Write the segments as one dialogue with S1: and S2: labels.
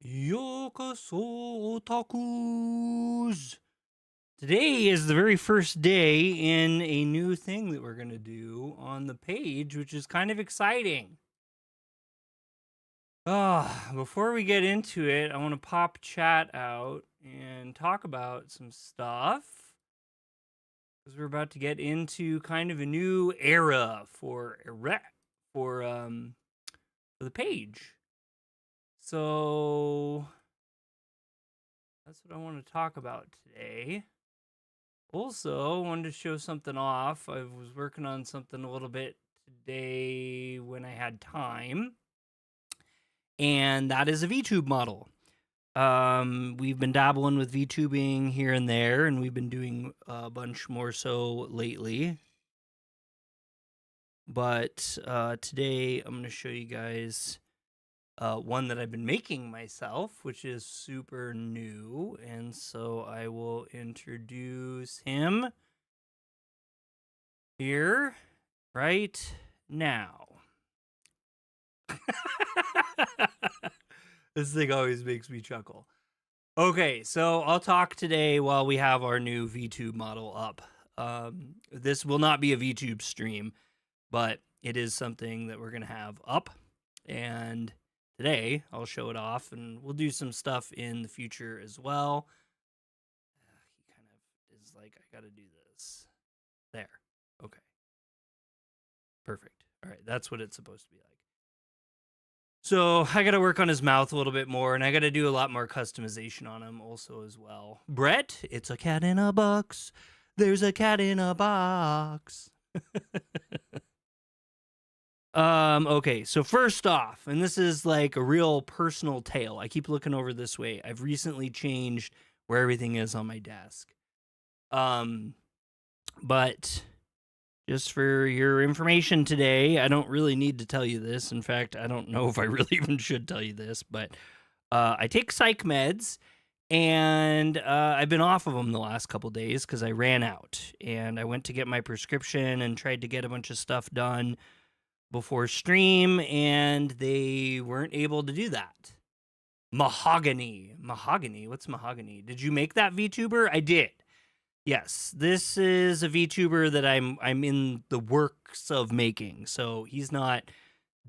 S1: Yokoso otakus. Today is the very first day in a new thing that we're going to do on the page, which is kind of exciting. Before we get into it, I want to pop chat out and talk about some stuff because we're about to get into kind of a new era for for the page. So that's what I want to talk about today. Also, wanted to show something off. I was working on something a little bit today when I had time, and that is a VTube model. We've been dabbling with VTubing here and there, and we've been doing a bunch more so lately. But today I'm going to show you guys one that I've been making myself, which is super new. And so I will introduce him here right now. This thing always makes me chuckle. Okay, so I'll talk today while we have our new VTube model up. This will not be a VTube stream, but it is something that we're going to have up. And today I'll show it off, and we'll do some stuff in the future as well. He kind of is like, I got to do this. There. Okay. Perfect. All right, that's what it's supposed to be like. So I got to work on his mouth a little bit more, and I got to do a lot more customization on him also as well. Brett, it's a cat in a box. There's a cat in a box. Okay, so first off, and this is like a real personal tale. I keep looking over this way. I've recently changed where everything is on my desk. But just for your information today, I don't really need to tell you this. In fact, I don't know if I really even should tell you this, but I take psych meds, and I've been off of them the last couple days because I ran out, and I went to get my prescription and tried to get a bunch of stuff done before stream, and they weren't able to do that. Mahogany. What's mahogany? Did you make that VTuber? I did. Yes, this is a VTuber that I'm in the works of making. So he's not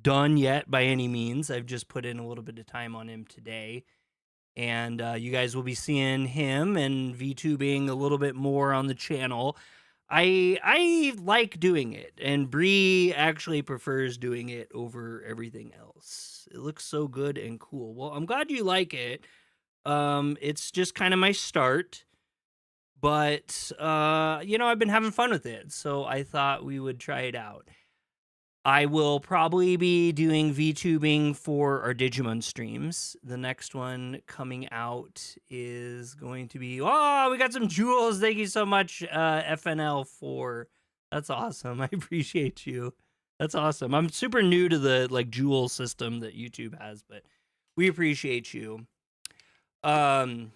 S1: done yet by any means. I've just put in a little bit of time on him today. And you guys will be seeing him and VTubing a little bit more on the channel. I like doing it, and Bree actually prefers doing it over everything else. It looks so good and cool. Well, I'm glad you like it. It's just kind of my start, but I've been having fun with it, so I thought we would try it out. I will probably be doing VTubing for our Digimon streams. The next one coming out is going to be, oh, we got some jewels. Thank you so much, FNL4. That's awesome. I appreciate you. That's awesome. I'm super new to the like jewel system that YouTube has, but we appreciate you. So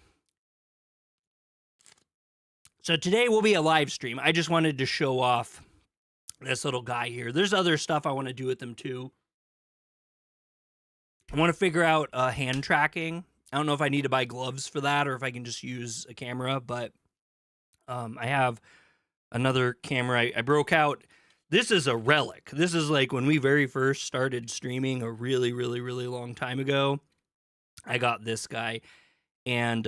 S1: today will be a live stream. I just wanted to show off this little guy here. There's other stuff I want to do with them too. I want to figure out hand tracking. I don't know if I need to buy gloves for that or if I can just use a camera, but I have another camera I broke out. This is a relic. This is like when we very first started streaming a really, really, really long time ago. I got this guy, and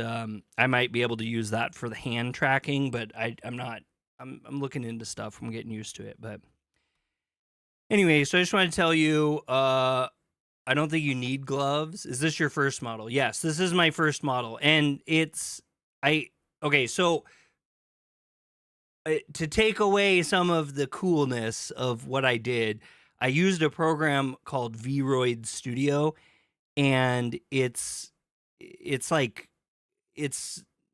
S1: I might be able to use that for the hand tracking, but I'm not. I'm looking into stuff. I'm getting used to it. But anyway, so I just want to tell you, I don't think you need gloves. Is this your first model? Yes, this is my first model. And okay, so to take away some of the coolness of what I did, I used a program called Vroid Studio, and it's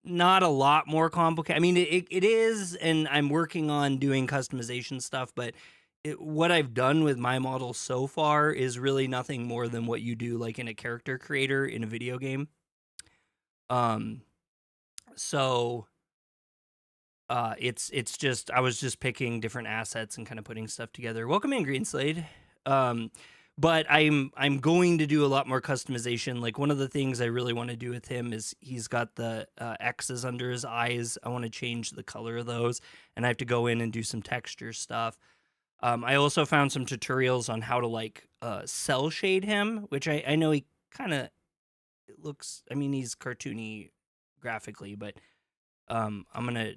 S1: not a lot more complicated. I mean, it is, and I'm working on doing customization stuff, but what I've done with my model so far is really nothing more than what you do like in a character creator in a video game. So it's just, I was just picking different assets and kind of putting stuff together. Welcome in, Greenslade. but I'm going to do a lot more customization. Like one of the things I really want to do with him is he's got the X's under his eyes. I want to change the color of those, and I have to go in and do some texture stuff. I also found some tutorials on how to like cell shade him, which I know he kind of looks. I mean, he's cartoony graphically, but I'm gonna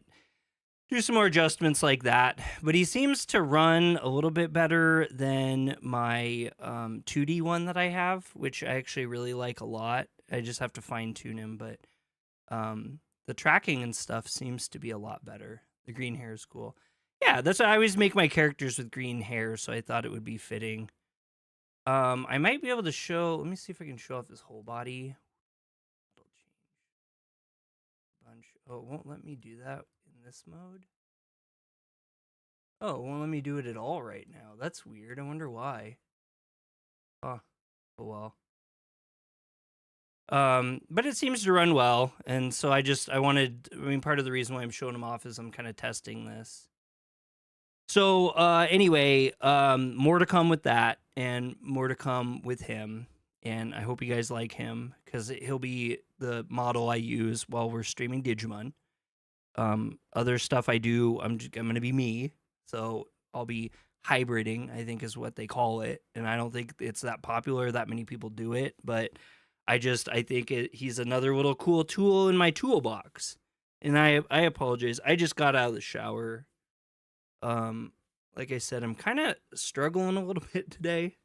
S1: do some more adjustments like that. But he seems to run a little bit better than my 2D one that I have, which I actually really like a lot. I just have to fine tune him, but the tracking and stuff seems to be a lot better. The green hair is cool. Yeah, that's why I always make my characters with green hair, so I thought it would be fitting. I might be able to show. Let me see if I can show off his whole body. Oh, it won't let me do that in this mode. Oh, it won't let me do it at all right now. That's weird. I wonder why. Oh well. But it seems to run well, and so I mean, part of the reason why I'm showing him off is I'm kind of testing this. So, anyway, more to come with that, and more to come with him, and I hope you guys like him, because he'll be the model I use while we're streaming Digimon. Other stuff I do, I'm gonna be me, so I'll be hybriding, I think is what they call it, and I don't think it's that popular, that many people do it, but I think he's another little cool tool in my toolbox. And I apologize, I just got out of the shower. Like I said, I'm kind of struggling a little bit today.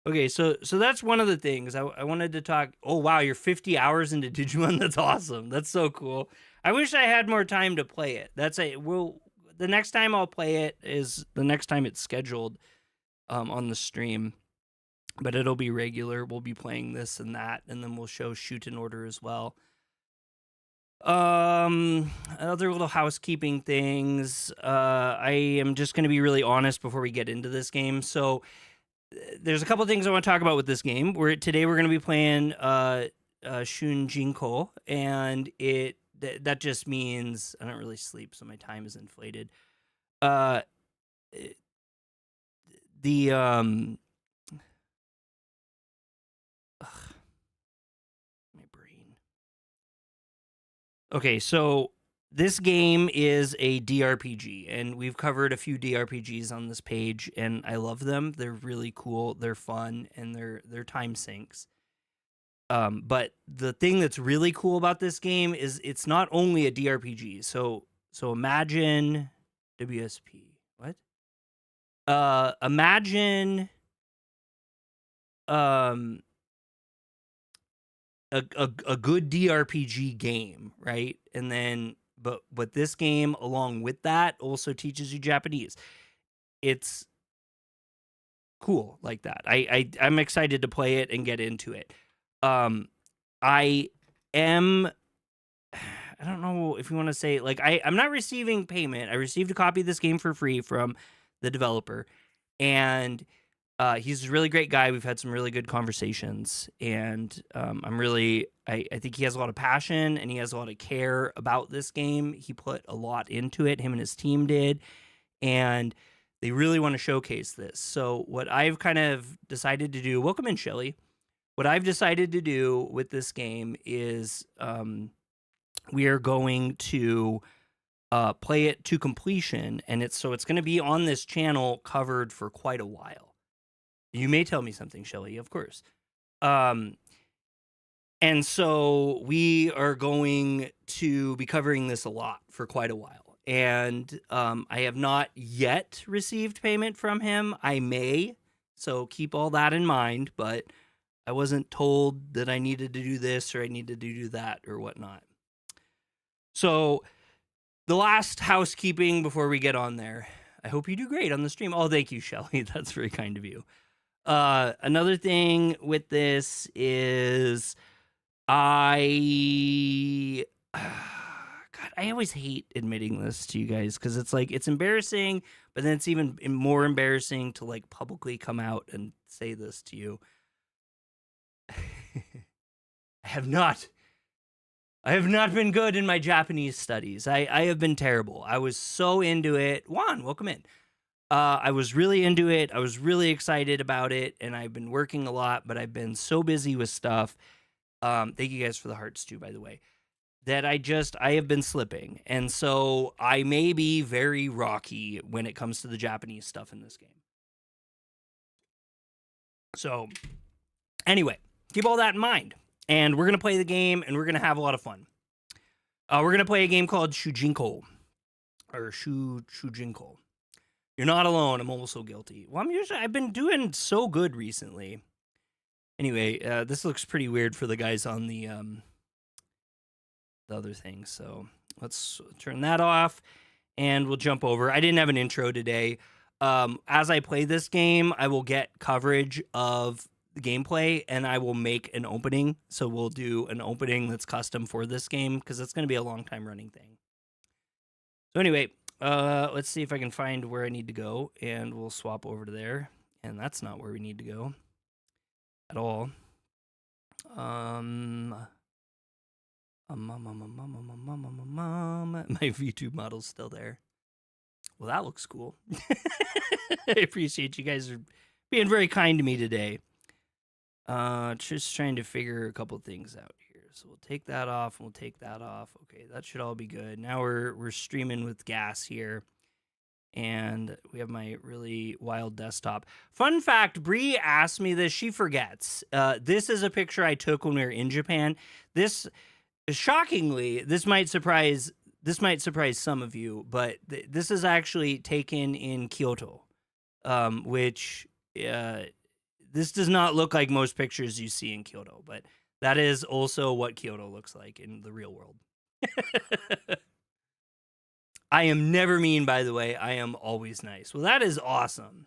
S1: Okay, so that's one of the things I wanted to talk. Oh wow, you're 50 hours into Digimon. That's awesome. That's so cool. I wish I had more time to play it. The next time I'll play it is the next time it's scheduled on the stream, but it'll be regular. We'll be playing this and that, and then we'll show Shoot in Order as well. Other little housekeeping things. I am just going to be really honest before we get into this game. So there's a couple things I want to talk about with this game. Today we're going to be playing Shujinkou, and that just means I don't really sleep, so my time is inflated. My brain. Okay, so this game is a DRPG, and we've covered a few DRPGs on this page, and I love them. They're really cool, they're fun, and they're time sinks. But the thing that's really cool about this game is it's not only a DRPG. So imagine WSP. What? Imagine a good DRPG game, right? And then but this game along with that also teaches you Japanese. It's cool like that. I'm excited to play it and get into it. I don't know if you want to say, like, I'm not receiving payment. I received a copy of this game for free from the developer, and he's a really great guy. We've had some really good conversations, and I think he has a lot of passion, and he has a lot of care about this game. He put a lot into it, him and his team did, and they really want to showcase this. So what I've kind of decided to do, welcome in, Shelly. What I've decided to do with this game is we are going to play it to completion, and it's going to be on this channel covered for quite a while. You may tell me something, Shelly, of course. And so we are going to be covering this a lot for quite a while. And I have not yet received payment from him. I may, so keep all that in mind, but I wasn't told that I needed to do this or I needed to do that or whatnot. So the last housekeeping before we get on there. I hope you do great on the stream. Oh, thank you, Shelly. That's very kind of you. Another thing with this is God, I always hate admitting this to you guys because it's like, it's embarrassing, but then it's even more embarrassing to like publicly come out and say this to you. I have not been good in my Japanese studies. I have been terrible. I was so into it. Juan, welcome in. I was really into it. I was really excited about it, and I've been working a lot, but I've been so busy with stuff. Thank you guys for the hearts too, by the way. That I have been slipping, and so I may be very rocky when it comes to the Japanese stuff in this game. So, anyway, keep all that in mind, and we're gonna play the game, and we're gonna have a lot of fun. We're gonna play a game called Shujinkou, or Shujinkou. You're not alone. I'm almost so guilty. Well, I've been doing so good recently. Anyway, this looks pretty weird for the guys on the other thing. So let's turn that off, and we'll jump over. I didn't have an intro today. As I play this game, I will get coverage of the gameplay, and I will make an opening. So we'll do an opening that's custom for this game, because it's going to be a long time running thing. So anyway, let's see if I can find where I need to go, and we'll swap over to there. And that's not where we need to go at all. My VTube model's still there. Well, that looks cool. I appreciate you guys are being very kind to me today. Just trying to figure a couple things out here. So we'll take that off, and we'll take that off. Okay, that should all be good. Now we're streaming with gas here. And we have my really wild desktop. Fun fact, Bree asked me this. She forgets. This is a picture I took when we were in Japan. This, shockingly, this might surprise some of you, but this is actually taken in Kyoto, which this does not look like most pictures you see in Kyoto, but that is also what Kyoto looks like in the real world. I am never mean, by the way. I am always nice. Well, that is awesome.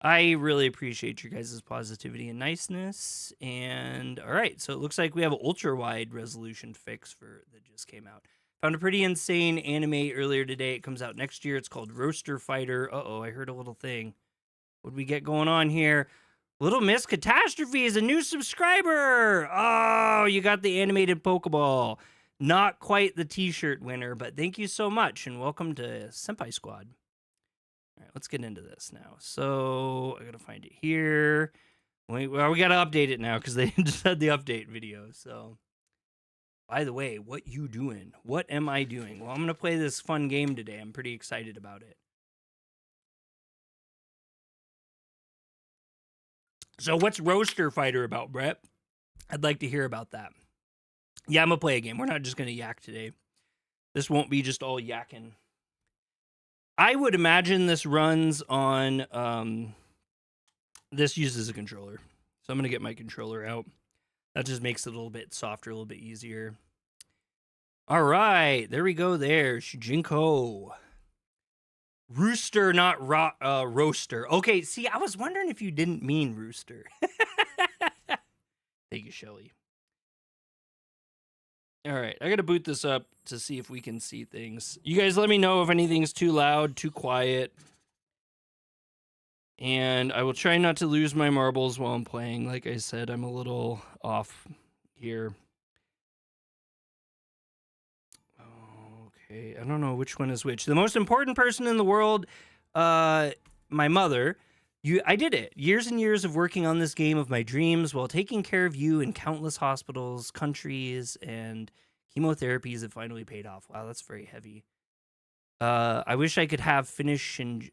S1: I really appreciate your guys' positivity and niceness. And all right, so it looks like we have an ultra-wide resolution fix that just came out. Found a pretty insane anime earlier today. It comes out next year. It's called Roaster Fighter. Uh-oh, I heard a little thing. What do we get going on here? Little Miss Catastrophe is a new subscriber. Oh, you got the animated Pokeball. Not quite the t-shirt winner, but thank you so much, and welcome to Senpai Squad. All right, let's get into this now. So I gotta find it here. We gotta update it now because they just had the update video. So, by the way, what you doing? What am I doing? Well, I'm gonna play this fun game today. I'm pretty excited about it. So what's Roaster Fighter about, Brett? I'd like to hear about that. Yeah, I'm gonna play a game. We're not just gonna yak today. This won't be just all yakking. I would imagine this runs on, this uses a controller. So I'm gonna get my controller out. That just makes it a little bit softer, a little bit easier. All right, there we go there. Shujinkou. Rooster, not roaster. Okay, see, I was wondering if you didn't mean rooster. Thank you, Shelly. All right, I gotta boot this up to see if we can see things. You guys let me know if anything's too loud, too quiet. And I will try not to lose my marbles while I'm playing. Like I said, I'm a little off here. Okay, I don't know which one is which. The most important person in the world, my mother. I did it. Years and years of working on this game of my dreams while taking care of you in countless hospitals, countries, and chemotherapies have finally paid off. Wow, that's very heavy. I wish I could have finished in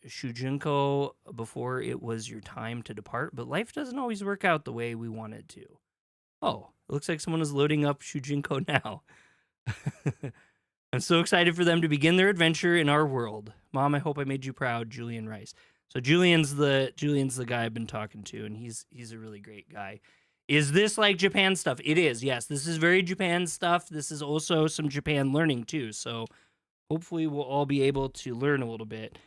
S1: Shujinkou before it was your time to depart, but life doesn't always work out the way we want it to. Oh, it looks like someone is loading up Shujinkou now. I'm so excited for them to begin their adventure in our world. Mom, I hope I made you proud, Julian Rice. So Julian's the guy I've been talking to, and he's a really great guy. Is this like Japan stuff? It is, yes. This is very Japan stuff. This is also some Japan learning too. So hopefully we'll all be able to learn a little bit.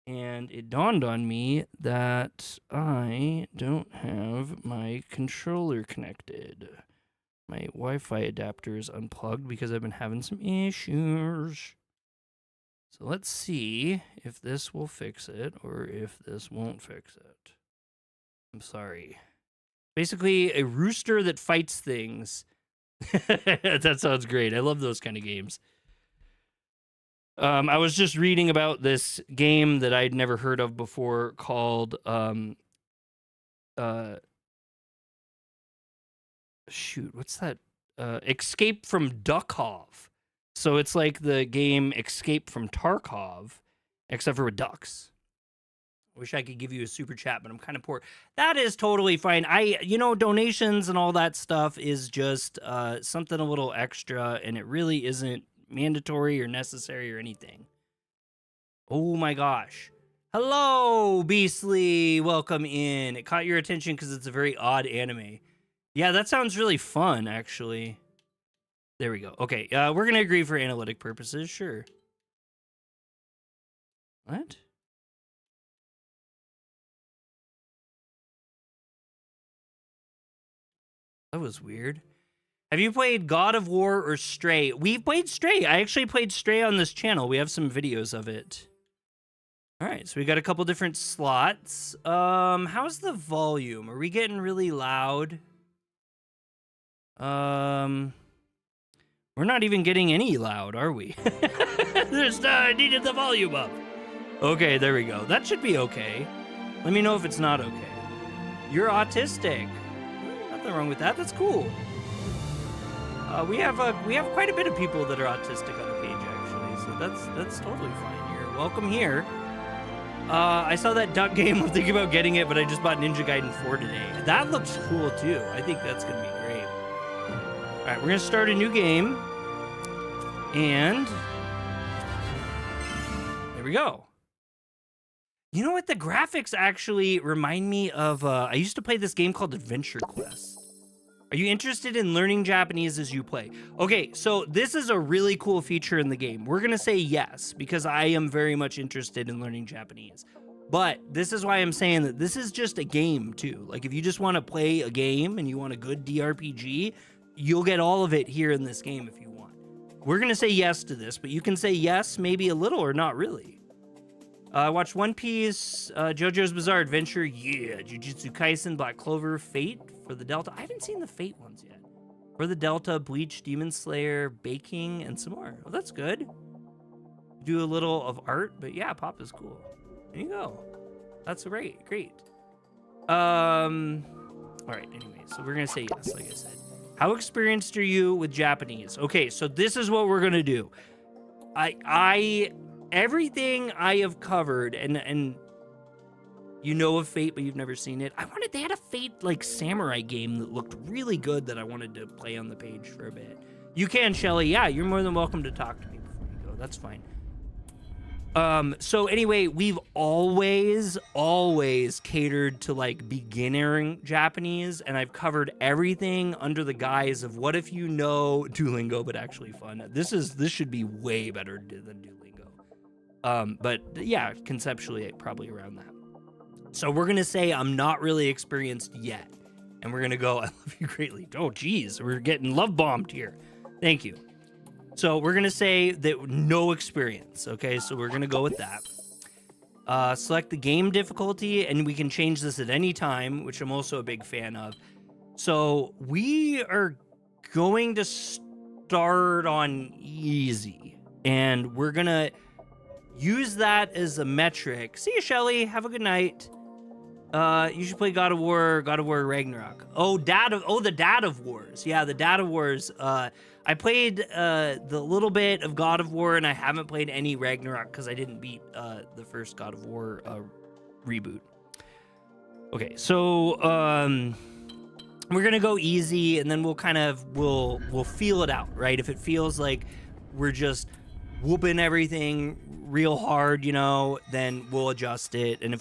S1: And it dawned on me that I don't have my controller connected. My Wi-Fi adapter is unplugged because I've been having some issues. So let's see if this will fix it or if this won't fix it. I'm sorry. Basically, a rooster that fights things. That sounds great. I love those kind of games. I was just reading about this game that I'd never heard of before called shoot, what's that? Escape from Duckov. So it's like the game Escape from Tarkov, except for with ducks. Wish I could give you a super chat, but I'm kind of poor. That is totally fine. Donations and all that stuff is just something a little extra, and it really isn't mandatory or necessary or anything. Oh my gosh. Hello, Beastly. Welcome in. It caught your attention because it's a very odd anime. Yeah, that sounds really fun, actually. There we go. Okay, we're going to agree for analytic purposes, sure. What? That was weird. Have you played God of War or Stray? We've played Stray. I actually played Stray on this channel. We have some videos of it. All right, so we got a couple different slots. How's the volume? Are we getting really loud? We're not even getting any loud, are we? I needed the volume up. Okay, there we go. That should be okay. Let me know if it's not okay. You're autistic. Nothing wrong with that. That's cool. We have quite a bit of people that are autistic on the page, actually. So that's totally fine. You're welcome here. I saw that duck game. I'm thinking about getting it, but I just bought Ninja Gaiden 4 today. That looks cool too. I think that's gonna be great. All right, we're gonna start a new game, and there we go. You know what? The graphics actually remind me of. I used to play this game called Adventure Quest. Are you interested in learning Japanese as you play? Okay, so this is a really cool feature in the game. We're gonna say yes, because I am very much interested in learning Japanese. But this is why I'm saying that this is just a game too. Like if you just wanna play a game and you want a good DRPG, you'll get all of it here in this game if you want. We're gonna say yes to this, but you can say yes, maybe a little or not really. I watched One Piece, JoJo's Bizarre Adventure, yeah, Jujutsu Kaisen, Black Clover, Fate for the Delta. I haven't seen the Fate ones yet. For the Delta, Bleach, Demon Slayer, Baking, and some more. Oh, that's good. Do a little of art, but yeah, pop is cool. There you go. That's great. All right, anyway, so we're gonna say yes, like I said. How experienced are you with Japanese? Okay, so this is what we're gonna do. Everything I have covered, and you know of Fate, but you've never seen it. They had a Fate like samurai game that looked really good that I wanted to play on the page for a bit. You can, Shelly. Yeah, you're more than welcome to talk to me before you go. That's fine. So anyway, we've always catered to like beginner Japanese, and I've covered everything under the guise of what if you know Duolingo, but actually fun. This should be way better than Duolingo. But yeah, conceptually, probably around that. So we're going to say I'm not really experienced yet. And we're going to go, I love you greatly. Oh, geez, we're getting love bombed here. Thank you. So we're going to say that no experience. Okay, so we're going to go with that. Select the game difficulty, and we can change this at any time, which I'm also a big fan of. So we are going to start on easy. And we're going to use that as a metric. See you, Shelly. Have a good night. You should play God of War Ragnarok. The Dad of Wars. Yeah, the Dad of Wars. I played the little bit of God of War, and I haven't played any Ragnarok because I didn't beat the first God of War reboot. Okay, so we're gonna go easy, and then we'll feel it out, right? If it feels like we're just whooping everything real hard, then we'll adjust it. And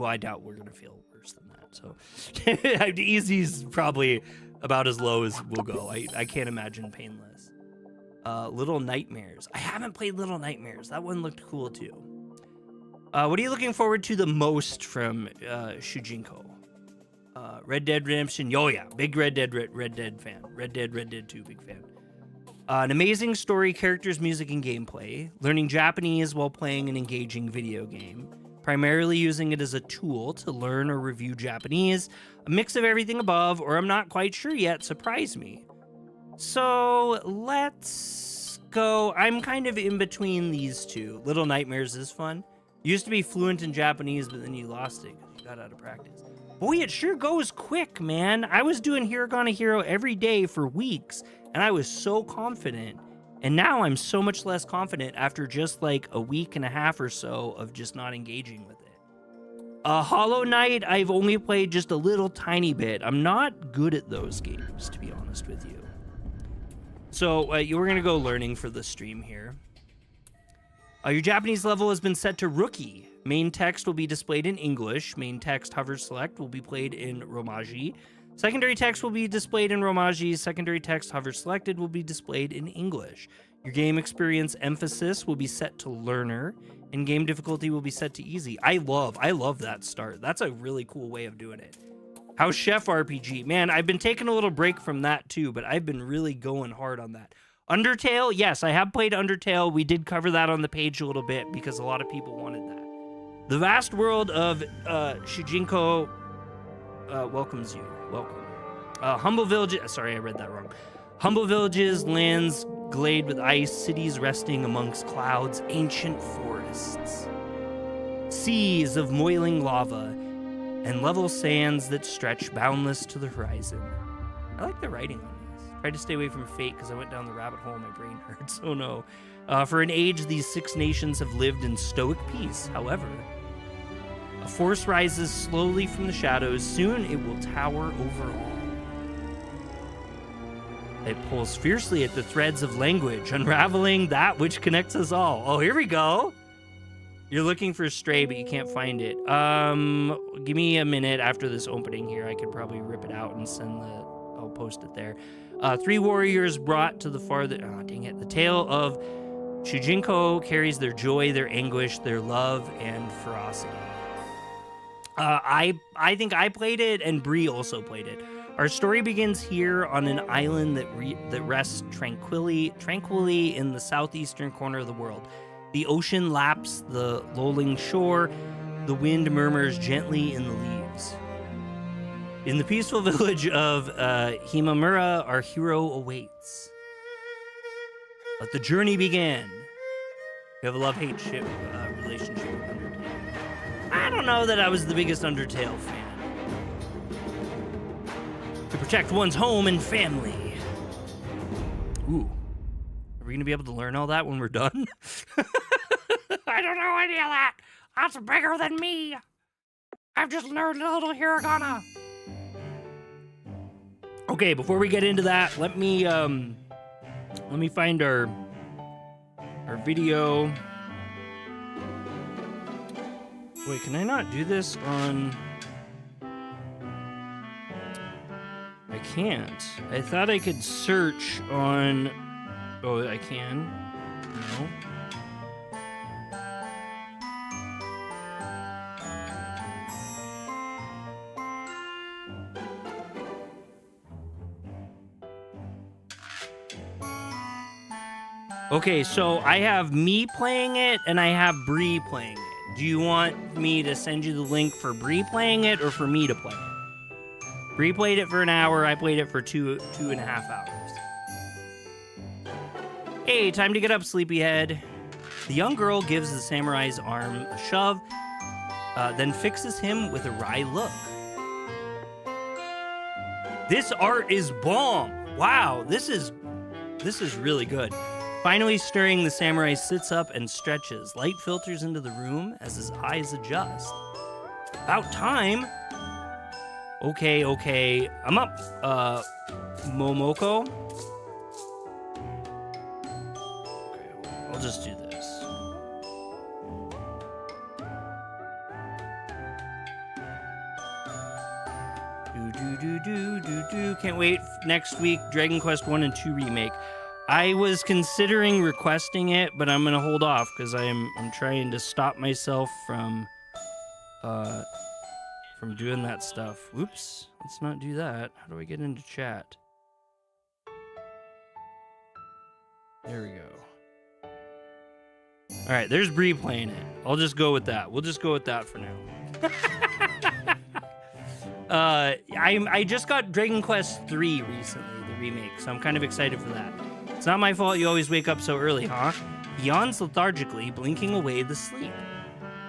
S1: I doubt we're gonna feel worse than that. So easy's probably about as low as we'll go. I can't imagine painless. Little Nightmares. I haven't played Little Nightmares. That one looked cool too. What are you looking forward to the most from Shujinkou? Red Dead Redemption. Oh yeah, big Red Dead fan. Red Dead 2, big fan. An amazing story, characters, music, and gameplay. Learning Japanese while playing an engaging video game. Primarily using it as a tool to learn or review Japanese. A mix of everything above, or I'm not quite sure yet. Surprise me. So let's go. I'm kind of in between these two. Little Nightmares is fun. Used to be fluent in Japanese, but then you lost it because you got out of practice. Boy, it sure goes quick, man. I was doing Hiragana Hero every day for weeks, and I was so confident. And now I'm so much less confident after just like a week and a half or so of just not engaging with it. Hollow Knight, I've only played just a little tiny bit. I'm not good at those games, to be honest with you. So we're going to go learning for the stream here. Your Japanese level has been set to Rookie. Main text will be displayed in English. Main text hover select will be played in Romaji. Secondary text will be displayed in Romaji. Secondary text hover selected will be displayed in English. Your game experience emphasis will be set to learner, and game difficulty will be set to easy. I love that start. That's a really cool way of doing it. House Chef RPG. Man, I've been taking a little break from that too, but I've been really going hard on that. Undertale, yes, I have played Undertale. We did cover that on the page a little bit because a lot of people wanted that. The vast world of Shujinkou welcomes you. Welcome. Humble villages. Sorry, I read that wrong. Humble villages, lands glade with ice, cities resting amongst clouds, ancient forests, seas of moiling lava, and level sands that stretch boundless to the horizon. I like the writing on this. Tried to stay away from fate because I went down the rabbit hole and my brain hurts. Oh no. For an age, these 6 nations have lived in stoic peace. However, a force rises slowly from the shadows. Soon it will tower over all. It pulls fiercely at the threads of language, unraveling that which connects us all. Oh, here we go. You're looking for Stray, but you can't find it. Give me a minute after this opening here. I could probably rip it out and I'll post it there. 3 warriors brought to the farther... Oh, dang it. The tale of Shujinkou carries their joy, their anguish, their love, and ferocity. I think I played it, and Bree also played it. Our story begins here on an island that rests tranquilly in the southeastern corner of the world. The ocean laps the lolling shore. The wind murmurs gently in the leaves. In the peaceful village of Himamura, our hero awaits. Let the journey begin. We have a love-hate relationship with Undertale. I don't know that I was the biggest Undertale fan. To protect one's home and family. Ooh. Are we going to be able to learn all that when we're done? I don't know any of that. That's bigger than me. I've just learned a little hiragana. Okay, before we get into that, let me find our video. Wait, can I not do this on... I can't. I thought I could search on... Oh, I can. No. Okay, so I have me playing it and I have Bree playing it. Do you want me to send you the link for Bree playing it or for me to play it? Bree played it for an hour. I played it for two and a half hours. Hey, time to get up, sleepyhead. The young girl gives the samurai's arm a shove, then fixes him with a wry look. This art is bomb. Wow, this is really good. Finally stirring, the samurai sits up and stretches. Light filters into the room as his eyes adjust. About time. Okay. I'm up. Momoko. Okay, I'll just do this. Do. Can't wait next week. Dragon Quest 1 and 2 remake. I was considering requesting it, but I'm gonna hold off because I'm trying to stop myself from doing that stuff. Oops, let's not do that. How do I get into chat? There we go. All right, there's Bree playing it. I'll just go with that. We'll just go with that for now. I just got Dragon Quest 3 recently, the remake, so I'm kind of excited for that. It's not my fault you always wake up so early, huh? He yawns lethargically, blinking away the sleep.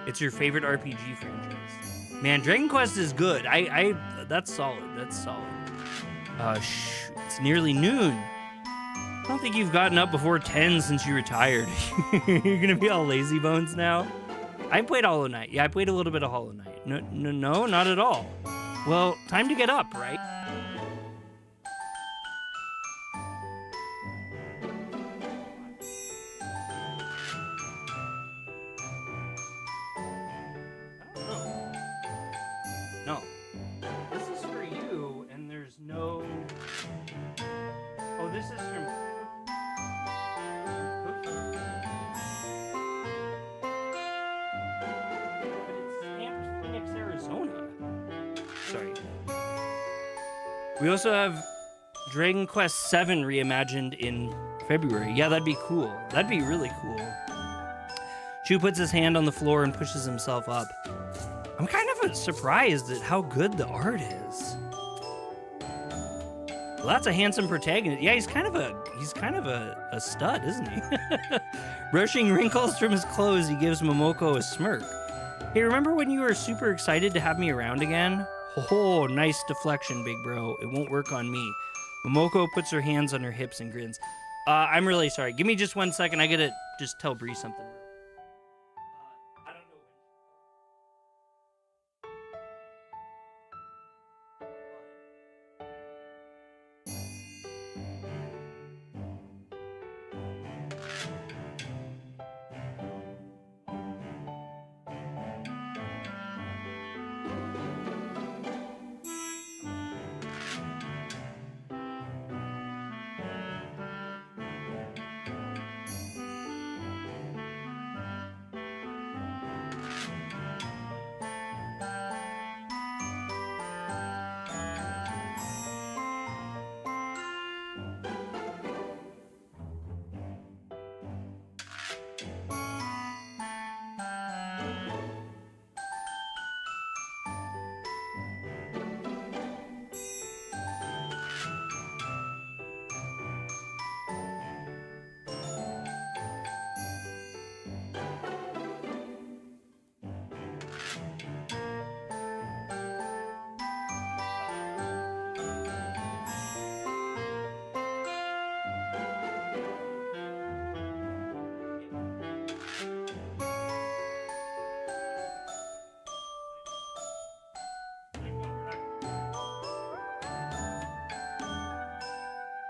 S1: It's your favorite RPG franchise. Man, Dragon Quest is good. That's solid. That's solid. It's nearly noon. I don't think you've gotten up before 10 since you retired. You're gonna be all lazy bones now? I played Hollow Knight. Yeah, I played a little bit of Hollow Knight. No, not at all. Well, time to get up, right? No. This is for you, and there's no... Oh, this is from... Oops. But it's stamped Phoenix, Arizona. Sorry. We also have Dragon Quest VII reimagined in February. Yeah, that'd be cool. That'd be really cool. Shu puts his hand on the floor and pushes himself up. I'm kind of surprised at how good the art is. Well, that's a handsome protagonist. Yeah, he's kind of a stud, isn't he? Brushing wrinkles from his clothes, he gives Momoko a smirk. Hey, remember when you were super excited to have me around again? Oh, nice deflection, big bro. It won't work on me. Momoko puts her hands on her hips and grins. I'm really sorry. Give me just 1 second. I gotta just tell Bree something. I don't know.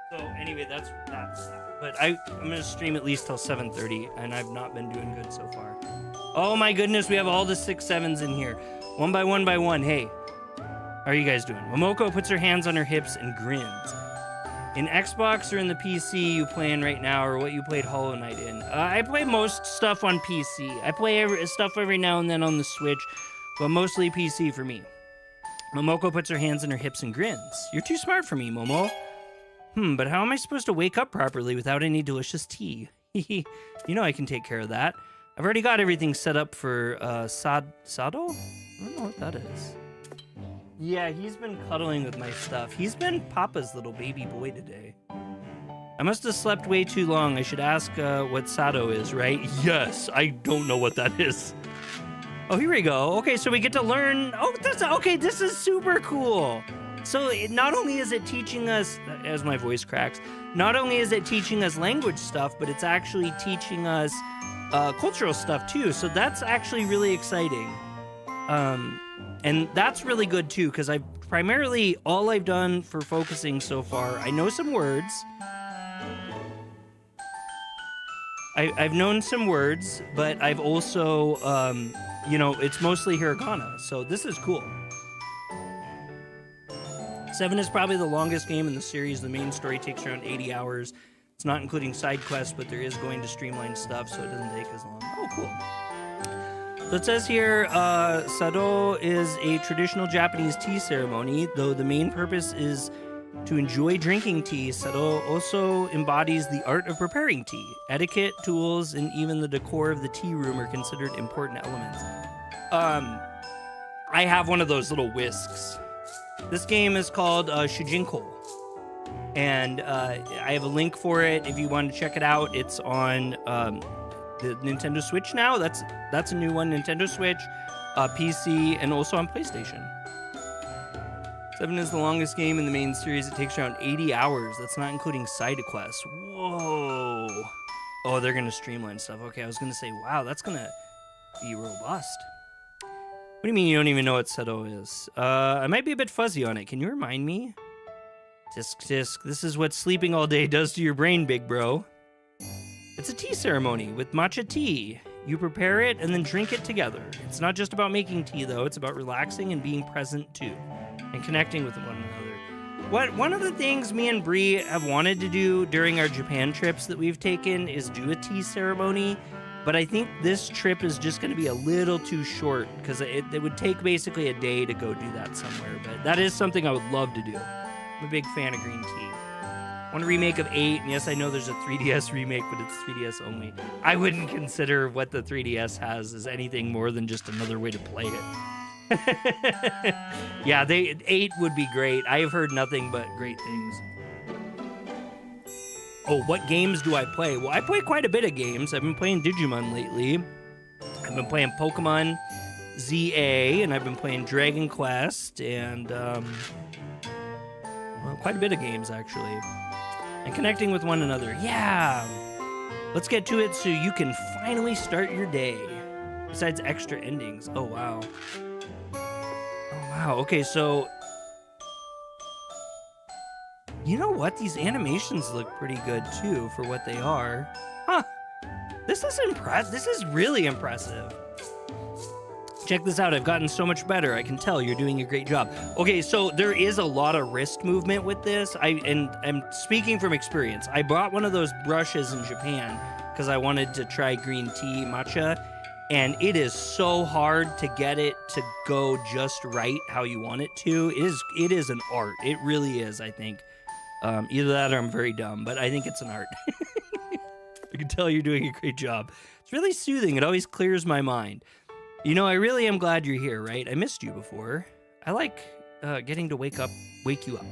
S1: So anyway, that's that. But I'm gonna stream at least till 7:30, and I've not been doing good so far. Oh my goodness, we have all the 6-7s in here, one by one. Hey, how are you guys doing? Momoko puts her hands on her hips and grins. In Xbox or in the PC you playing right now, or what you played Hollow Knight in? I play most stuff on PC. I play stuff every now and then on the Switch, but mostly PC for me. Momoko puts her hands on her hips and grins. You're too smart for me, Momo. But how am I supposed to wake up properly without any delicious tea? You know I can take care of that. I've already got everything set up for Sado? I don't know what that is. Yeah, he's been cuddling with my stuff. He's been Papa's little baby boy today. I must have slept way too long. I should ask what Sado is, right? Yes, I don't know what that is. Oh, here we go. Okay, so we get to learn. Oh, okay, this is super cool. So not only is it teaching us, as my voice cracks, not only is it teaching us language stuff, but it's actually teaching us cultural stuff too. So that's actually really exciting. And that's really good too, because all I've done for focusing so far, I know some words. I've known some words, but I've also, it's mostly hiragana. So this is cool. 7 is probably the longest game in the series. The main story takes around 80 hours. It's not including side quests, but there is going to streamline stuff, so it doesn't take as long. Oh, cool. So it says here, Sado is a traditional Japanese tea ceremony. Though the main purpose is to enjoy drinking tea, Sado also embodies the art of preparing tea. Etiquette, tools, and even the decor of the tea room are considered important elements. I have one of those little whisks. This game is called Shujinkou. And I have a link for it if you want to check it out. It's on the Nintendo Switch now. That's a new one. Nintendo Switch, PC, and also on PlayStation. 7 is the longest game in the main series. It takes around 80 hours. That's not including side quests. Whoa. Oh, they're going to streamline stuff. Okay, I was going to say, wow, that's going to be robust. What do you mean you don't even know what Seto is? I might be a bit fuzzy on it. Can you remind me? Tisk tisk. This is what sleeping all day does to your brain, big bro. It's a tea ceremony with matcha tea. You prepare it and then drink it together. It's not just about making tea, though. It's about relaxing and being present, too. And connecting with one another. One of the things me and Bree have wanted to do during our Japan trips that we've taken is do a tea ceremony. But I think this trip is just going to be a little too short because it would take basically a day to go do that somewhere. But that is something I would love to do. I'm a big fan of green tea. One remake of 8, and yes, I know there's a 3DS remake, but it's 3DS only. I wouldn't consider what the 3DS has as anything more than just another way to play it. Yeah, 8 would be great. I have heard nothing but great things. Oh, what games do I play? Well, I play quite a bit of games. I've been playing Digimon lately. I've been playing Pokemon ZA, and I've been playing Dragon Quest, and well, quite a bit of games, actually. And connecting with one another. Yeah! Let's get to it so you can finally start your day. Besides extra endings. Oh, wow. Oh, wow. Okay, so... You know what? These animations look pretty good, too, for what they are. Huh. This is impressive. This is really impressive. Check this out. I've gotten so much better. I can tell you're doing a great job. Okay, so there is a lot of wrist movement with this. I'm speaking from experience. I bought one of those brushes in Japan because I wanted to try green tea matcha, and it is so hard to get it to go just right how you want it to. It is an art. It really is, I think. Either that or I'm very dumb, but I think it's an art. I can tell you're doing a great job. It's really soothing. It always clears my mind. You know, I really am glad you're here, right? I missed you before. I like getting to wake you up.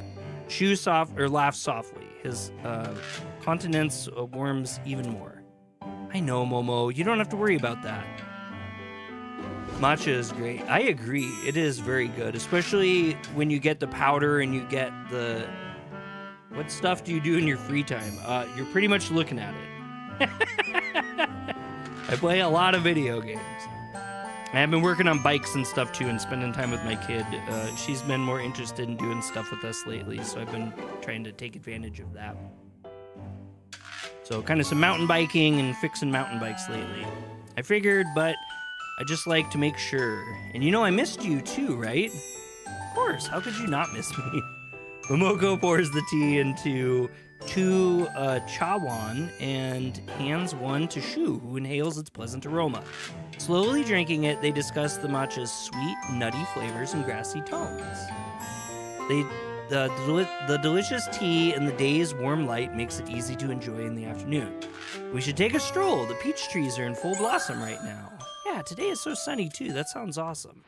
S1: Chew soft or laugh softly. His continence warms even more. I know, Momo. You don't have to worry about that. Matcha is great. I agree. It is very good, especially when you get the powder and you get the... What stuff do you do in your free time? You're pretty much looking at it. I play a lot of video games. I've been working on bikes and stuff too and spending time with my kid. She's been more interested in doing stuff with us lately, so I've been trying to take advantage of that. So kind of some mountain biking and fixing mountain bikes lately. I figured, but I just like to make sure. And you know I missed you too, right? Of course, how could you not miss me? Momoko pours the tea into 2 chawan and hands one to Shu, who inhales its pleasant aroma. Slowly drinking it, they discuss the matcha's sweet, nutty flavors and grassy tones. The delicious tea and the day's warm light makes it easy to enjoy in the afternoon. We should take a stroll. The peach trees are in full blossom right now. Yeah, today is so sunny too. That sounds awesome.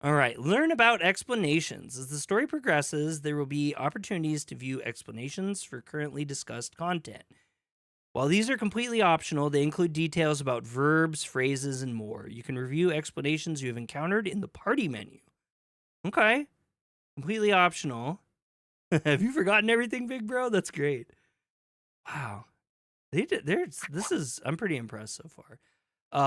S1: All right, learn about explanations. As the story progresses, there will be opportunities to view explanations for currently discussed content. While these are completely optional, they include details about verbs, phrases, and more. You can review explanations you have encountered in the party menu. Okay, completely optional. Have you forgotten everything, big bro? That's great. Wow. I'm pretty impressed so far.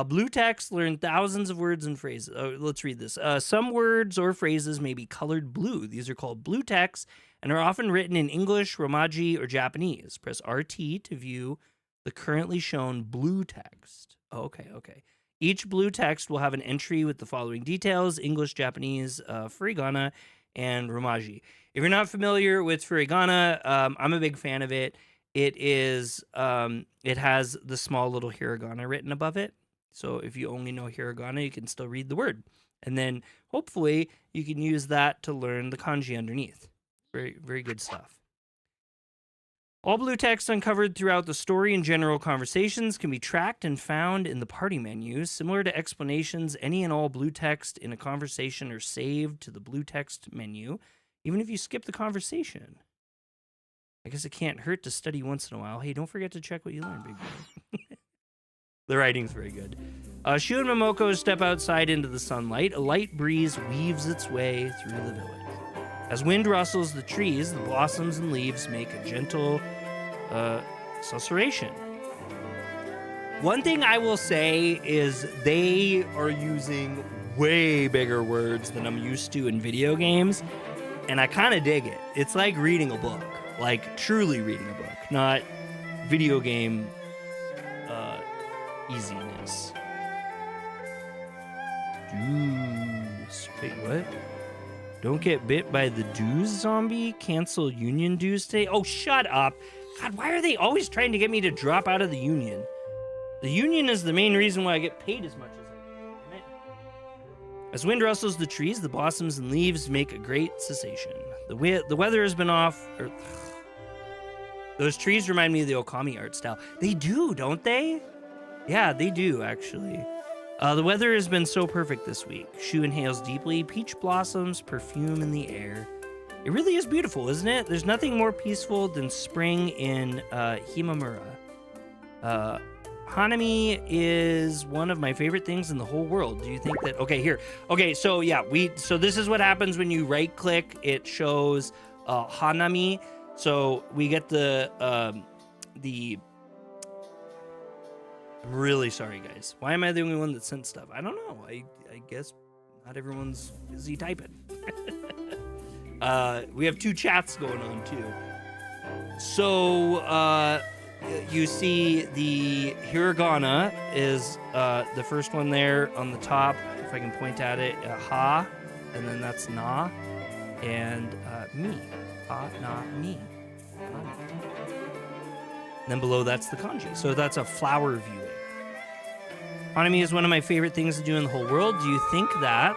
S1: Blue text, learn thousands of words and phrases. Let's read this. Some words or phrases may be colored blue. These are called blue text and are often written in English, Romaji, or Japanese. Press RT to view the currently shown blue text. Okay. Each blue text will have an entry with the following details: English, Japanese, furigana, and Romaji. If you're not familiar with furigana, I'm a big fan of it. It has the small little hiragana written above it. So if you only know hiragana, you can still read the word. And then hopefully you can use that to learn the kanji underneath. Very, very good stuff. All blue text uncovered throughout the story and general conversations can be tracked and found in the party menus. Similar to explanations, any and all blue text in a conversation are saved to the blue text menu, even if you skip the conversation. I guess it can't hurt to study once in a while. Hey, don't forget to check what you learned, big boy. The writing's very good. Shu and Momoko step outside into the sunlight. A light breeze weaves its way through the village. As wind rustles the trees, the blossoms and leaves make a gentle susurration. One thing I will say is they are using way bigger words than I'm used to in video games, and I kind of dig it. It's like reading a book, like truly reading a book, not video game easiness. Dues. Wait, what? Don't get bit by the dues zombie? Cancel union dues today? Oh, shut up. God, why are they always trying to get me to drop out of the union? The union is the main reason why I get paid as much as I do. As wind rustles the trees, the blossoms and leaves make a great cessation. The weather has been off. Those trees remind me of the Okami art style. They do, don't they? Yeah, they do, actually. The weather has been so perfect this week. Shu inhales deeply, peach blossoms, perfume in the air. It really is beautiful, isn't it? There's nothing more peaceful than spring in Himamura. Hanami is one of my favorite things in the whole world. Do you think that... Okay, here. Okay, so yeah, so this is what happens when you right-click. It shows Hanami. So we get the... I'm really sorry, guys. Why am I the only one that sent stuff? I don't know. I guess not everyone's busy typing. We have two chats going on, too. So, you see the hiragana is the first one there on the top. If I can point at it, ha, and then that's na, and mi. Ha, na, mi. And then below that's the kanji. So that's a flower viewing. Hanami is one of my favorite things to do in the whole world. Do you think that...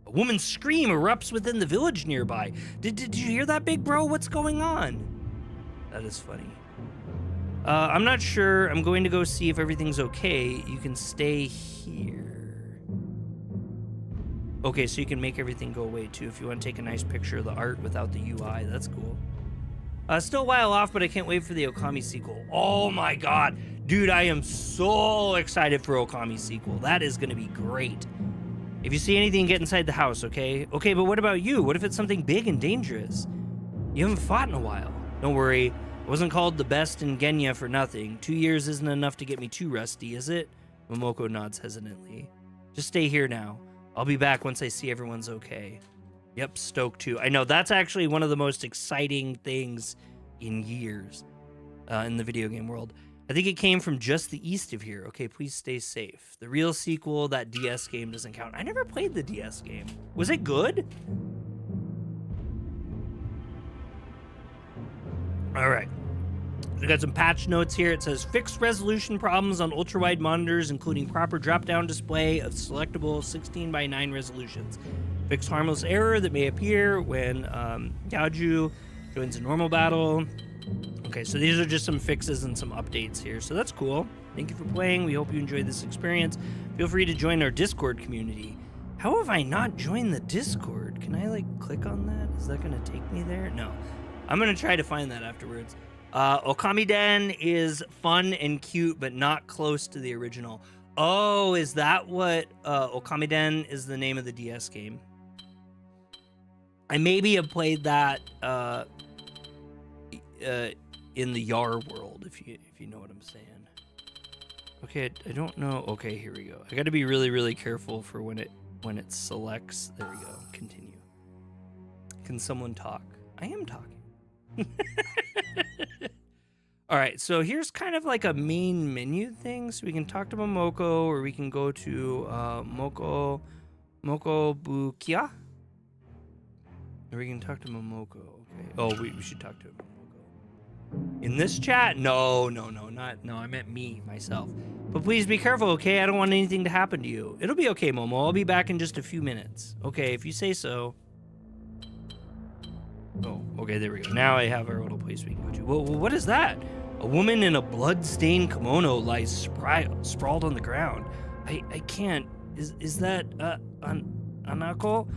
S1: A woman's scream erupts within the village nearby. Did you hear that, big bro? What's going on? That is funny. I'm not sure. I'm going to go see if everything's okay. You can stay here. Okay, so you can make everything go away, too, if you want to take a nice picture of the art without the UI. That's cool. Still a while off, but I can't wait for the Okami sequel. Oh, my God. Dude, I am so excited for Okami sequel. That is going to be great. If you see anything, get inside the house, okay? Okay, but what about you? What if it's something big and dangerous? You haven't fought in a while. Don't worry. I wasn't called the best in Genya for nothing. 2 years isn't enough to get me too rusty, is it? Momoko nods hesitantly. Just stay here now. I'll be back once I see everyone's okay. Yep, stoked too. I know, that's actually one of the most exciting things in years in the video game world. I think it came from just the east of here. Okay, please stay safe. The real sequel, that DS game, doesn't count. I never played the DS game. Was it good? All right. We got some patch notes here. It says, fixed resolution problems on ultra-wide monitors, including proper drop-down display of selectable 16:9 resolutions. Fix harmless error that may appear when Gaoju joins a normal battle. Okay, so these are just some fixes and some updates here. So that's cool. Thank you for playing. We hope you enjoyed this experience. Feel free to join our Discord community. How have I not joined the Discord? Can I, like, click on that? Is that going to take me there? No. I'm going to try to find that afterwards. Okamiden is fun and cute, but not close to the original. Oh, is that what Okamiden is the name of the DS game? I maybe have played that in the Yar world, if you know what I'm saying. Okay, I don't know. Okay, here we go. I got to be really, really careful for when it selects. There we go. Continue. Can someone talk? I am talking. All right, so here's kind of like a main menu thing. So we can talk to Momoko, or we can go to Moko Bukia. Or we can talk to Momoko. Okay. Oh, we should talk to Momoko. In this chat? No, I meant me, myself. But please be careful, okay? I don't want anything to happen to you. It'll be okay, Momo. I'll be back in just a few minutes. Okay, if you say so. Oh, okay, there we go. Now I have our little place we can go to. Whoa, what is that? A woman in a blood-stained kimono lies sprawled on the ground. I can't. Is that Anako?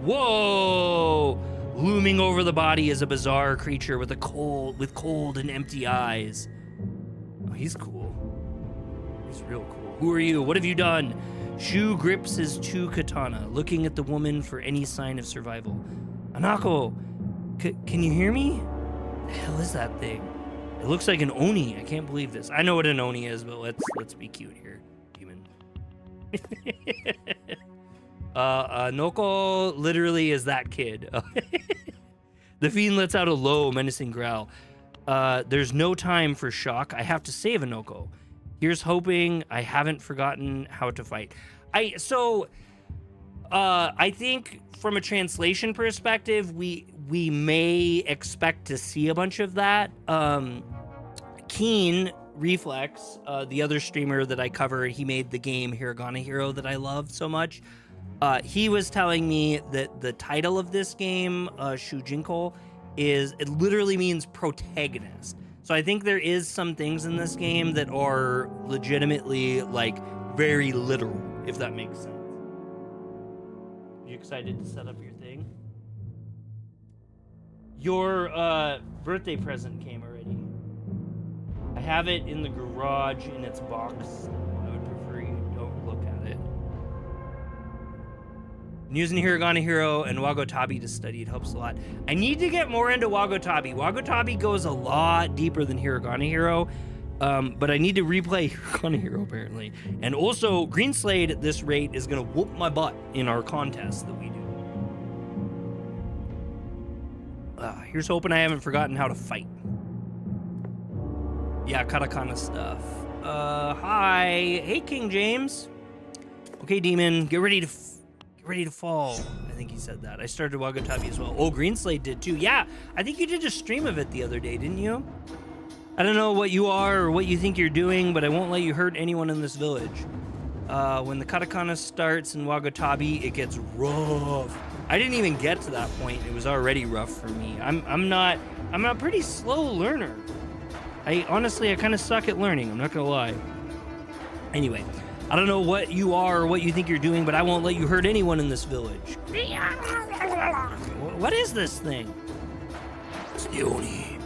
S1: Whoa! Looming over the body is a bizarre creature with cold and empty eyes. Oh, he's cool. He's real cool. Who are you? What have you done? Shu grips his 2 katana, looking at the woman for any sign of survival. Anako, can you hear me? The hell is that thing? It looks like an oni. I can't believe this. I know what an oni is, but let's be cute here, demon. Noko literally is that kid. The fiend lets out a low, menacing growl. There's no time for shock. I have to save Anoko. Here's hoping I haven't forgotten how to fight. I think from a translation perspective, we may expect to see a bunch of that. Keen Reflex, the other streamer that I cover, he made the game Hiragana Hero that I love so much. He was telling me that the title of this game, Shujinkou, it literally means protagonist. So I think there is some things in this game that are legitimately like very literal, if that makes sense. You excited to set up your thing? Your birthday present came already. I have it in the garage in its box. I would prefer you don't look at it. I'm using Hiragana Hero and Wagotabi to study. It helps a lot. I need to get more into Wagotabi. Wagotabi goes a lot deeper than Hiragana Hero, but I need to replay Hiragana Hero apparently. And also, Green Slade at this rate is going to whoop my butt in our contest that we do. Here's hoping I haven't forgotten how to fight. Yeah, katakana stuff. Hi. Hey, King James. Okay, demon, get ready to fall. I think he said that. I started Wagotabi as well. Oh, Greenslade did too. Yeah, I think you did a stream of it the other day, didn't you? I don't know what you are or what you think you're doing, but I won't let you hurt anyone in this village. When the katakana starts in Wagotabi, it gets rough. I didn't even get to that point. It was already rough for me. I'm a pretty slow learner. I kind of suck at learning. I'm not gonna lie. Anyway, I don't know what you are or what you think you're doing, but I won't let you hurt anyone in this village. What is this thing? It's the Oni.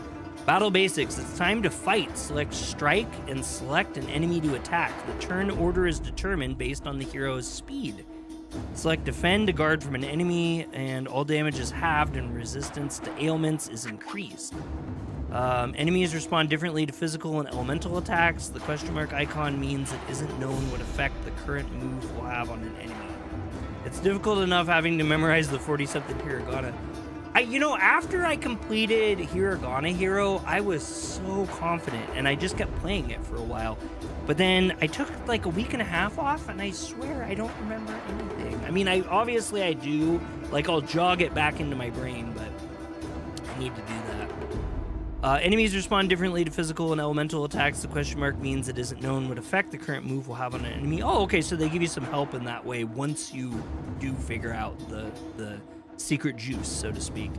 S1: Battle basics. It's time to fight. Select strike and select an enemy to attack. The turn order is determined based on the hero's speed. Select defend to guard from an enemy, and all damage is halved and resistance to ailments is increased. Enemies respond differently to physical and elemental attacks. The question mark icon means it isn't known what effect the current move will have on an enemy. It's difficult enough having to memorize the 40-something hiragana. After I completed Hiragana Hero, I was so confident, and I just kept playing it for a while. But then I took like a week and a half off, and I swear I don't remember anything. I mean, I do. Like, I'll jog it back into my brain, but I need to do that. Enemies respond differently to physical and elemental attacks. The question mark means it isn't known what effect the current move will have on an enemy. Oh, okay, so they give you some help in that way once you do figure out the secret juice, so to speak.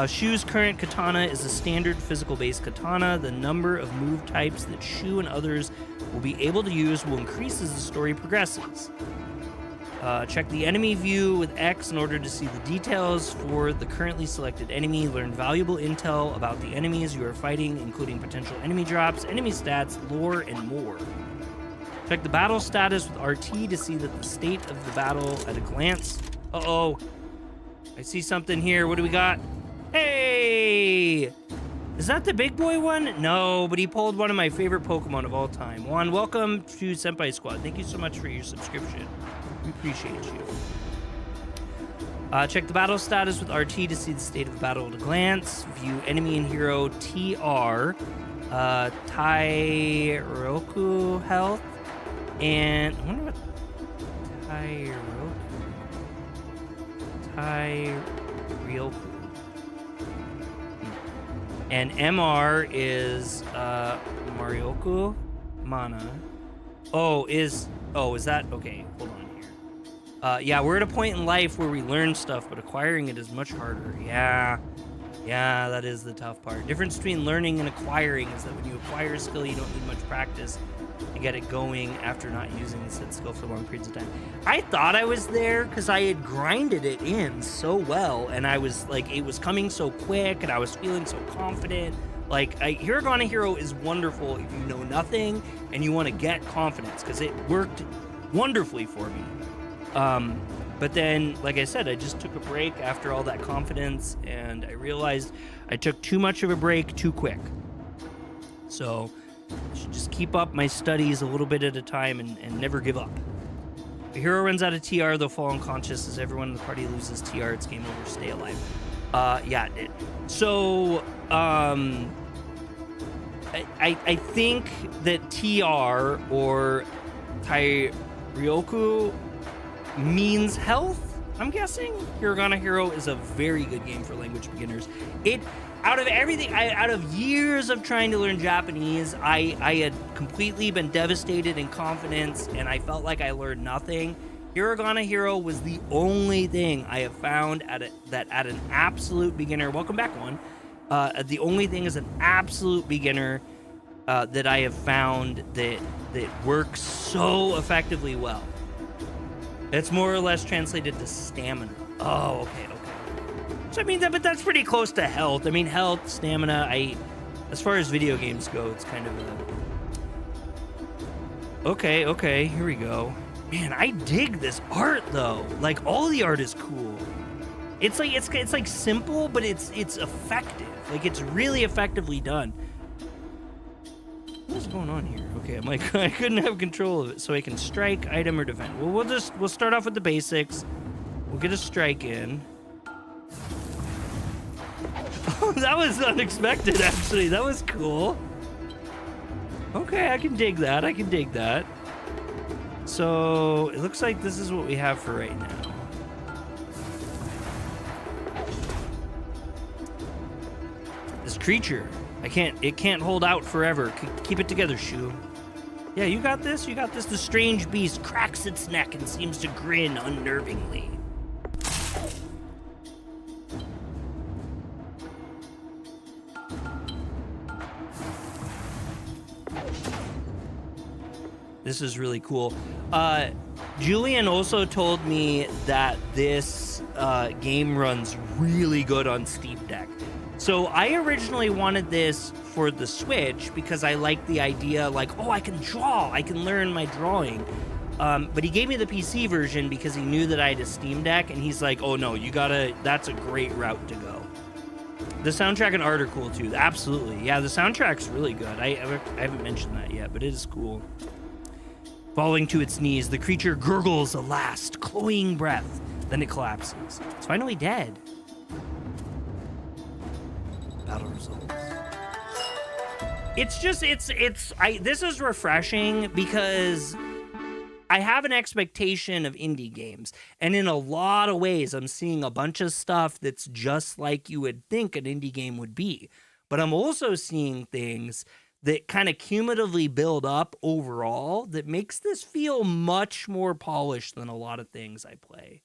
S1: Shu's current katana is a standard physical-based katana. The number of move types that Shu and others will be able to use will increase as the story progresses. Check the enemy view with X in order to see the details for the currently selected enemy. Learn valuable intel about the enemies you are fighting, including potential enemy drops, enemy stats, lore, and more. Check the battle status with RT to see that the state of the battle at a glance. Uh-oh. I see something here. What do we got? Hey! Is that the big boy one? No, but he pulled one of my favorite Pokemon of all time. Juan, welcome to Senpai Squad. Thank you so much for your subscription. We appreciate you. Check the battle status with RT to see the state of the battle at a glance. View enemy and hero TR, Tairoku health, and I wonder what Tairoku. And MR is Marioku Mana. Is that okay? Hold on here. Yeah, we're at a point in life where we learn stuff, but acquiring it is much harder. Yeah. Yeah, that is the tough part. Difference between learning and acquiring is that when you acquire a skill, you don't need much practice to get it going after not using the said skill for long periods of time. I thought I was there because I had grinded it in so well, and I was like, it was coming so quick, and I was feeling so confident. Like, Hiragana Hero is wonderful if you know nothing and you want to get confidence, because it worked wonderfully for me. But then, like I said, I just took a break after all that confidence, and I realized I took too much of a break too quick. So I should just keep up my studies a little bit at a time and never give up. The hero runs out of TR, they'll fall unconscious. As everyone in the party loses TR, it's game over, stay alive. Yeah, so I think that TR or Tairyoku means health, I'm guessing. Hiragana Hero is a very good game for language beginners. Out of everything, out of years of trying to learn Japanese, I had completely been devastated in confidence, and I felt like I learned nothing. Hiragana Hero was the only thing I have found that at an absolute beginner, welcome back one, the only thing as an absolute beginner that I have found that works so effectively well. It's more or less translated to stamina. Oh, okay. So I mean, but that's pretty close to health. I mean, health, stamina. As far as video games go, it's kind of a. Okay. Here we go. Man, I dig this art though. Like, all the art is cool. It's like simple, but it's effective. Like, it's really effectively done. What's going on here? Okay, I'm like, I couldn't have control of it, so I can strike, item, or defend. Well, we'll start off with the basics. We'll get a strike in. Oh, that was unexpected, actually. That was cool. Okay, I can dig that. So, it looks like this is what we have for right now. This creature. It can't hold out forever. Keep it together, Shu. Yeah, you got this. The strange beast cracks its neck and seems to grin unnervingly. This is really cool. Julian also told me that this game runs really good on Steam Deck. So I originally wanted this for the Switch because I like the idea, like, oh, I can draw, I can learn my drawing. But he gave me the PC version because he knew that I had a Steam Deck, and he's like, oh no, that's a great route to go. The soundtrack and art are cool too. Absolutely. Yeah, the soundtrack's really good. I haven't mentioned that yet, but it is cool. Falling to its knees, the creature gurgles a last, cloying breath. Then it collapses. It's finally dead. Battle results. This is refreshing because I have an expectation of indie games, and in a lot of ways I'm seeing a bunch of stuff that's just like you would think an indie game would be. But I'm also seeing things that kind of cumulatively build up overall that makes this feel much more polished than a lot of things I play.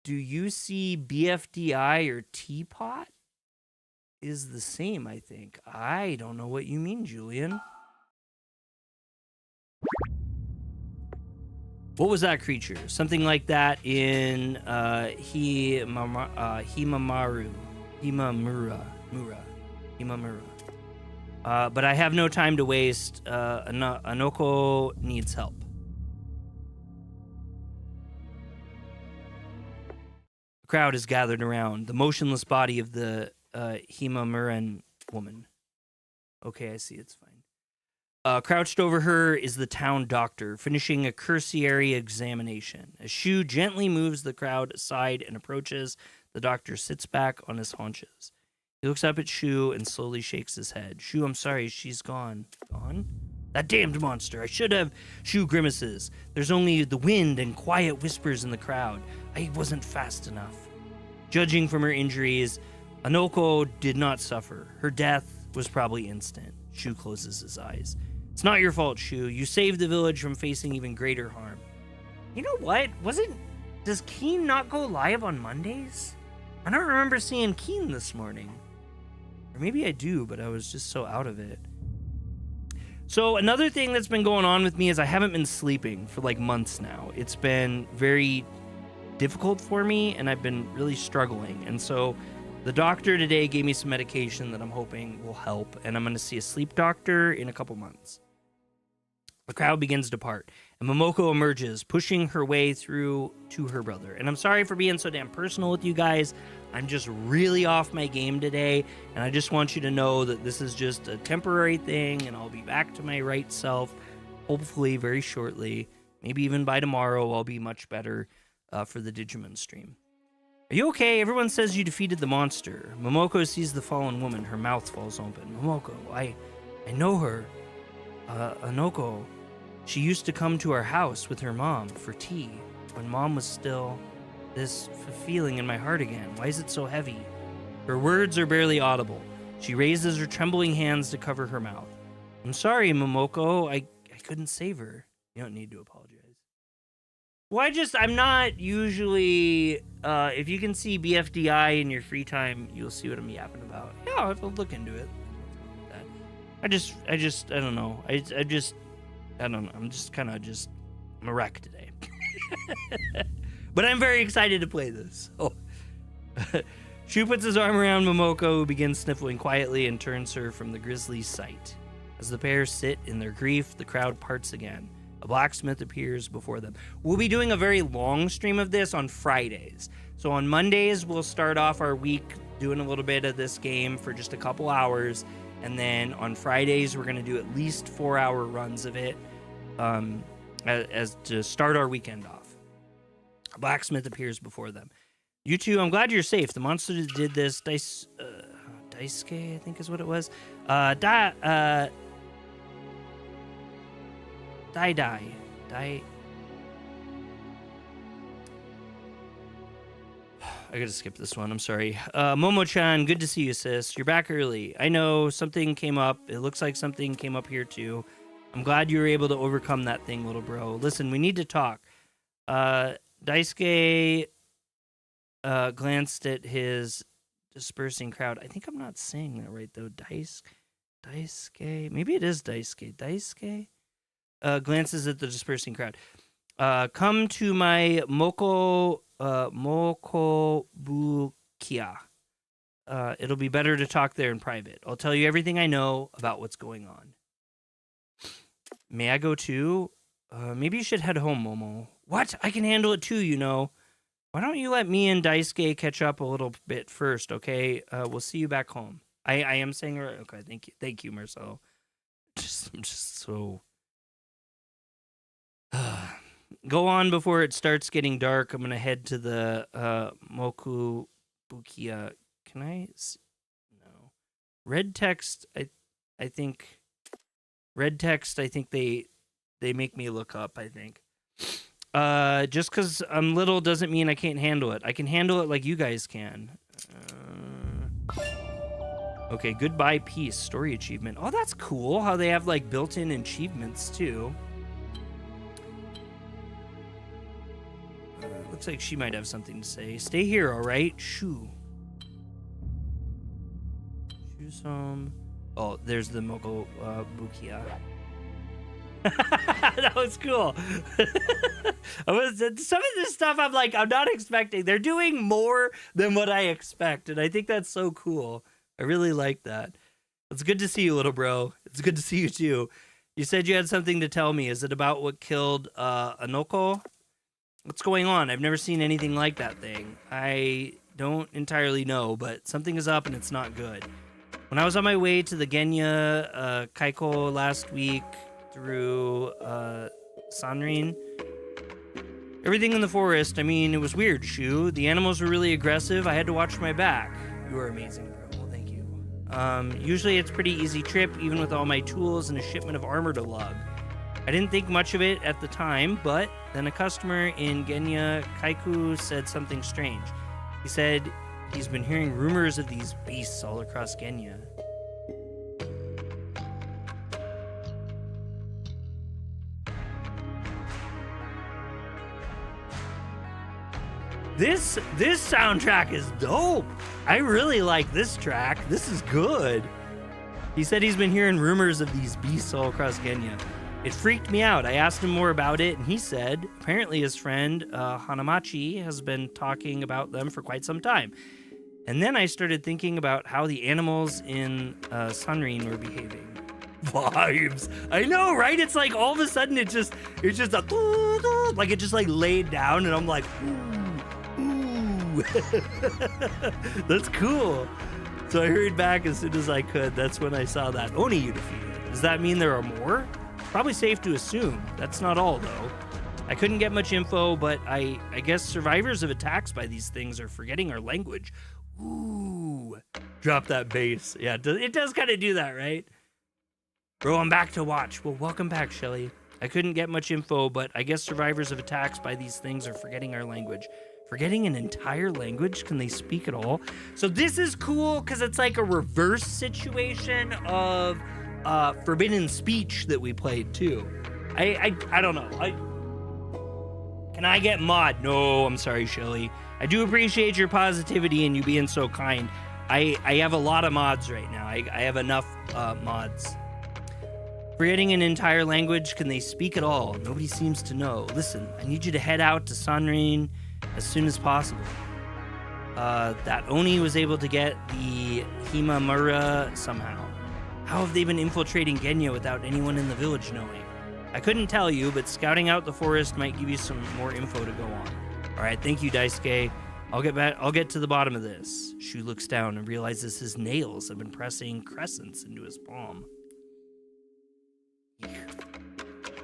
S1: Do you see BFDI or Teapot is the same, I think. I don't know what you mean, Julian. What was that creature? Something like that in Himamura. But I have no time to waste. Anoko needs help. The crowd is gathered around the motionless body of the Himamuran woman. Okay, I see. It's fine. Crouched over her is the town doctor, finishing a cursory examination. As Shu gently moves the crowd aside and approaches, the doctor sits back on his haunches. He looks up at Shu and slowly shakes his head. Shu, I'm sorry, she's gone. Gone? That damned monster. I should have. Shu grimaces. There's only the wind and quiet whispers in the crowd. I wasn't fast enough. Judging from her injuries, Anoko did not suffer. Her death was probably instant. Shu closes his eyes. It's not your fault, Shu. You saved the village from facing even greater harm. You know what? Does Keen not go live on Mondays? I don't remember seeing Keen this morning. Or maybe I do, but I was just so out of it. So another thing that's been going on with me is I haven't been sleeping for like months now. It's been very difficult for me, and I've been really struggling. And so the doctor today gave me some medication that I'm hoping will help, and I'm going to see a sleep doctor in a couple months. The crowd begins to part, and Momoko emerges, pushing her way through to her brother. And I'm sorry for being so damn personal with you guys. I'm just really off my game today, and I just want you to know that this is just a temporary thing, and I'll be back to my right self, hopefully very shortly. Maybe even by tomorrow, I'll be much better for the Digimon stream. Are you okay? Everyone says you defeated the monster. Momoko sees the fallen woman. Her mouth falls open. Momoko, I know her. Anoko. She used to come to our house with her mom for tea when mom was still this feeling in my heart again. Why is it so heavy? Her words are barely audible. She raises her trembling hands to cover her mouth. I'm sorry, Momoko. I couldn't save her. You don't need to apologize. Well, I'm not usually, if you can see BFDI in your free time, you'll see what I'm yapping about. Yeah, I'll have to look into it. I don't know. I don't know. I'm just kind of I'm a wreck today. But I'm very excited to play this. Oh. Shu puts his arm around Momoko, who begins sniffling quietly and turns her from the grisly sight. As the pair sit in their grief, the crowd parts again. A blacksmith appears before them. We'll be doing a very long stream of this on Fridays. So on Mondays, we'll start off our week doing a little bit of this game for just a couple hours. And then on Fridays, we're going to do at least 4-hour runs of it as to start our weekend off. A blacksmith appears before them. You two, I'm glad you're safe. The monster that did this, Daisuke, I think is what it was. Die. I gotta skip this one. I'm sorry. Momo-chan, good to see you, sis. You're back early. I know something came up. It looks like something came up here too. I'm glad you were able to overcome that thing, little bro. Listen, we need to talk. Daisuke glanced at his dispersing crowd. I think I'm not saying that right though. Daisuke. Maybe it is Daisuke. Daisuke glances at the dispersing crowd. Come to my Mokobukia. It'll be better to talk there in private. I'll tell you everything I know about what's going on. May I go too? Maybe you should head home, Momo. What? I can handle it too, you know. Why don't you let me and Daisuke catch up a little bit first, okay? We'll see you back home. I am saying right. Okay, thank you, Marcel. I'm just so. Go on before it starts getting dark. I'm gonna head to the Mokubukia. Can I? No. Red text. I think. Red text. I think they make me look up. I think. Just because I'm little doesn't mean I can't handle it. I can handle it like you guys can. Okay, goodbye, peace. Story achievement. Oh, that's cool. How they have like built-in achievements too. Looks like she might have something to say. Stay here, all right? Shoo. Some. Oh, there's the Moko Bukia. That was cool. Some of this stuff I'm not expecting. They're doing more than what I expect, and I think that's so cool. I really like that. It's good to see you, little bro. It's good to see you too. You said you had something to tell me. Is it about what killed Anoko? What's going on? I've never seen anything like that thing. I don't entirely know, but something is up and it's not good. When I was on my way to the Genya Kaiko last week through Sanrin, everything in the forest, I mean, it was weird, Shu. The animals were really aggressive. I had to watch my back. You are amazing, bro. Well, thank you. Usually it's a pretty easy trip, even with all my tools and a shipment of armor to lug. I didn't think much of it at the time, but then a customer in Genya Kaiku said something strange. He said he's been hearing rumors of these beasts all across Genya. This soundtrack is dope. I really like this track. This is good. He said he's been hearing rumors of these beasts all across Kenya. It freaked me out. I asked him more about it, and he said apparently his friend Hanamachi has been talking about them for quite some time. And then I started thinking about how the animals in Sunrin were behaving. Vibes. I know, right? It's like all of a sudden it's just a like it just like laid down, and I'm like, ooh. That's cool. So I hurried back as soon as I could. That's when I saw that Oni you defeated. Does that mean there are more? Probably safe to assume. That's not all, though. I couldn't get much info, but I guess survivors of attacks by these things are forgetting our language. Ooh. Drop that bass. Yeah, it does kind of do that, right? Bro, I'm back to watch. Well, welcome back, Shelly. I couldn't get much info, but I guess survivors of attacks by these things are forgetting our language. Forgetting an entire language? Can they speak at all? So this is cool because it's like a reverse situation of forbidden speech that we played too. I don't know. Can I get mod? No, I'm sorry, Shelly. I do appreciate your positivity and you being so kind. I have a lot of mods right now. I have enough mods. Forgetting an entire language, can they speak at all? Nobody seems to know. Listen, I need you to head out to Sunrin as soon as possible. That Oni was able to get the Himamura somehow. How have they been infiltrating Genya without anyone in the village knowing? I couldn't tell you, but scouting out the forest might give you some more info to go on. All right, thank you, Daisuke. I'll get to the bottom of this. Shu looks down and realizes his nails have been pressing crescents into his palm.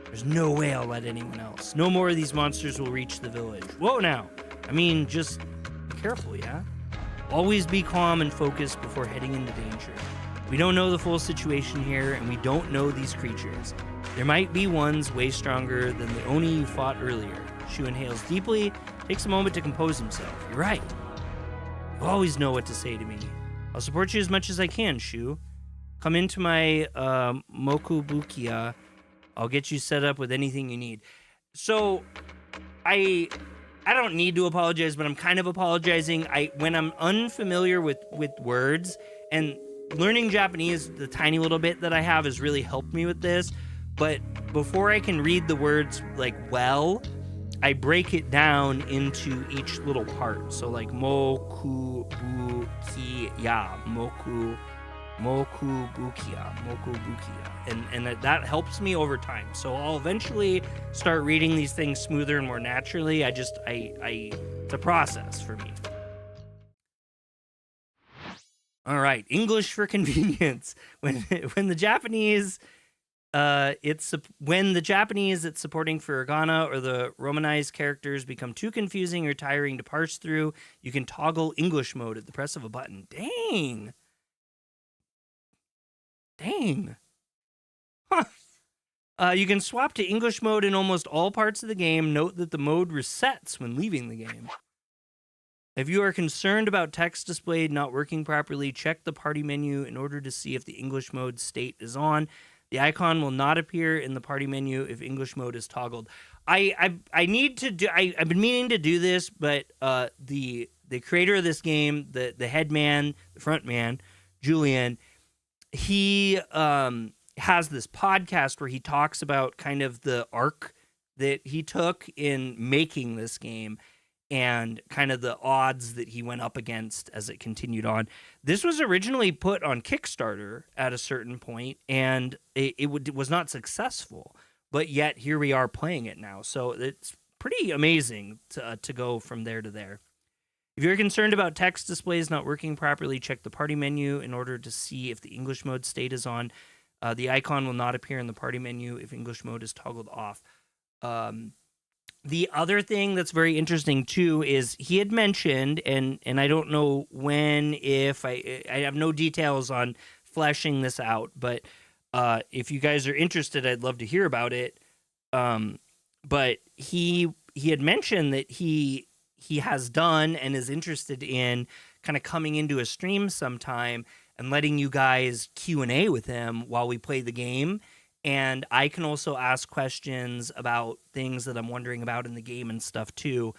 S1: There's no way I'll let anyone else. No more of these monsters will reach the village. Whoa now. I mean, just be careful, yeah? Always be calm and focused before heading into danger. We don't know the full situation here, and we don't know these creatures. There might be ones way stronger than the Oni you fought earlier. Shu inhales deeply, takes a moment to compose himself. You're right. You always know what to say to me. I'll support you as much as I can, Shu. Come into my Mokubukiya. I'll get you set up with anything you need. So, I don't need to apologize, but I'm kind of apologizing. When I'm unfamiliar with words, and learning Japanese, the tiny little bit that I have has really helped me with this. But before I can read the words well, I break it down into each little part. So like Mokubukiya, Mokubukiya, and that helps me over time. So I'll eventually start reading these things smoother and more naturally. It's a process for me. All right, English for convenience. When the Japanese it's supporting furigana or the romanized characters become too confusing or tiring to parse through, you can toggle English mode at the press of a button. Dang. Huh. You can swap to English mode in almost all parts of the game. Note that the mode resets when leaving the game. If you are concerned about text displayed not working properly, check the party menu in order to see if the English mode state is on. The icon will not appear in the party menu if English mode is toggled. I've been meaning to do this, but the creator of this game, the head man, the front man, Julian, he has this podcast where he talks about kind of the arc that he took in making this game and kind of the odds that he went up against as it continued on. This was originally put on Kickstarter at a certain point, and it was not successful, but yet here we are playing it now. So it's pretty amazing to go from there to there. If you're concerned about text displays not working properly, check the party menu in order to see if the English mode state is on. The icon will not appear in the party menu if English mode is toggled off. The other thing that's very interesting too is he had mentioned, and I don't know when, if I have no details on fleshing this out, but if you guys are interested, I'd love to hear about it. But he had mentioned that he has done and is interested in kind of coming into a stream sometime and letting you guys Q&A with him while we play the game. And I can also ask questions about things that I'm wondering about in the game and stuff too.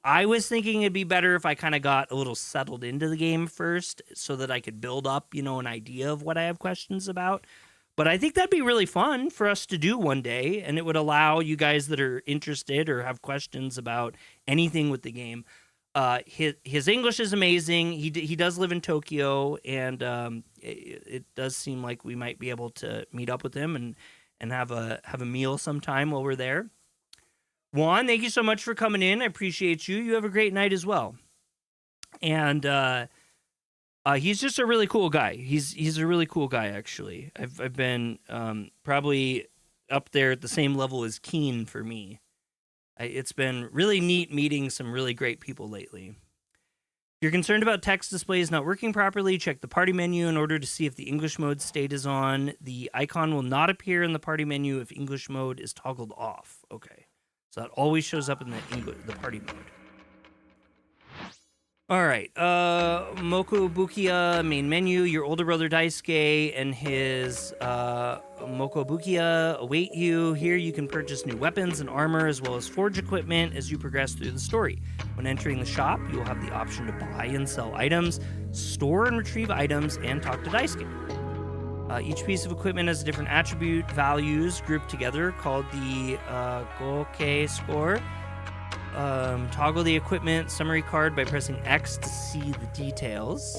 S1: I was thinking it'd be better if I kind of got a little settled into the game first so that I could build up, an idea of what I have questions about. But I think that'd be really fun for us to do one day, and it would allow you guys that are interested or have questions about anything with the game. His English is amazing. He does live in Tokyo, and it does seem like we might be able to meet up with him and have a meal sometime while we're there. Juan, thank you so much for coming in. I appreciate you. You have a great night as well. And he's just a really cool guy. He's a really cool guy, actually. I've been probably up there at the same level as Keen for me. It's been really neat meeting some really great people lately. If you're concerned about text displays not working properly, check the party menu in order to see if the English mode state is on. The icon will not appear in the party menu if English mode is toggled off. Okay. So that always shows up in the party mode. All right. Mokobukiya main menu. Your older brother Daisuke and his Mokobukiya await you. Here you can purchase new weapons and armor as well as forge equipment as you progress through the story. When entering the shop, you will have the option to buy and sell items, store and retrieve items, and talk to Daisuke. Each piece of equipment has different attribute values grouped together called the Gokkei score. Toggle the equipment summary card by pressing X to see the details.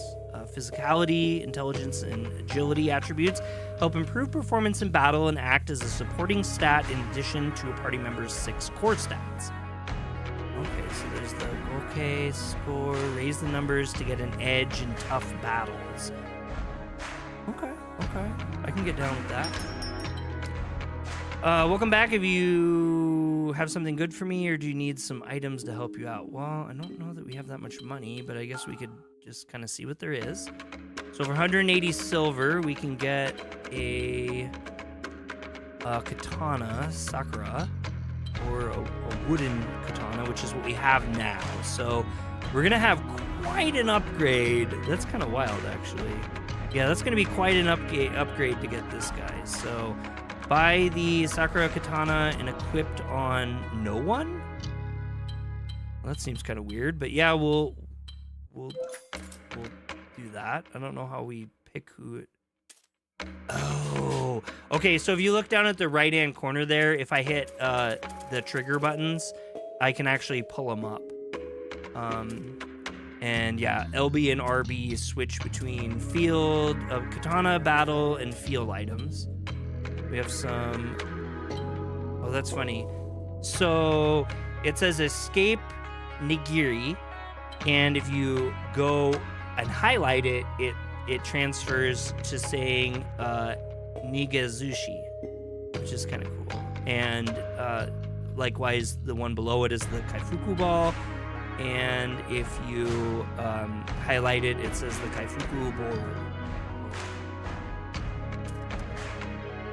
S1: Physicality, intelligence, and agility attributes help improve performance in battle and act as a supporting stat in addition to a party member's 6 core stats. Okay, so there's the Gokkei score. Raise the numbers to get an edge in tough battles. Okay. I can get down with that. Welcome back. If you have something good for me, or do you need some items to help you out? Well, I don't know that we have that much money, but I guess we could just kind of see what there is. So for 180 silver, we can get a katana, Sakura, or a wooden katana, which is what we have now. So we're going to have quite an upgrade. That's kind of wild, actually. Yeah, that's going to be quite an upgrade to get this guy. So buy the Sakura katana and equipped on no one? Well, that seems kind of weird, but yeah, we'll do that. I don't know how we pick who it... Oh, okay, so if you look down at the right-hand corner there, if I hit the trigger buttons, I can actually pull them up. And yeah, LB and RB switch between field of katana, battle, and field items. We have some... Oh, that's funny. So it says escape nigiri, and if you go and highlight it, it transfers to saying nigazushi, which is kind of cool. And likewise, the one below it is the kaifuku ball. And if you highlight it, it says the Kaifuku Bowl.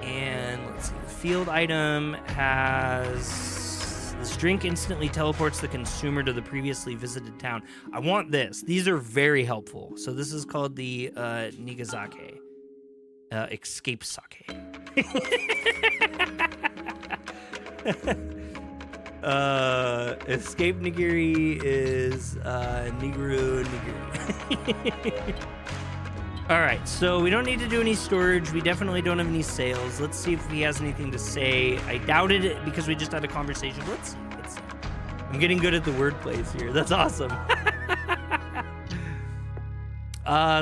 S1: And let's see, the field item has... This drink instantly teleports the consumer to the previously visited town. I want this. These are very helpful. So this is called the Nigazake. Escape sake. Escape nigiri is niguru. All right, so we don't need to do any storage. We definitely don't have any sales. Let's see if he has anything to say. I doubted it because we just had a conversation. Let's see. I'm getting good at the wordplays here. That's awesome.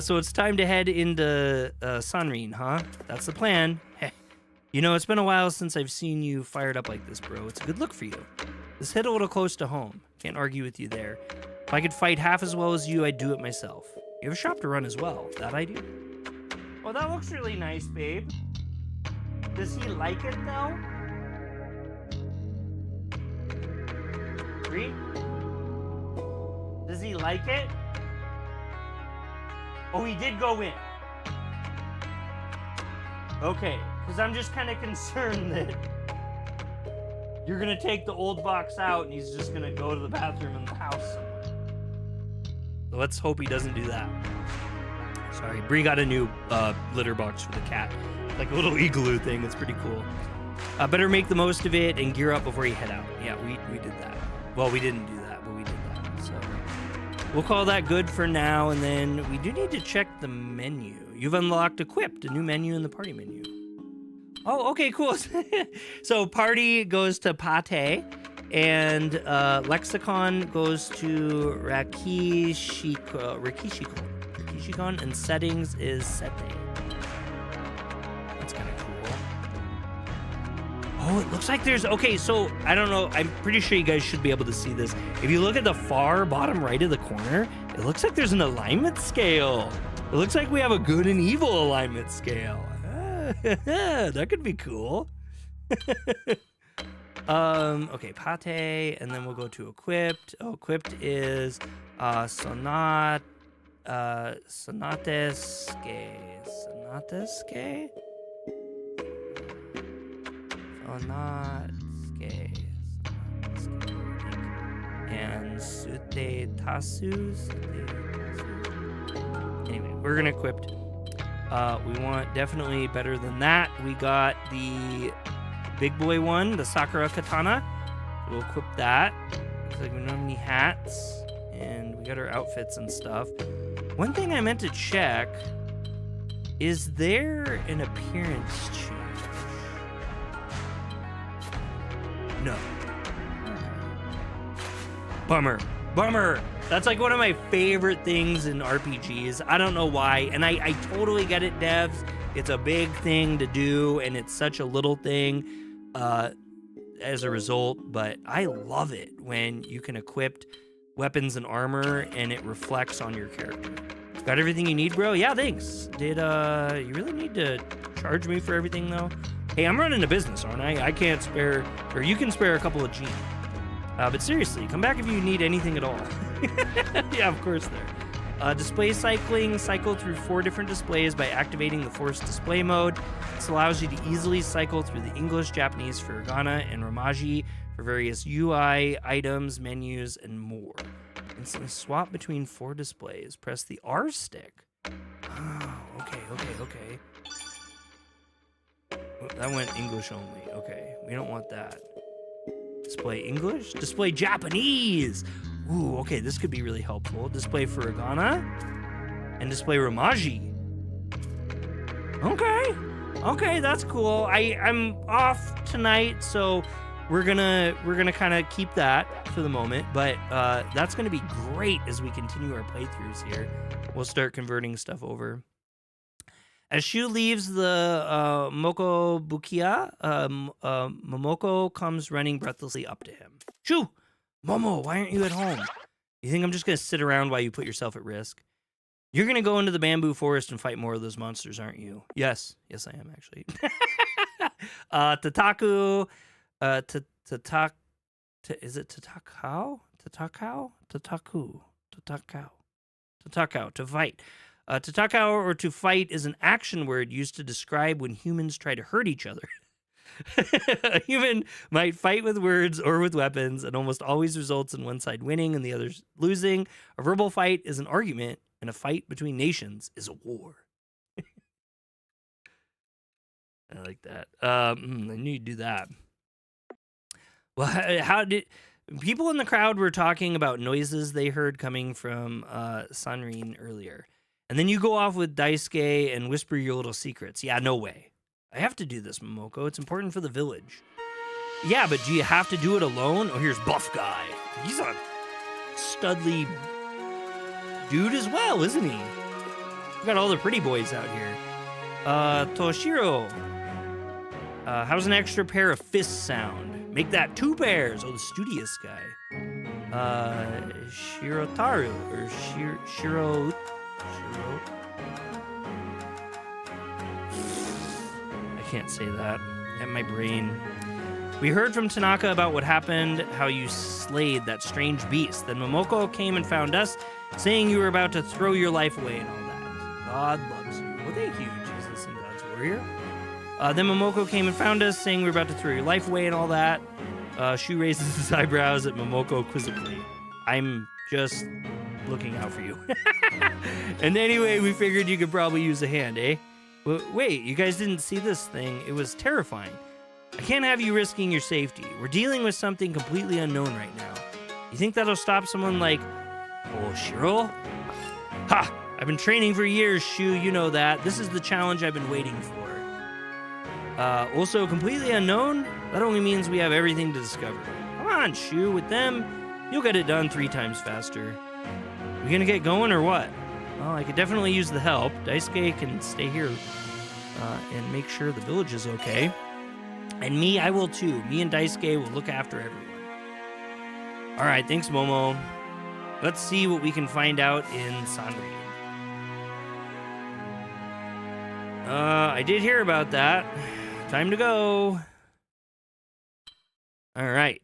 S1: So it's time to head into Sanrin, huh? That's the plan. You know, it's been a while since I've seen you fired up like this, bro. It's a good look for you. This hit a little close to home. Can't argue with you there. If I could fight half as well as you, I'd do it myself. You have a shop to run as well. That I do. Well, that looks really nice, babe. Does he like it, though? Reed? Does he like it? Oh, he did go in. Okay. Because I'm just kind of concerned that you're going to take the old box out and he's just going to go to the bathroom in the house somewhere. So let's hope he doesn't do that. Sorry, Bree got a new litter box for the cat. Like a little igloo thing. It's pretty cool. Better make the most of it and gear up before you head out. Yeah, we did that. Well, we didn't do that, but we did that. we'll call that good for now, and then we do need to check the menu. You've unlocked Equipped, a new menu in the party menu. Oh, okay, cool. So party goes to Pate, and lexicon goes to Rakishikon, and settings is Sete. That's kind of cool. Oh, it looks like there's... Okay, so I don't know. I'm pretty sure you guys should be able to see this. If you look at the far bottom right of the corner, it looks like there's an alignment scale. It looks like we have a good and evil alignment scale. That could be cool. Okay, Pate, and then we'll go to Equipped. Oh, Equipped is Sonateske. And Sute Tasu. Anyway, we're gonna Equipped. We want definitely better than that. We got the big boy one, the Sakura Katana. We'll equip that. Looks like we don't have any hats. And we got our outfits and stuff. One thing I meant to check, is there an appearance change? No. Bummer. That's like one of my favorite things in RPGs. I don't know why. And I totally get it, devs. It's a big thing to do, and it's such a little thing as a result. But I love it when you can equip weapons and armor, and it reflects on your character. Got everything you need, bro? Yeah, thanks. Did you really need to charge me for everything, though? Hey, I'm running a business, aren't I? I can't spare, or you can spare a couple of G. But seriously, come back if you need anything at all. Yeah, of course there. Display cycling. Cycle through 4 different displays by activating the forced display mode. This allows you to easily cycle through the English, Japanese, Furigana, and Romaji for various UI, items, menus, and more. Instantly swap between 4 displays. Press the R stick. Oh, okay. Oh, that went English only. Okay, we don't want that. Display English? Display Japanese! Ooh, okay, this could be really helpful. Display Furigana and display Romaji. Okay, that's cool. I'm off tonight, so we're gonna kind of keep that for the moment. But that's gonna be great as we continue our playthroughs here. We'll start converting stuff over. As Shu leaves the Moko Bukia, Momoko comes running breathlessly up to him. Shu! Momo, why aren't you at home? You think I'm just going to sit around while you put yourself at risk? You're going to go into the bamboo forest and fight more of those monsters, aren't you? Yes, I am, actually. Tataku, is it Tatakao? Tatakao, to fight. Tatakao, or to fight, is an action word used to describe when humans try to hurt each other. A human might fight with words or with weapons, and almost always results in one side winning and the other losing. A verbal fight is an argument, and a fight between nations is a war. I like that. I knew you'd do that. Well, how did... People in the crowd were talking about noises they heard coming from Sanrin earlier. And then you go off with Daisuke and whisper your little secrets. Yeah, no way. I have to do this, Momoko. It's important for the village. Yeah, but do you have to do it alone? Oh, here's Buff Guy. He's a studly dude as well, isn't he? We got all the pretty boys out here. Toshiro. How's an extra pair of fists sound? Make that 2 pairs. Oh, the studious guy. Shirotaru. Or Shiro... I can't say that. At my brain. We heard from Tanaka about what happened, how you slayed that strange beast. Then Momoko came and found us, saying you were about to throw your life away and all that. God loves you. Well, thank you, Jesus and God's warrior. Then Momoko came and found us, saying we were about to throw your life away and all that. Shu raises his eyebrows at Momoko quizzically. I'm just looking out for you. And anyway, we figured you could probably use a hand, eh? Well, wait, you guys didn't see this thing. It was terrifying. I can't have you risking your safety. We're dealing with something completely unknown right now. You think that'll stop someone like Oh, Shiro? Ha! I've been training for years, Shu, you know that. This is the challenge I've been waiting for. Also, completely unknown? That only means we have everything to discover. Come on, Shu, with them, you'll get it done 3 times faster. We gonna get going or what? Well, I could definitely use the help. Daisuke can stay here and make sure the village is okay. And me, I will too. Me and Daisuke will look after everyone. All right, thanks, Momo. Let's see what we can find out in Sanri. I did hear about that. Time to go. All right.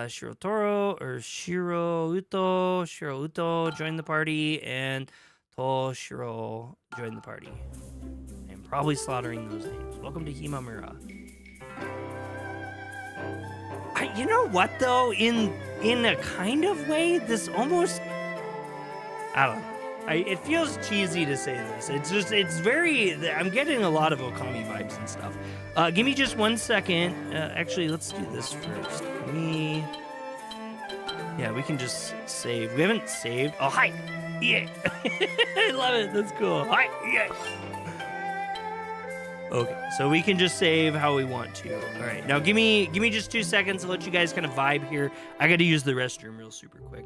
S1: Shiro Uto joined the party, and Toshiro joined the party. I'm probably slaughtering those names. Welcome to Himamura. You know what, though? In a kind of way, this almost... I don't know. It feels cheesy to say this. It's very... I'm getting a lot of Okami vibes and stuff. Give me just 1 second. Actually, let's do this first. Yeah, we can just save. We haven't saved. Oh, hi. Yeah. I love it. That's cool. Hi. Yeah. Okay, so we can just save how we want to. All right, now give me just 2 seconds to let you guys kind of vibe here. I got to use the restroom real super quick.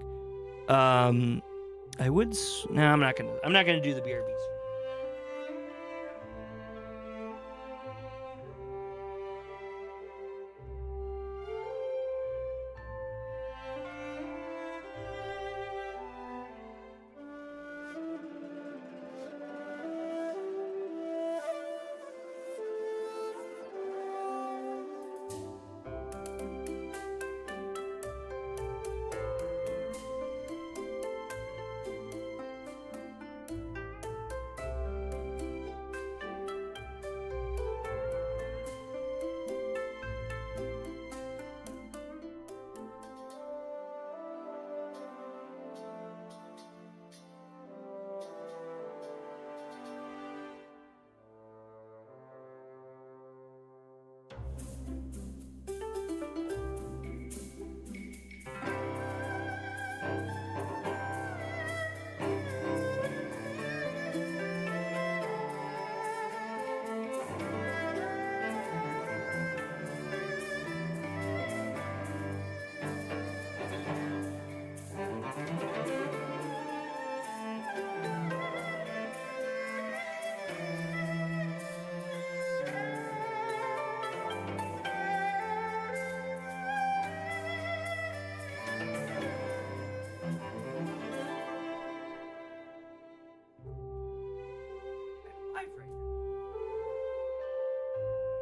S1: I would. No, I'm not gonna do the BRBs.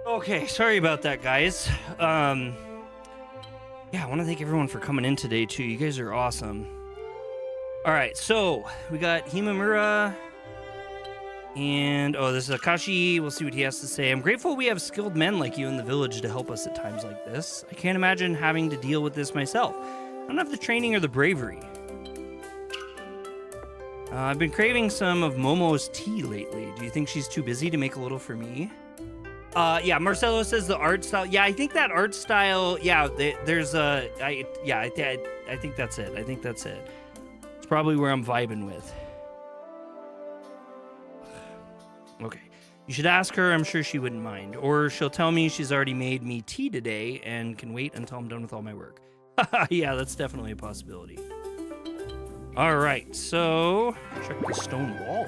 S1: Okay, sorry about that, guys. Yeah, I want to thank everyone for coming in today, too. You guys are awesome. All right, so we got Himamura, and, this is Akashi. We'll see what he has to say. I'm grateful we have skilled men like you in the village to help us at times like this. I can't imagine having to deal with this myself. I don't have the training or the bravery. I've been craving some of Momo's tea lately. Do you think she's too busy to make a little for me? Yeah, Marcelo says the art style. Yeah, I think that art style. Yeah, there's a. I think that's it. I think that's it. It's probably where I'm vibing with. Okay, you should ask her. I'm sure she wouldn't mind, or she'll tell me she's already made me tea today and can wait until I'm done with all my work. Yeah, that's definitely a possibility. All right, so check the stone wall.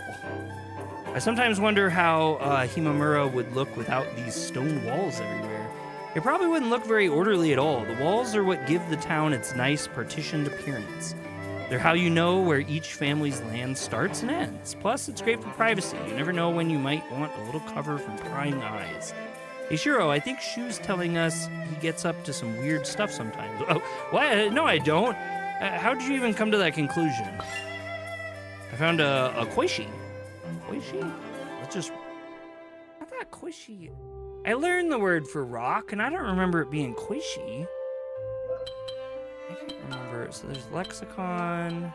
S1: I sometimes wonder how Himamura would look without these stone walls everywhere. It probably wouldn't look very orderly at all. The walls are what give the town its nice partitioned appearance. They're how you know where each family's land starts and ends. Plus, it's great for privacy. You never know when you might want a little cover from prying eyes. Hey, Shiro, I think Shu's telling us he gets up to some weird stuff sometimes. Oh, what? No, I don't. How did you even come to that conclusion? I found a koishi. Koishi? Let's just... I thought koishi... I learned the word for rock, and I don't remember it being koishi. I can't remember. So there's lexicon.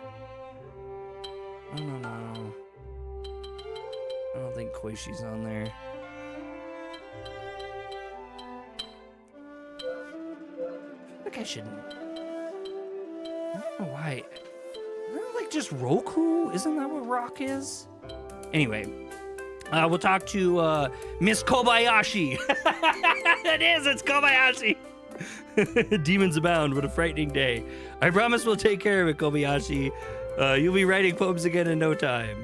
S1: No. I don't think koishi's on there. I feel like I shouldn't... I don't know why. I don't like just Roku? Isn't that what rock is? Anyway, we'll talk to Miss Kobayashi. It's Kobayashi. Demons abound, what a frightening day. I promise we'll take care of it, Kobayashi. You'll be writing poems again in no time.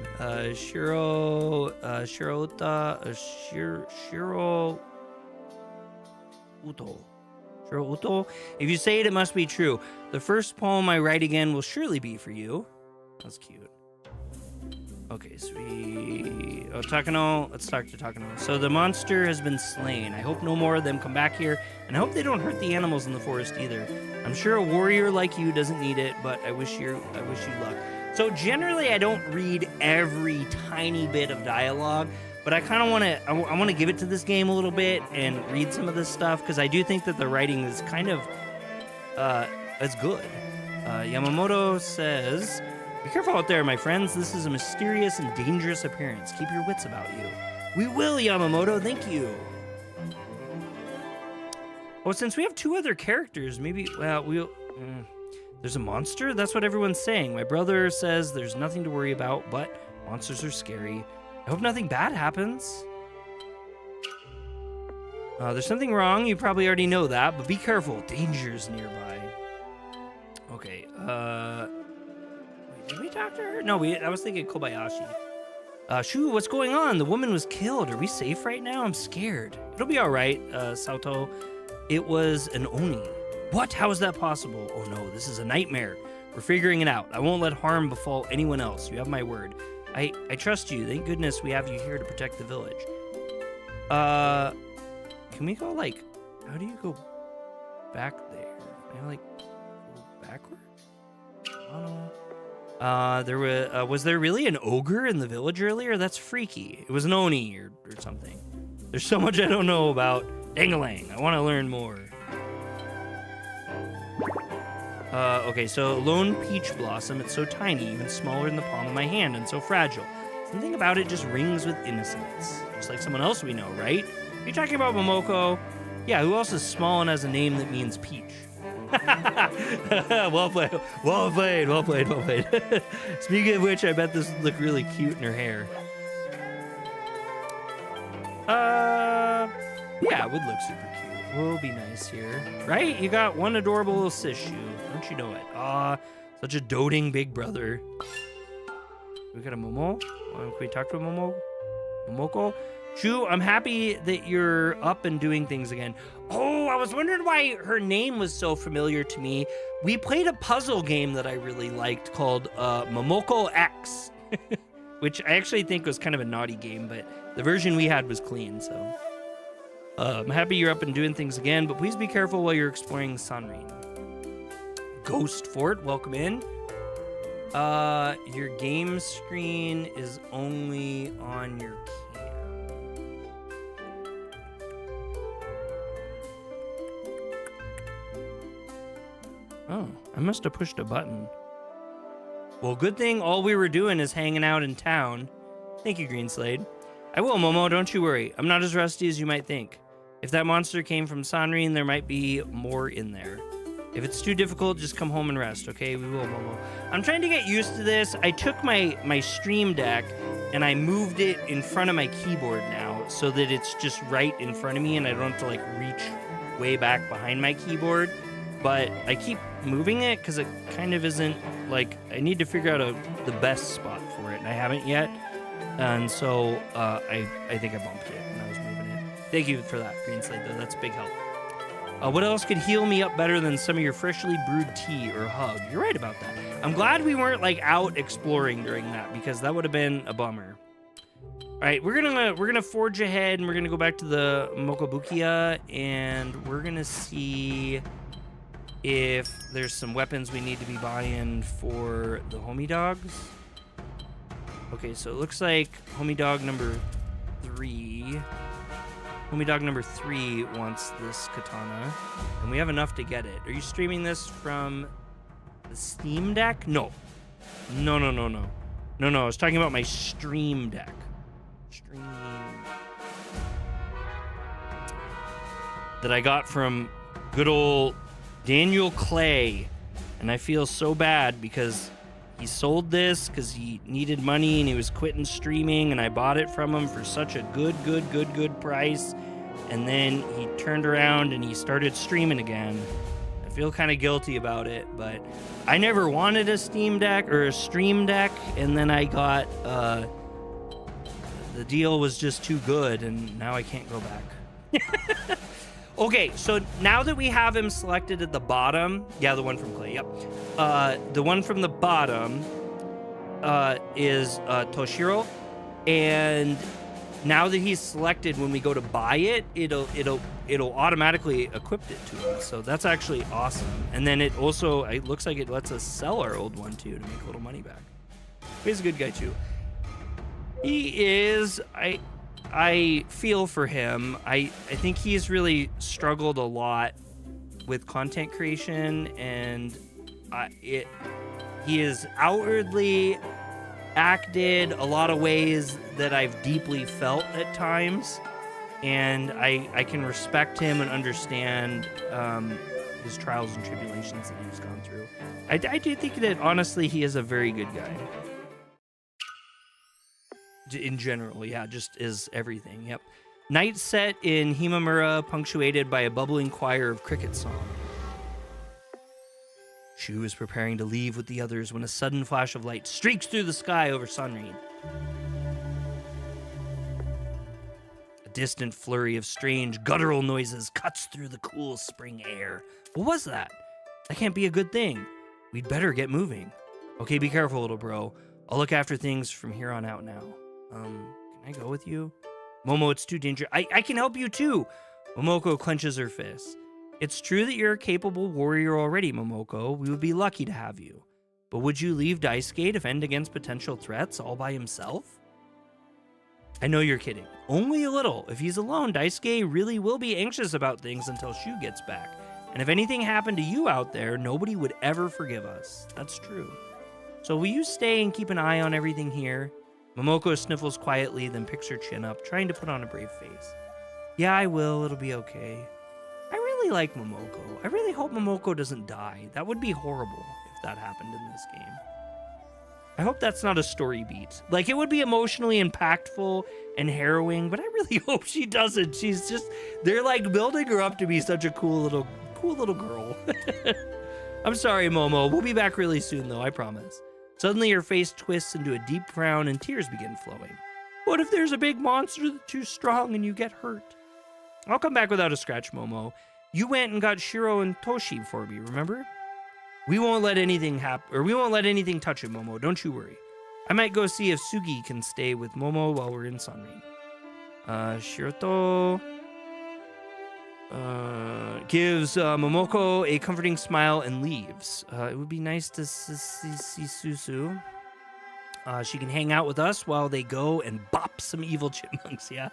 S1: Shiro Uto. If you say it, it must be true. The first poem I write again will surely be for you. That's cute. Okay, sweet. Oh, Takano. Let's talk to Takano. So the monster has been slain. I hope no more of them come back here, and I hope they don't hurt the animals in the forest either. I'm sure a warrior like you doesn't need it, but I wish you luck. So generally, I don't read every tiny bit of dialogue, but I kind of want to. I want to give it to this game a little bit and read some of this stuff because I do think that the writing is kind of it's good. Yamamoto says, "Be careful out there, my friends. This is a mysterious and dangerous appearance. Keep your wits about you." We will, Yamamoto. Thank you. Oh, since we have two other characters, maybe we'll. There's a monster? That's what everyone's saying. My brother says there's nothing to worry about, but monsters are scary. I hope nothing bad happens. There's something wrong. You probably already know that, but be careful. Danger's nearby. Okay, wait, did we talk to her? No, I was thinking Kobayashi. Shu, what's going on? The woman was killed. Are we safe right now? I'm scared. It'll be all right, Sato. It was an Oni. What? How is that possible? Oh no, this is a nightmare. We're figuring it out. I won't let harm befall anyone else. You have my word. I trust you. Thank goodness we have you here to protect the village. Can we go like, how do you go back there? Can I like go backward? I don't know. Was there really an ogre in the village earlier? That's freaky. It was an Oni or something. There's so much I don't know about. Dang-a-lang, I want to learn more. Okay, so lone peach blossom. It's so tiny, even smaller than the palm of my hand, and so fragile. Something about it just rings with innocence. Just like someone else we know, right? Are you talking about Momoko? Yeah, who else is small and has a name that means peach? Well played. Speaking of which, I bet this would look really cute in her hair. Yeah, it would look super cute. We'll be nice here. Right? You got one adorable little sis shoe. Don't you know it? Such a doting big brother. We got a Momo? Can we talk to a Momo? Momoko? Shu, I'm happy that you're up and doing things again. Oh, I was wondering why her name was so familiar to me. We played a puzzle game that I really liked called Momoko X, which I actually think was kind of a naughty game, but the version we had was clean, so. I'm happy you're up and doing things again, but please be careful while you're exploring Sanrin. Ghost Fort, welcome in. Your game screen is only on your cam. Oh, I must have pushed a button. Well, good thing all we were doing is hanging out in town. Thank you, Greenslade. I will, Momo, don't you worry. I'm not as rusty as you might think. If that monster came from Sanrin, there might be more in there. If it's too difficult, just come home and rest, okay? We will, Momo. I'm trying to get used to this. I took my Stream Deck and I moved it in front of my keyboard now so that it's just right in front of me and I don't have to like reach way back behind my keyboard. But I keep moving it because it kind of isn't like, I need to figure out the best spot for it and I haven't yet. And so I think I bumped it when I was moving it. Thank you for that, Greenslade, though. That's a big help. What else could heal me up better than some of your freshly brewed tea or hug? You're right about that. I'm glad we weren't like out exploring during that because that would have been a bummer. All right, we're gonna forge ahead and we're gonna go back to the Mokobukia and we're gonna see if there's some weapons we need to be buying for the homie dogs. Okay, so it looks like homie dog number 3. Homie dog number 3 wants this katana, and we have enough to get it. Are you streaming this from the Steam Deck? No. No. I was talking about my Stream Deck. That I got from good old Daniel Clay, and I feel so bad because he sold this because he needed money and he was quitting streaming, and I bought it from him for such a good price. And then he turned around and he started streaming again. I feel kind of guilty about it, but I never wanted a Steam Deck or a Stream Deck, and then I got the deal was just too good, and now I can't go back. Okay, so now that we have him selected at the bottom, yeah, the one from Clay, yep. The one from the bottom is Toshiro, and now that he's selected, when we go to buy it, it'll automatically equip it to him. So that's actually awesome. And then it looks like it lets us sell our old one too to make a little money back. He's a good guy too. He is. I feel for him. I think he's really struggled a lot with content creation, and he is outwardly acted a lot of ways that I've deeply felt at times, and I can respect him and understand his trials and tribulations that he's gone through. I do think that honestly he is a very good guy. In general, yeah, just is everything. Yep. Night set in Himamura, punctuated by a bubbling choir of cricket song. Shu is preparing to leave with the others when a sudden flash of light streaks through the sky over Sunreed. A distant flurry of strange guttural noises cuts through the cool spring air. What was that? That can't be a good thing. We'd better get moving. Okay, be careful, little bro. I'll look after things from here on out now. Can I go with you? Momo, it's too dangerous. I can help you too. Momoko clenches her fist. It's true that you're a capable warrior already, Momoko. We would be lucky to have you. But would you leave Daisuke to fend against potential threats all by himself? I know you're kidding. Only a little. If he's alone, Daisuke really will be anxious about things until Shu gets back. And if anything happened to you out there, nobody would ever forgive us. That's true. So will you stay and keep an eye on everything here? Momoko sniffles quietly, then picks her chin up, trying to put on a brave face. Yeah, I will. It'll be okay. I really like Momoko. I really hope Momoko doesn't die. That would be horrible if that happened in this game. I hope that's not a story beat. Like, it would be emotionally impactful and harrowing, but I really hope she doesn't. She's just, they're like building her up to be such a cool little girl. I'm sorry, Momo. We'll be back really soon, though, I promise. Suddenly, her face twists into a deep frown and tears begin flowing. What if there's a big monster that's too strong and you get hurt? I'll come back without a scratch, Momo. You went and got Shiro and Toshi for me, remember? We won't let anything happen, or we won't let anything touch him, Momo. Don't you worry. I might go see if Sugi can stay with Momo while we're in Sunreed. Shiroto gives Momoko a comforting smile and leaves. It would be nice to see Susu. She can hang out with us while they go and bop some evil chipmunks, yeah?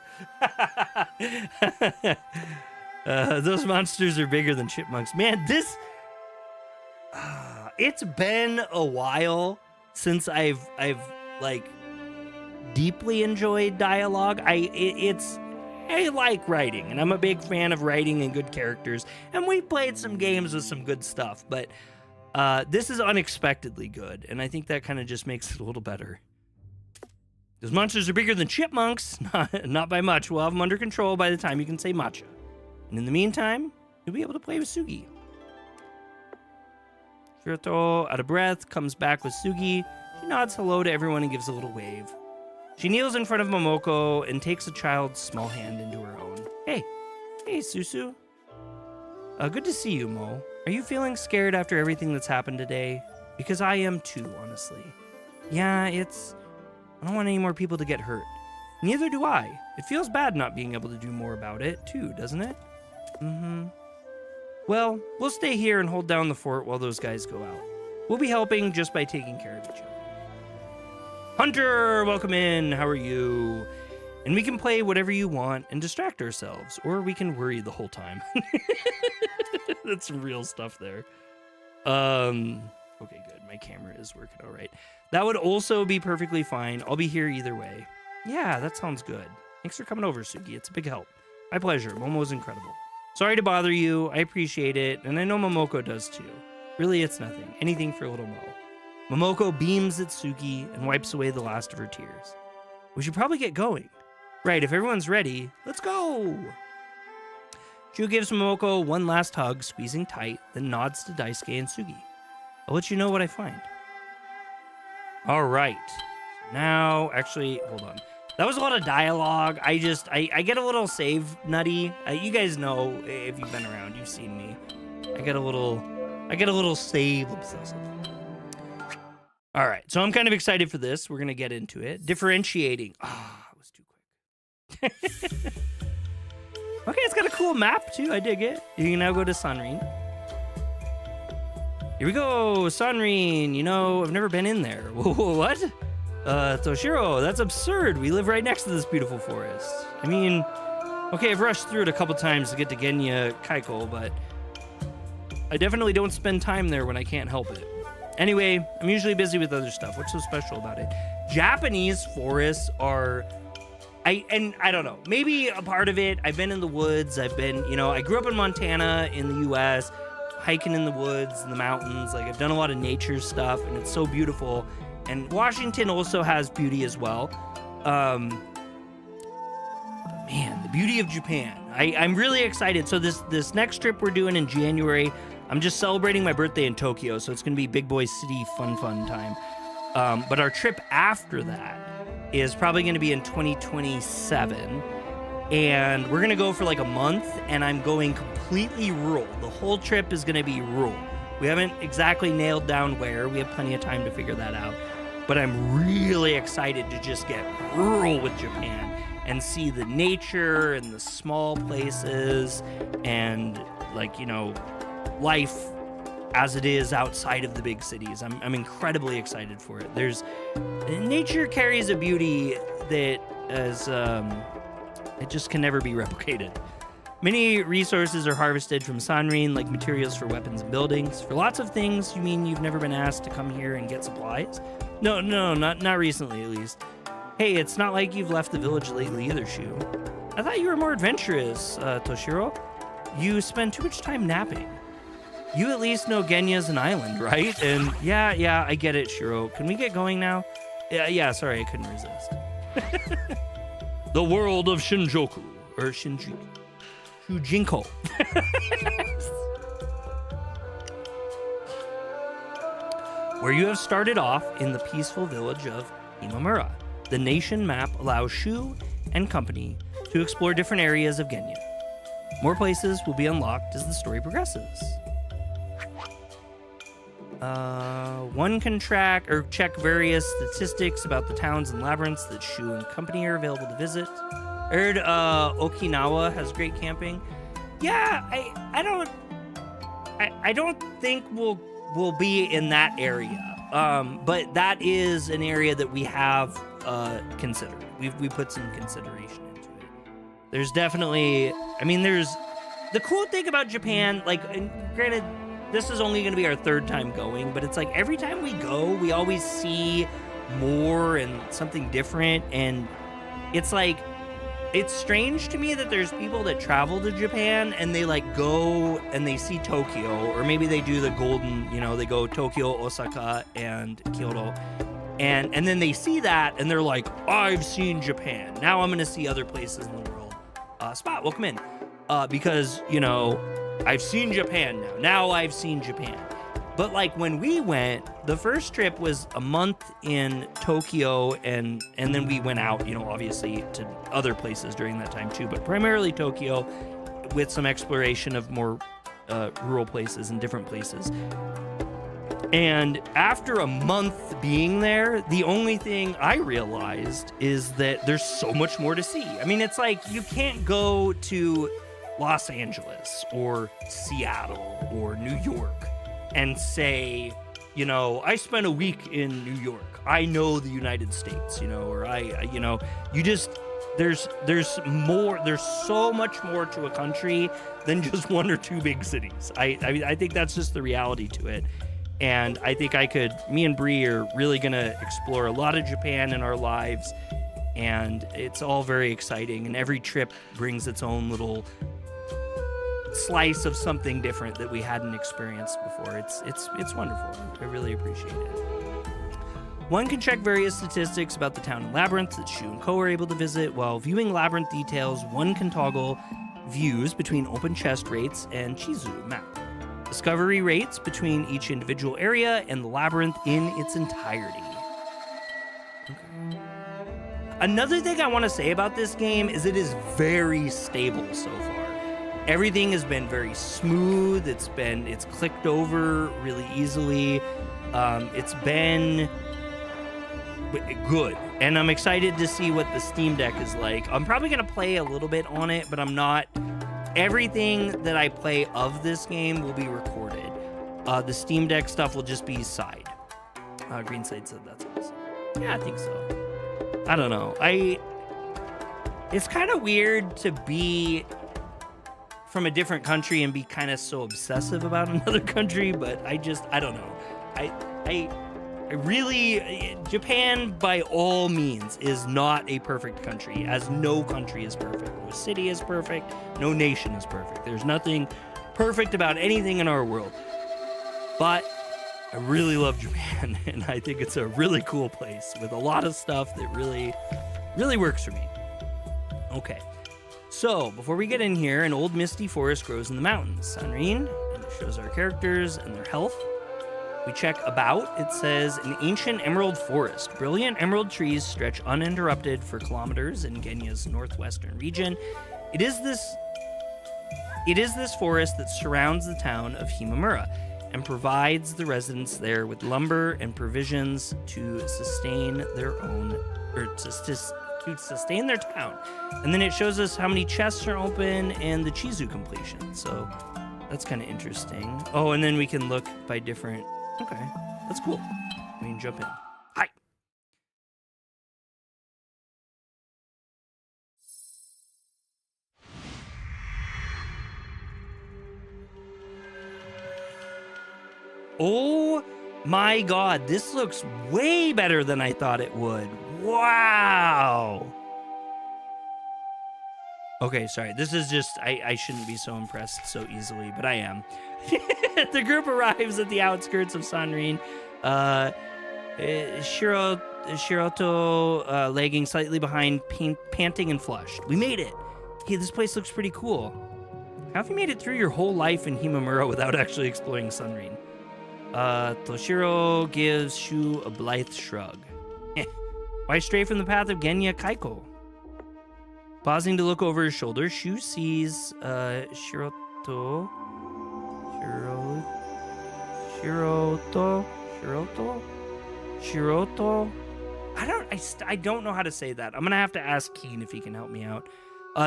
S1: Those monsters are bigger than chipmunks. Man, this... it's been a while since I've like deeply enjoyed dialogue. I like writing, and I'm a big fan of writing and good characters, and we played some games with some good stuff, but this is unexpectedly good, and I think that kind of just makes it a little better. Those monsters are bigger than chipmunks, not by much. We'll have them under control by the time you can say matcha. And in the meantime, you'll be able to play with Sugi. Shiroto, out of breath, comes back with Sugi. She nods hello to everyone and gives a little wave. She kneels in front of Momoko and takes a child's small hand into her own. Hey, Susu. Good to see you, Mo. Are you feeling scared after everything that's happened today? Because I am too, honestly. Yeah, I don't want any more people to get hurt. Neither do I. It feels bad not being able to do more about it, too, doesn't it? Mm-hmm. Well, we'll stay here and hold down the fort while those guys go out. We'll be helping just by taking care of each other. Hunter, welcome in. How are you? And we can play whatever you want and distract ourselves, or we can worry the whole time. That's some real stuff there. Okay, good. My camera is working all right. That would also be perfectly fine. I'll be here either way. Yeah, that sounds good. Thanks for coming over, Sugi. It's a big help. My pleasure. Momo's incredible. Sorry to bother you. I appreciate it. And I know Momoko does too. Really, it's nothing. Anything for little Mo. Momoko beams at Suki and wipes away the last of her tears. We should probably get going. Right, if everyone's ready, let's go! Shu gives Momoko one last hug, squeezing tight, then nods to Daisuke and Sugi. I'll let you know what I find. All right. Now, actually, hold on. That was a lot of dialogue. I get a little save nutty. You guys know, if you've been around, you've seen me. I get a little save obsessive. All right, so I'm kind of excited for this. We're going to get into it. Differentiating. Ah, it was too quick. Okay, it's got a cool map, too. I dig it. You can now go to Sanrin. Here we go, Sanrin. You know, I've never been in there. Whoa, what? Toshiro, that's absurd. We live right next to this beautiful forest. I mean, okay, I've rushed through it a couple times to get to Genya Kaiko, but I definitely don't spend time there when I can't help it. Anyway, I'm usually busy with other stuff. What's so special about it? Japanese forests are... I don't know. Maybe a part of it, I've been in the woods. I grew up in Montana in the U.S., hiking in the woods and the mountains. Like, I've done a lot of nature stuff, and it's so beautiful. And Washington also has beauty as well. Man, the beauty of Japan. I'm really excited. So this next trip we're doing in January, I'm just celebrating my birthday in Tokyo, so it's going to be big boy city fun time. But our trip after that is probably going to be in 2027. And we're going to go for like a month, and I'm going completely rural. The whole trip is going to be rural. We haven't exactly nailed down where. We have plenty of time to figure that out. But I'm really excited to just get rural with Japan and see the nature and the small places and, like, you know, life as it is outside of the big cities. I'm incredibly excited for it. Nature carries a beauty that is, it just can never be replicated. Many resources are harvested from Sanrin, like materials for weapons and buildings. For lots of things, you mean you've never been asked to come here and get supplies? No, not recently, at least. Hey, it's not like you've left the village lately either, Shu. I thought you were more adventurous, Toshiro. You spend too much time napping. You at least know Genya's an island, right? And yeah, I get it, Shiro. Can we get going now? Yeah, sorry, I couldn't resist. The world of Shujinkou. Where you have started off in the peaceful village of Imamura. The nation map allows Shu and company to explore different areas of Genya. More places will be unlocked as the story progresses. One can track or check various statistics about the towns and labyrinths that Shu and company are available to visit. I heard Okinawa has great camping. Yeah, I don't think we'll be in that area. But that is an area that we have considered. We put some consideration into it. There's definitely, there's the cool thing about Japan, like, and granted, this is only going to be our third time going, but it's like every time we go, we always see more and something different. And it's like, it's strange to me that there's people that travel to Japan and they like go and they see Tokyo, or maybe they do the golden, they go Tokyo, Osaka, and Kyoto. And then they see that and they're like, I've seen Japan. Now I'm going to see other places in the world. Spot, welcome in. Because, I've seen Japan now. Now I've seen Japan. But like when we went, the first trip was a month in Tokyo, and then we went out, obviously to other places during that time too, but primarily Tokyo with some exploration of more rural places and different places. And after a month being there, the only thing I realized is that there's so much more to see. It's like you can't go to Los Angeles or Seattle or New York and say, I spent a week in New York. I know the United States, or there's more, there's so much more to a country than just one or two big cities. I think that's just the reality to it. And I think me and Bree are really going to explore a lot of Japan in our lives. And it's all very exciting. And every trip brings its own little slice of something different that we hadn't experienced before. It's wonderful. I really appreciate it. One can check various statistics about the town and labyrinth that Shujinkou are able to visit. While viewing labyrinth details, one can toggle views between open chest rates and Chizu map. Discovery rates between each individual area and the labyrinth in its entirety. Okay. Another thing I want to say about this game is it is very stable so far. Everything has been very smooth. It's clicked over really easily. It's been good, and I'm excited to see what the Steam Deck is like. I'm probably gonna play a little bit on it, but I'm not. Everything that I play of this game will be recorded. The Steam Deck stuff will just be side. Green Side said that's awesome. Yeah, I think so. I don't know. It's kind of weird to be from a different country and be kind of so obsessive about another country, but I don't know. I really, Japan by all means is not a perfect country, as no country is perfect. No city is perfect. No nation is perfect. There's nothing perfect about anything in our world. But I really love Japan, and I think it's a really cool place with a lot of stuff that really, really works for me. Okay, so before we get in here, an old misty forest grows in the mountains. Sanrin, and it shows our characters and their health. We check about. It says an ancient emerald forest. Brilliant emerald trees stretch uninterrupted for kilometers in Genya's northwestern region. It is this forest that surrounds the town of Himamura and provides the residents there with lumber and provisions to sustain their town. And then it shows us how many chests are open and the Chizu completion. So that's kind of interesting. Oh, and then we can look by different. Okay, that's cool. We can jump in. Hi. Oh my God, this looks way better than I thought it would. Wow. Okay, sorry. This is just, I shouldn't be so impressed so easily, but I am. The group arrives at the outskirts of Sanrin. Shiroto lagging slightly behind, panting and flushed. We made it. Hey, this place looks pretty cool. How have you made it through your whole life in Himamura without actually exploring Sanrin? Toshiro gives Shu a blithe shrug. Why stray from the path of Genya Kaiko? Pausing to look over his shoulder, Shu sees Shiroto. I don't know how to say that. I'm gonna have to ask Keen if he can help me out.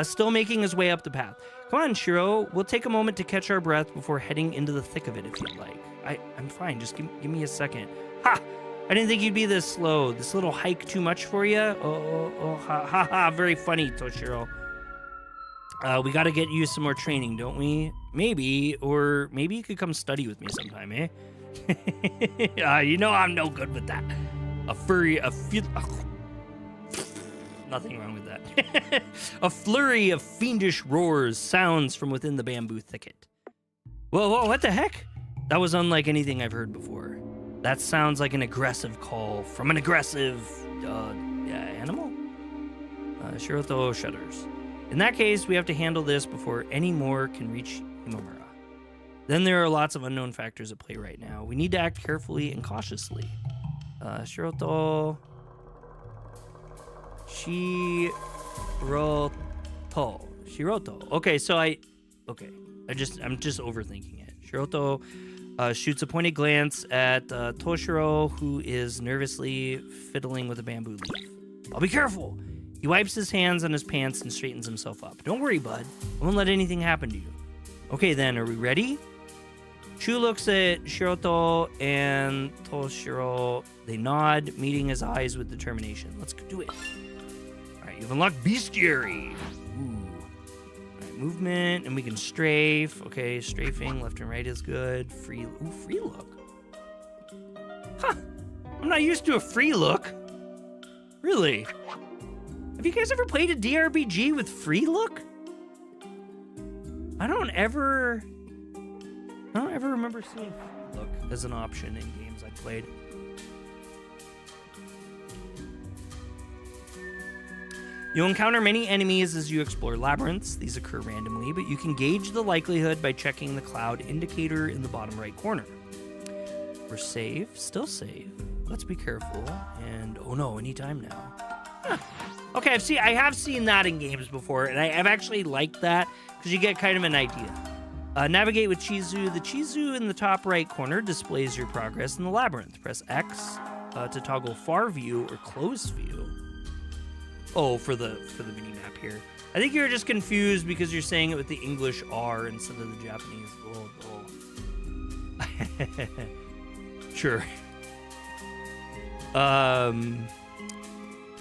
S1: Still making his way up the path. Come on, Shiro. We'll take a moment to catch our breath before heading into the thick of it if you'd like. I'm fine. Just give me a second. Ha! I didn't think you'd be this slow. This little hike too much for you? Oh, ha. Very funny, Toshiro. We gotta get you some more training, don't we? Maybe you could come study with me sometime, eh? You know I'm no good with that. Nothing wrong with that. A flurry of fiendish roars sounds from within the bamboo thicket. Whoa, what the heck? That was unlike anything I've heard before. That sounds like an aggressive call from an aggressive, animal? Shiroto shudders. In that case, we have to handle this before any more can reach Himamura. Then there are lots of unknown factors at play right now. We need to act carefully and cautiously. Shiroto. Okay, I'm just overthinking it. Shiroto shoots a pointed glance at Toshiro, who is nervously fiddling with a bamboo leaf. I'll be careful. He wipes his hands on his pants and straightens himself up. Don't worry, bud. I won't let anything happen to you. Okay, then, are we ready? Shu looks at Shiroto and Toshiro. They nod, meeting his eyes with determination. Let's do it. All right, you've unlocked Bestiary. Ooh. All right, movement, and we can strafe. Okay, strafing left and right is good. Free look. Huh. I'm not used to a free look. Really? Have you guys ever played a DRPG with free look? I don't ever remember seeing free look as an option in games I played. You'll encounter many enemies as you explore labyrinths. These occur randomly, but you can gauge the likelihood by checking the cloud indicator in the bottom right corner. We're safe, still safe. Let's be careful. And oh no, anytime now. Huh. Okay, I have seen that in games before, and I've actually liked that because you get kind of an idea. Navigate with Chizu. The Chizu in the top right corner displays your progress in the labyrinth. Press X to toggle far view or close view. Oh, for the mini map here. I think you're just confused because you're saying it with the English R instead of the Japanese. Oh. Sure.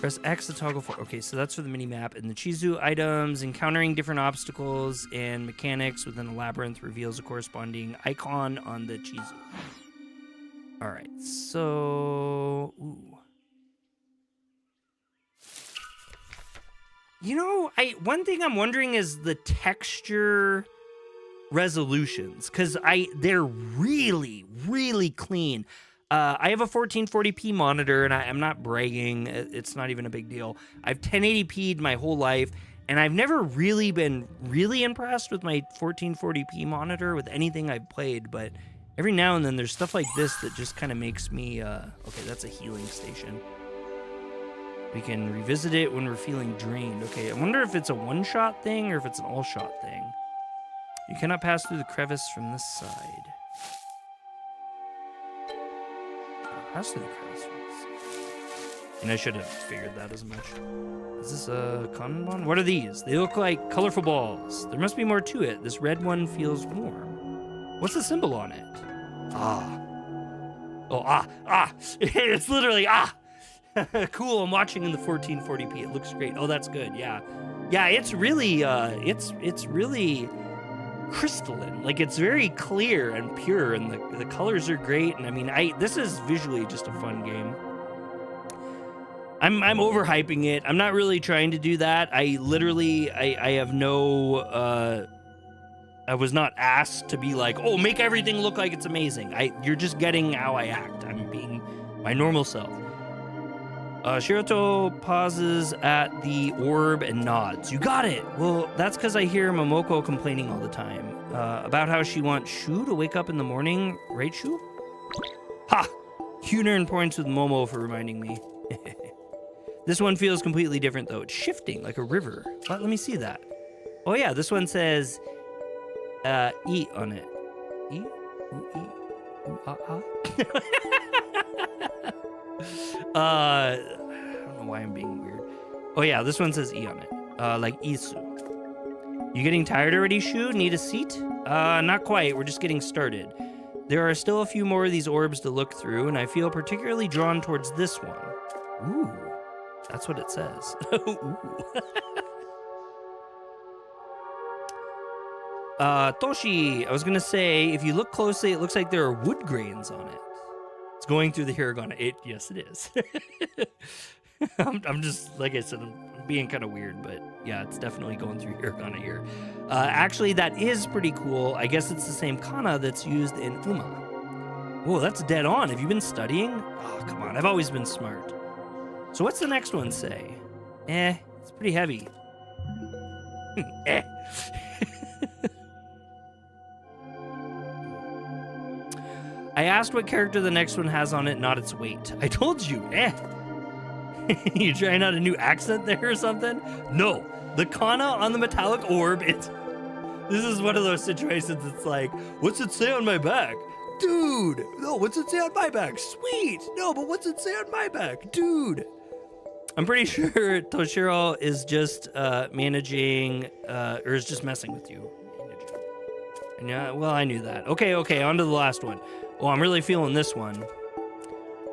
S1: Press X to toggle for. Okay, so that's for the mini map. And the Chizu items, encountering different obstacles and mechanics within a labyrinth reveals a corresponding icon on the Chizu. All right, so ooh. You know, one thing I'm wondering is the texture resolutions, because they're really, really clean. I have a 1440p monitor, and I'm not bragging. It's not even a big deal. I've 1080p'd my whole life, and I've never really been really impressed with my 1440p monitor with anything I've played, but every now and then there's stuff like this that just kind of makes me, okay, that's a healing station. We can revisit it when we're feeling drained. Okay, I wonder if it's a one-shot thing or if it's an all-shot thing. You cannot pass through the crevice from this side. Pass through the crevice from this side. And I should have figured that as much. Is this a kanban? What are these? They look like colorful balls. There must be more to it. This red one feels warm. What's the symbol on it? Ah. Oh, ah. It's literally ah. Cool, I'm watching in the 1440p. It looks great. Oh, that's good. Yeah, it's really it's really crystalline. Like, it's very clear and pure, and the colors are great. And I mean, this is visually just a fun game. I'm overhyping it. I'm not really trying to do that. I have no I was not asked to be like, oh, make everything look like it's amazing. You're just getting how I act. I'm being my normal self. Shiroto pauses at the orb and nods. You got it! Well, that's because I hear Momoko complaining all the time. About how she wants Shu to wake up in the morning. Right, Shu? Ha! Hunan points with Momo for reminding me. This one feels completely different, though. It's shifting like a river. Let me see that. Oh, yeah, this one says, E on it. E? Ooh, E? Ooh, ah. I don't know why I'm being weird. Oh yeah, this one says E on it. Like Isu. You getting tired already, Shu? Need a seat? Not quite. We're just getting started. There are still a few more of these orbs to look through, and I feel particularly drawn towards this one. Ooh, that's what it says. Ooh. Toshi, I was gonna say, if you look closely, it looks like there are wood grains on it. It's going through the hiragana. Yes, it is. I'm just, like I said, I'm being kind of weird, but yeah, it's definitely going through hiragana here. Actually, that is pretty cool. I guess it's the same kana that's used in Uma. Whoa, that's dead on. Have you been studying? Oh, come on. I've always been smart. So what's the next one say? It's pretty heavy. I asked what character the next one has on it, not its weight. I told you, You trying out a new accent there or something? No, the kana on the metallic orb, this is one of those situations. It's like, what's it say on my back? Dude, no, what's it say on my back? Sweet, no, but what's it say on my back? Dude. I'm pretty sure Toshiro is just managing, or is just messing with you. Yeah, well, I knew that. Okay, on to the last one. Oh, I'm really feeling this one.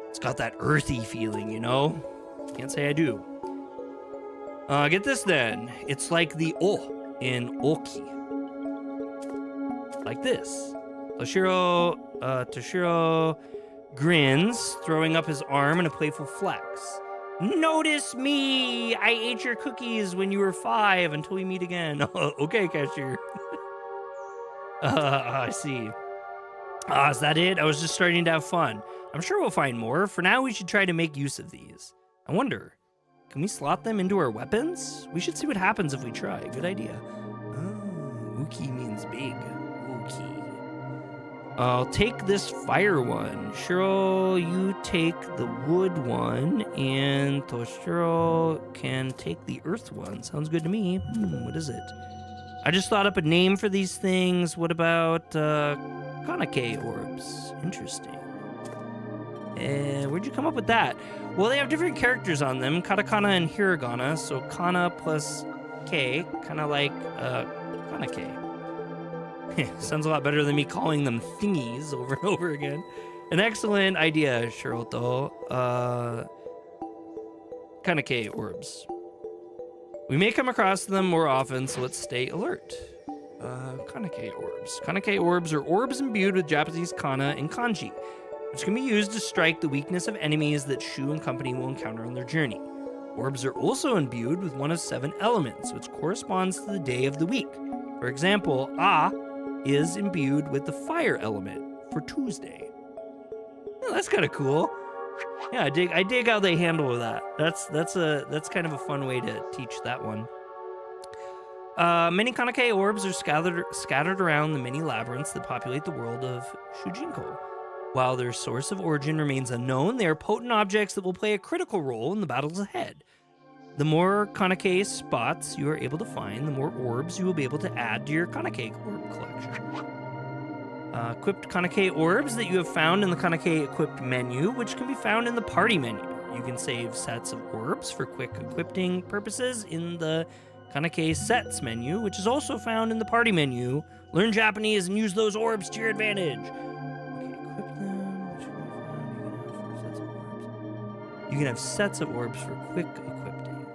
S1: It's got that earthy feeling, you know? Can't say I do. Get this then. It's like the O in Oki. Like this. Toshiro grins, throwing up his arm in a playful flex. Notice me! I ate your cookies when you were 5 until we meet again. Okay, cashier. I see. Is that it? I was just starting to have fun. I'm sure we'll find more. For now, we should try to make use of these. I wonder, Can we slot them into our weapons? We should see what happens if we try. Good idea. Oh, uki means big. Uki. I'll take this fire one. Shiro, you take the wood one, and Toshiro can take the earth one. Sounds good to me. What is it? I just thought up a name for these things. What about Kanake orbs? Interesting. Where'd you come up with that? Well, they have different characters on them, katakana and hiragana, so kana plus k, kind of like Kanake. Sounds a lot better than me calling them thingies over and over again. An excellent idea, Shiroto. Kanake orbs. We may come across them more often, so let's stay alert. Kanake orbs. Kanake orbs are orbs imbued with Japanese kana and kanji, which can be used to strike the weakness of enemies that Shu and company will encounter on their journey. Orbs are also imbued with one of 7 elements, which corresponds to the day of the week. For example, A is imbued with the fire element for Tuesday. Yeah, that's kind of cool. Yeah, I dig how they handle that. That's kind of a fun way to teach that one. Many Kanake orbs are scattered around the many labyrinths that populate the world of Shujinkou. While their source of origin remains unknown, they are potent objects that will play a critical role in the battles ahead. The more Kanake spots you are able to find, the more orbs you will be able to add to your Kanake orb collection. Equipped Kanake orbs that you have found in the Kanake equipped menu, which can be found in the party menu. You can save sets of orbs for quick equipping purposes in the Kanake sets menu, which is also found in the party menu. Learn Japanese and use those orbs to your advantage. You can have sets of orbs for quick equipping.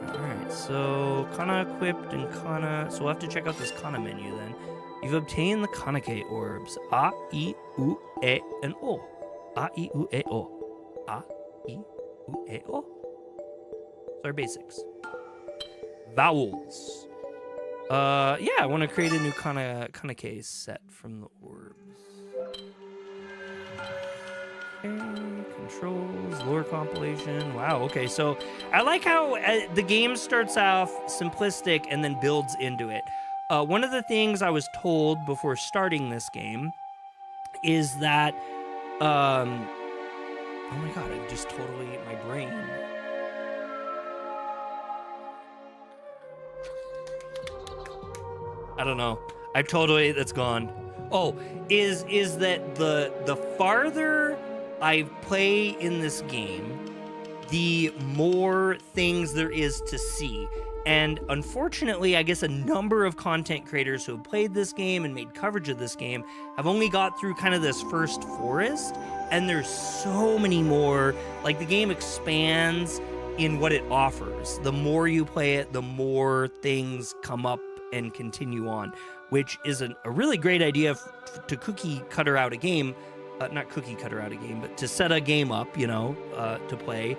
S1: Alright, so Kana equipped and Kana... So we'll have to check out this Kana menu then. You've obtained the Kanake orbs. A, I, U, E, and O. A, I, U, E, O. A, I, U, E, O. Those are basics. Vowels. Yeah, I want to create a new Kanake set from the orbs. Controls, lore compilation. Wow, okay, so I like how the game starts off simplistic and then builds into it. One of the things I was told before starting this game is that, oh my god, I just totally ate my brain. I don't know. That's gone. Oh, is that the farther I play in this game, the more things there is to see. And unfortunately, I guess a number of content creators who have played this game and made coverage of this game have only got through kind of this first forest, and there's so many more. Like, the game expands in what it offers. The more you play it, the more things come up and continue on, which is a really great idea to cookie cutter out a game. Not cookie cutter out a game, but to set a game up, to play.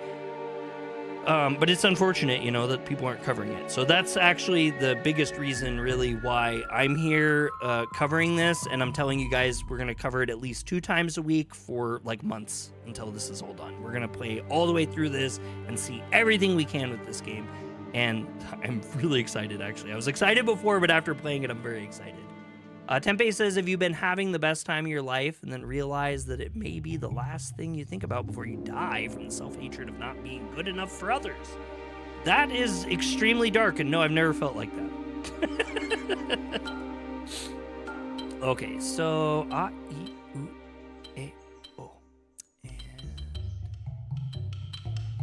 S1: But it's unfortunate, that people aren't covering it. So that's actually the biggest reason, really, why I'm here covering this. And I'm telling you guys, we're going to cover it at least 2 times a week for like months until this is all done. We're going to play all the way through this and see everything we can with this game. And I'm really excited, actually. I was excited before, but after playing it, I'm very excited. Tempeh says, have you been having the best time of your life and then realize that it may be the last thing you think about before you die from the self-hatred of not being good enough for others? That is extremely dark, and no, I've never felt like that. Okay, so A, I, U, E, O. And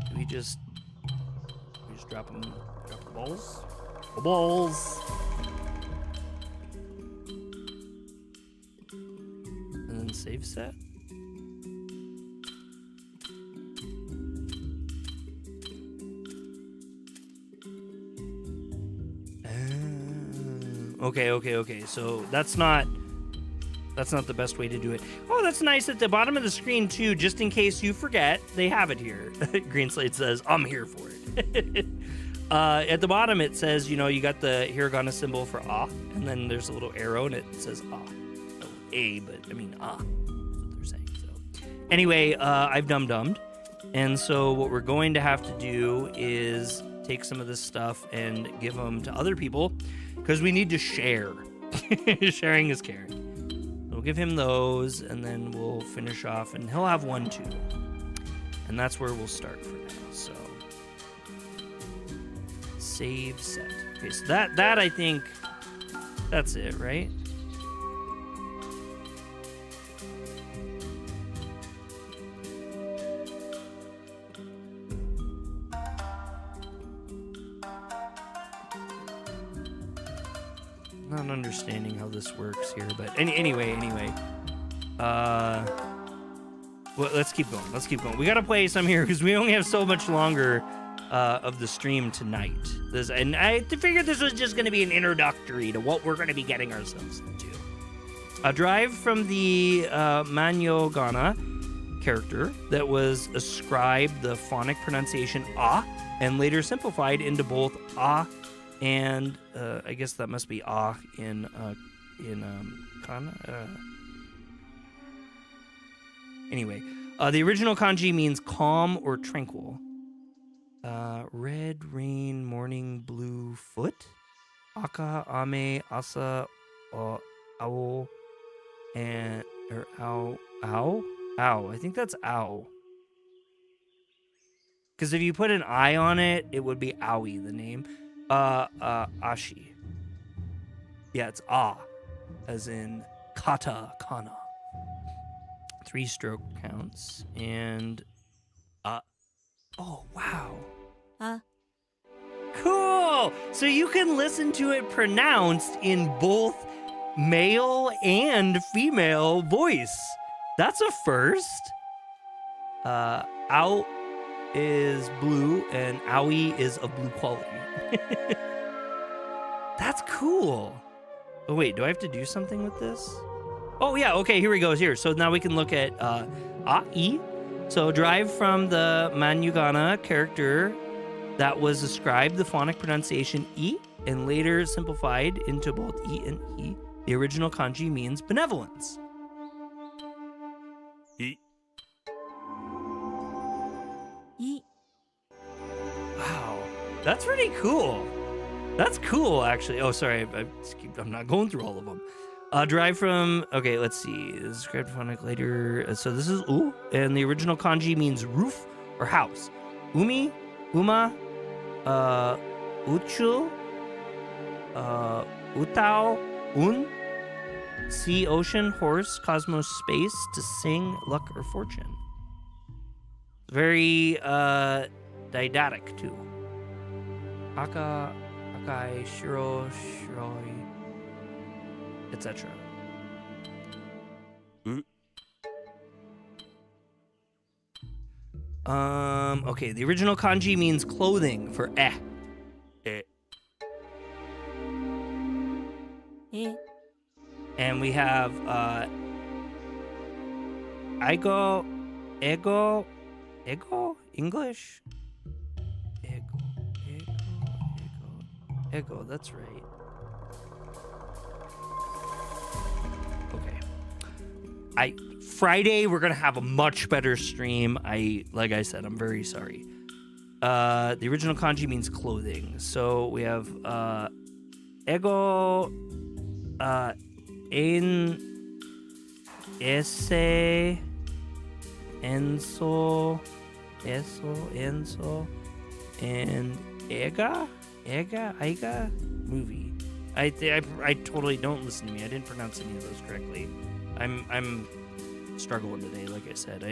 S1: do we just drop the balls? The balls! And then save set. Okay. So that's not the best way to do it. Oh, that's nice at the bottom of the screen too, just in case you forget. They have it here. Green Slate says, I'm here for it. At the bottom it says, you got the hiragana symbol for A, and then there's a little arrow and it says A. A, but I mean, that's what they're saying. So anyway, I've dum-dummed, And so what we're going to have to do is take some of this stuff and give them to other people because we need to share. Sharing is caring. We'll give him those and then we'll finish off and he'll have one too. And that's where we'll start for now. So save set. Okay, so that I think that's it, right? Not understanding how this works here, but anyway. Well, let's keep going. We gotta play some here because we only have so much longer of the stream tonight. And I figured this was just gonna be an introductory to what we're gonna be getting ourselves into. A drive from the Manyogana character that was ascribed the phonic pronunciation ah and later simplified into both ah and I guess that must be ah in kana. Anyway, the original kanji means calm or tranquil. Red rain, morning, blue foot. Aka, ame, asa, owl, and or ow. I think that's ow. Because if you put an I on it, it would be owie, the name. Ashi. Yeah, it's ah, as in kata kana. 3-stroke counts and oh wow. Cool. So you can listen to it pronounced in both male and female voice. That's a first. Ow is blue and owie is of blue quality. That's cool. Oh wait, do I have to do something with this? Oh yeah, okay, here we go. Here, so now we can look at ai. So derived from the Manyugana character that was ascribed the phonic pronunciation e and later simplified into both e and e. The original kanji means benevolence. E.
S2: E.
S1: Wow, that's pretty cool. That's cool, actually. Oh, sorry, I'm not going through all of them. Derived from, okay, let's see. This is described phonic later. So this is u, and the original kanji means roof or house. Umi, uma, uchu, utao, un, sea, ocean, horse, cosmos, space, to sing, luck, or fortune. Very didactic, too. Aka, akai, shiro, shiroi, etc. Okay, the original kanji means clothing for eh. And we have ego, English? Ego, that's right. Friday we're gonna have a much better stream. Like I said, I'm very sorry. The original kanji means clothing. So we have ego, en, esse, enso, and eiga, movie. I totally, don't listen to me. I didn't pronounce any of those correctly. I'm struggling today, like I said.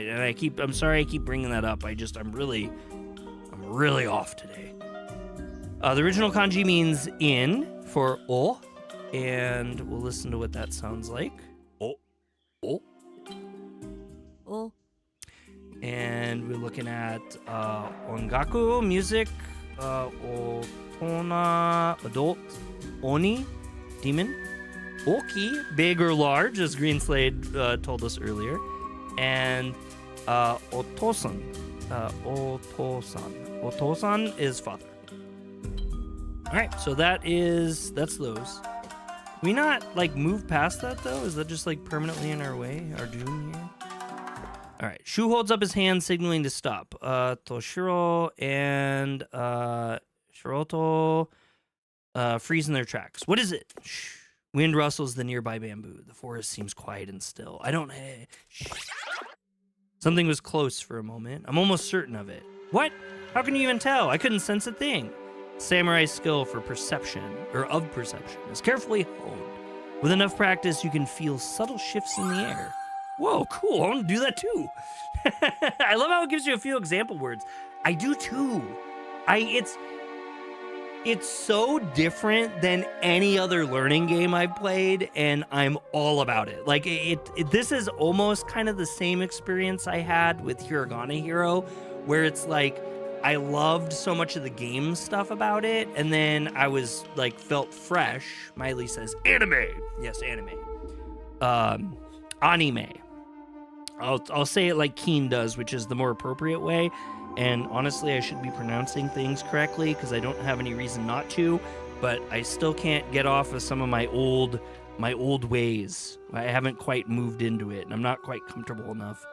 S1: I'm sorry I keep bringing that up. I'm really off today. The original kanji means in for o, and we'll listen to what that sounds like. O. And we're looking at ongaku, music, otona, adult, oni, demon. Oki, big or large, as Green Slade told us earlier, and otosan. Otosan is father. All right, so that's those. Can we not move past that though? Is that just permanently in our way, our doom here? All right. Shu holds up his hand, signaling to stop. Toshiro and Shiroto freeze in their tracks. What is it? Shh. Wind rustles the nearby bamboo. The forest seems quiet and still. I don't... shh. Something was close for a moment. I'm almost certain of it. What? How can you even tell? I couldn't sense a thing. Samurai's skill for perception, or of perception, is carefully honed. With enough practice, you can feel subtle shifts in the air. Whoa, cool. I want to do that too. I love how it gives you a few example words. I do too. It's so different than any other learning game I've played, and I'm all about it. Like, this is almost kind of the same experience I had with Hiragana Hero, where it's like, I loved so much of the game stuff about it, and then I was, like, felt fresh. Miley says, anime. Yes, anime. Anime. I'll say it like Keen does, which is the more appropriate way. And honestly, I should be pronouncing things correctly because I don't have any reason not to. But I still can't get off of some of my old ways. I haven't quite moved into it, and I'm not quite comfortable enough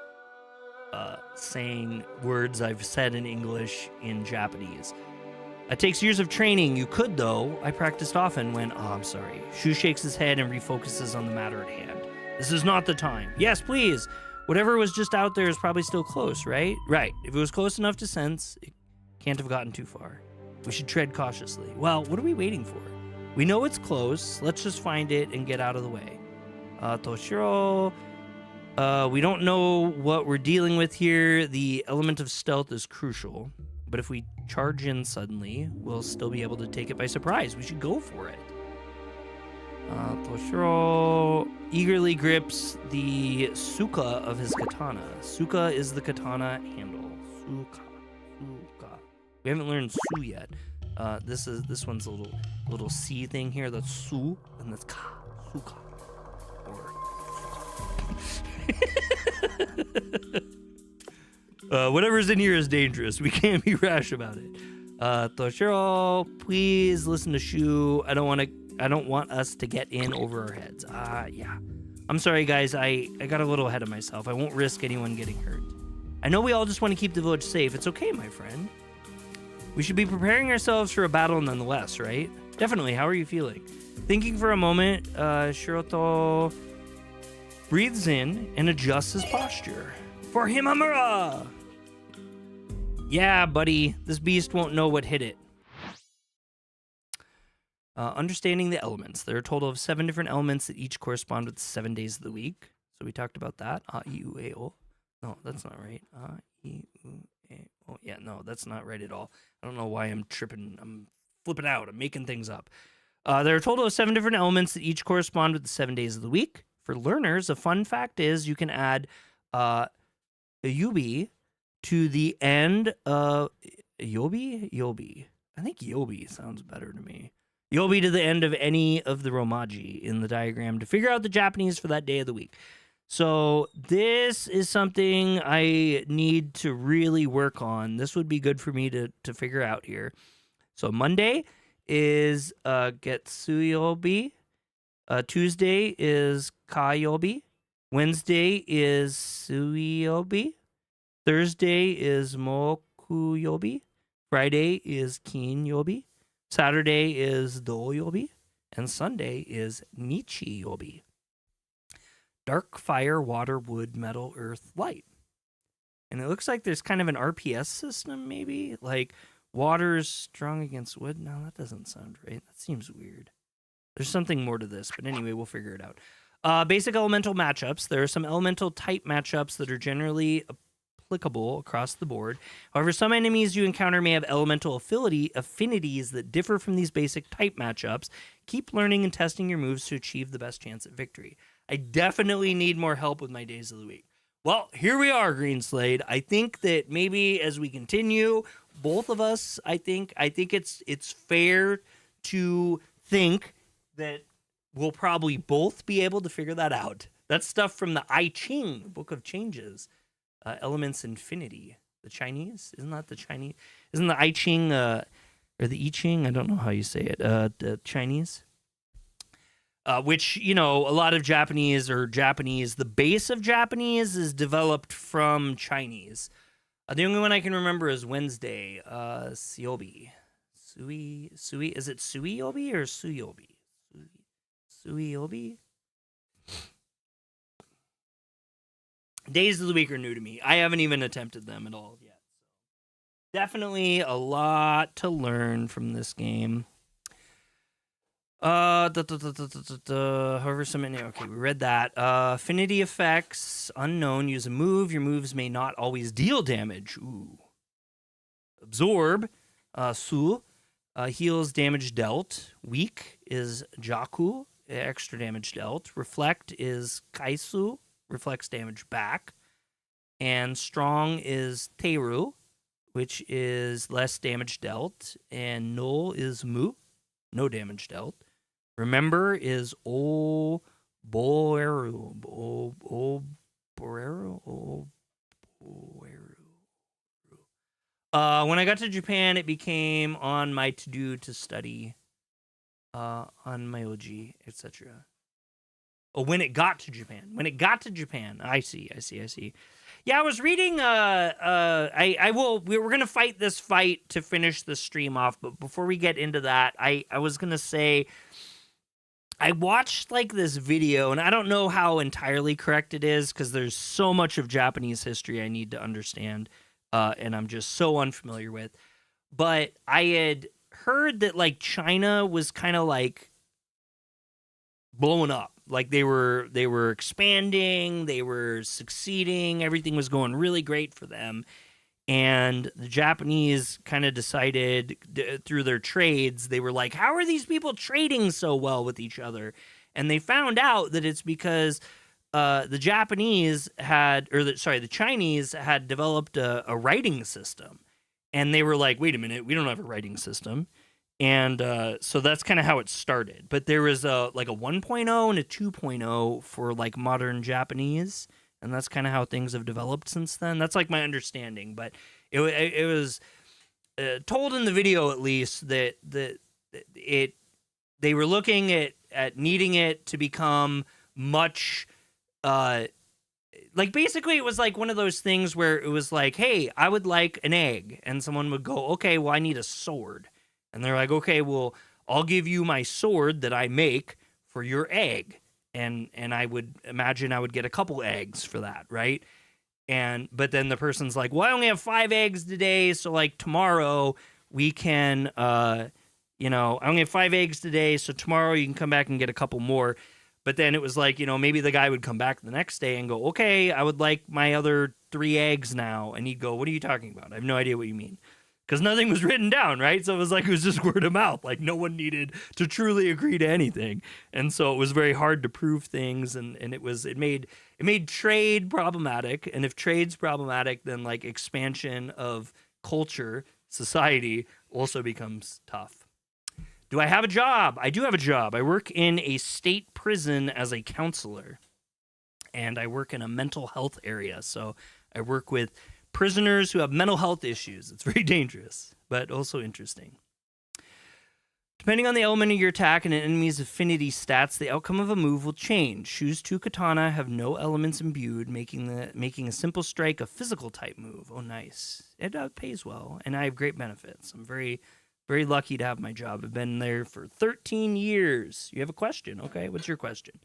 S1: saying words I've said in English in Japanese. It takes years of training. You could, though. I practiced often when... Oh, I'm sorry. Shu shakes his head and refocuses on the matter at hand. This is not the time. Yes, please. Whatever was just out there is probably still close, right? Right. If it was close enough to sense, it can't have gotten too far. We should tread cautiously. Well, what are we waiting for? We know it's close. Let's just find it and get out of the way. Toshiro... we don't know what we're dealing with here. The element of stealth is crucial. But if we charge in suddenly, we'll still be able to take it by surprise. We should go for it. Toshiro eagerly grips the suka of his katana. Suka is the katana handle. Suka. We haven't learned su yet. This one's a little C thing here. That's su, and that's ka. Suka. Or whatever's in here is dangerous. We can't be rash about it. Toshiro, please listen to Shu. I don't want us to get in over our heads. Yeah. I'm sorry, guys. I got a little ahead of myself. I won't risk anyone getting hurt. I know we all just want to keep the village safe. It's okay, my friend. We should be preparing ourselves for a battle nonetheless, right? Definitely. How are you feeling? Thinking for a moment, Shiroto breathes in and adjusts his posture. For Himamura! Yeah, buddy. This beast won't know what hit it. Understanding the elements. There are a total of 7 different elements that each correspond with 7 days of the week. So we talked about that. A-I-U-A-O. No, that's not right. A-I-U-A-O. Yeah, no, that's not right at all. I don't know why I'm tripping. I'm flipping out. I'm making things up. There are a total of 7 different elements that each correspond with the 7 days of the week. For learners, a fun fact is you can add a yubi to the end of... Yobi? Yobi. I think yobi sounds better to me. Yobi to the end of any of the romaji in the diagram to figure out the Japanese for that day of the week. So this is something I need to really work on. This would be good for me to figure out here. So Monday is Getsuyobi. Tuesday is Kayobi. Wednesday is Suyobi. Thursday is Mokuyobi. Friday is Kinyobi. Saturday is Doyobi. And Sunday is Nichiyobi. Dark, fire, water, wood, metal, earth, light. And it looks like there's kind of an RPS system, maybe? Like, water is strong against wood? No, that doesn't sound right. That seems weird. There's something more to this, but anyway, we'll figure it out. Basic elemental matchups. There are some elemental type matchups that are generally applicable across the board. However, some enemies you encounter may have elemental affinities that differ from these basic type matchups. Keep learning and testing your moves to achieve the best chance at victory. I definitely need more help with my days of the week. Well, here we are, Green Slade. I think that maybe as we continue, both of us, I think it's fair to think that we'll probably both be able to figure that out. That's stuff from the I Ching, Book of Changes. Elements Infinity. The Chinese? Isn't that the Chinese? Isn't the I Ching, or the I Ching? I don't know how you say it. The Chinese? which, you know, a lot of Japanese, the base of Japanese is developed from Chinese. The only one I can remember is Wednesday, Suyobi. Sui, is it Suyobi or Suyobi? Suyobi? Days of the week are new to me. I haven't even attempted them at all yet. Definitely a lot to learn from this game. However, okay, we read that. Affinity effects, unknown. Use a move. Your moves may not always deal damage. Ooh. Absorb, Su, heals damage dealt. Weak is Jaku, extra damage dealt. Reflect is Kaisu, reflects damage back. And strong is Teru, which is less damage dealt. And null is Mu, no damage dealt. Remember is O Boeru. O Boeru. When I got to Japan, it became on my to-do to study on my OG, etc. Oh, when it got to Japan. I see. Yeah, I was reading. I will. We're gonna fight this fight to finish the stream off. But before we get into that, I was gonna say, I watched like this video, and I don't know how entirely correct it is because there's so much of Japanese history I need to understand, and I'm just so unfamiliar with. But I had heard that like China was kind of like blowing up. Like they were expanding, they were succeeding, everything was going really great for them. And the Japanese kind of decided through their trades, they were like, how are these people trading so well with each other? And they found out that it's because the Chinese had developed a writing system. And they were like, wait a minute, we don't have a writing system. And so that's kind of how it started. But there was a 1.0 and a 2.0 for like modern Japanese. And that's kind of how things have developed since then. That's like my understanding. But it was told in the video, at least, that they were looking at needing it to become much like basically it was like one of those things where it was like, hey, I would like an egg. And someone would go, okay, well, I need a sword. And they're like, okay, well, I'll give you my sword that I make for your egg. And I would imagine I would get a couple eggs for that, right? But then the person's like, well, I only have 5 eggs today, so like tomorrow we can, I only have 5 eggs today, so tomorrow you can come back and get a couple more. But then it was like, maybe the guy would come back the next day and go, okay, I would like my other 3 eggs now. And he'd go, what are you talking about? I have no idea what you mean. Because nothing was written down, right? So it was just word of mouth. Like no one needed to truly agree to anything. And so it was very hard to prove things, and it made trade problematic. And if trade's problematic, then like expansion of culture, society also becomes tough. Do I have a job? I do have a job. I work in a state prison as a counselor. And I work in a mental health area. So I work with prisoners who have mental health issues. It's very dangerous, but also interesting. Depending on the element of your attack and an enemy's affinity stats, the outcome of a move will change. Shu's 2 katana have no elements imbued, making a simple strike a physical type move. Oh, nice. It pays well, and I have great benefits. I'm very, very lucky to have my job. I've been there for 13 years. You have a question? Okay, what's your question?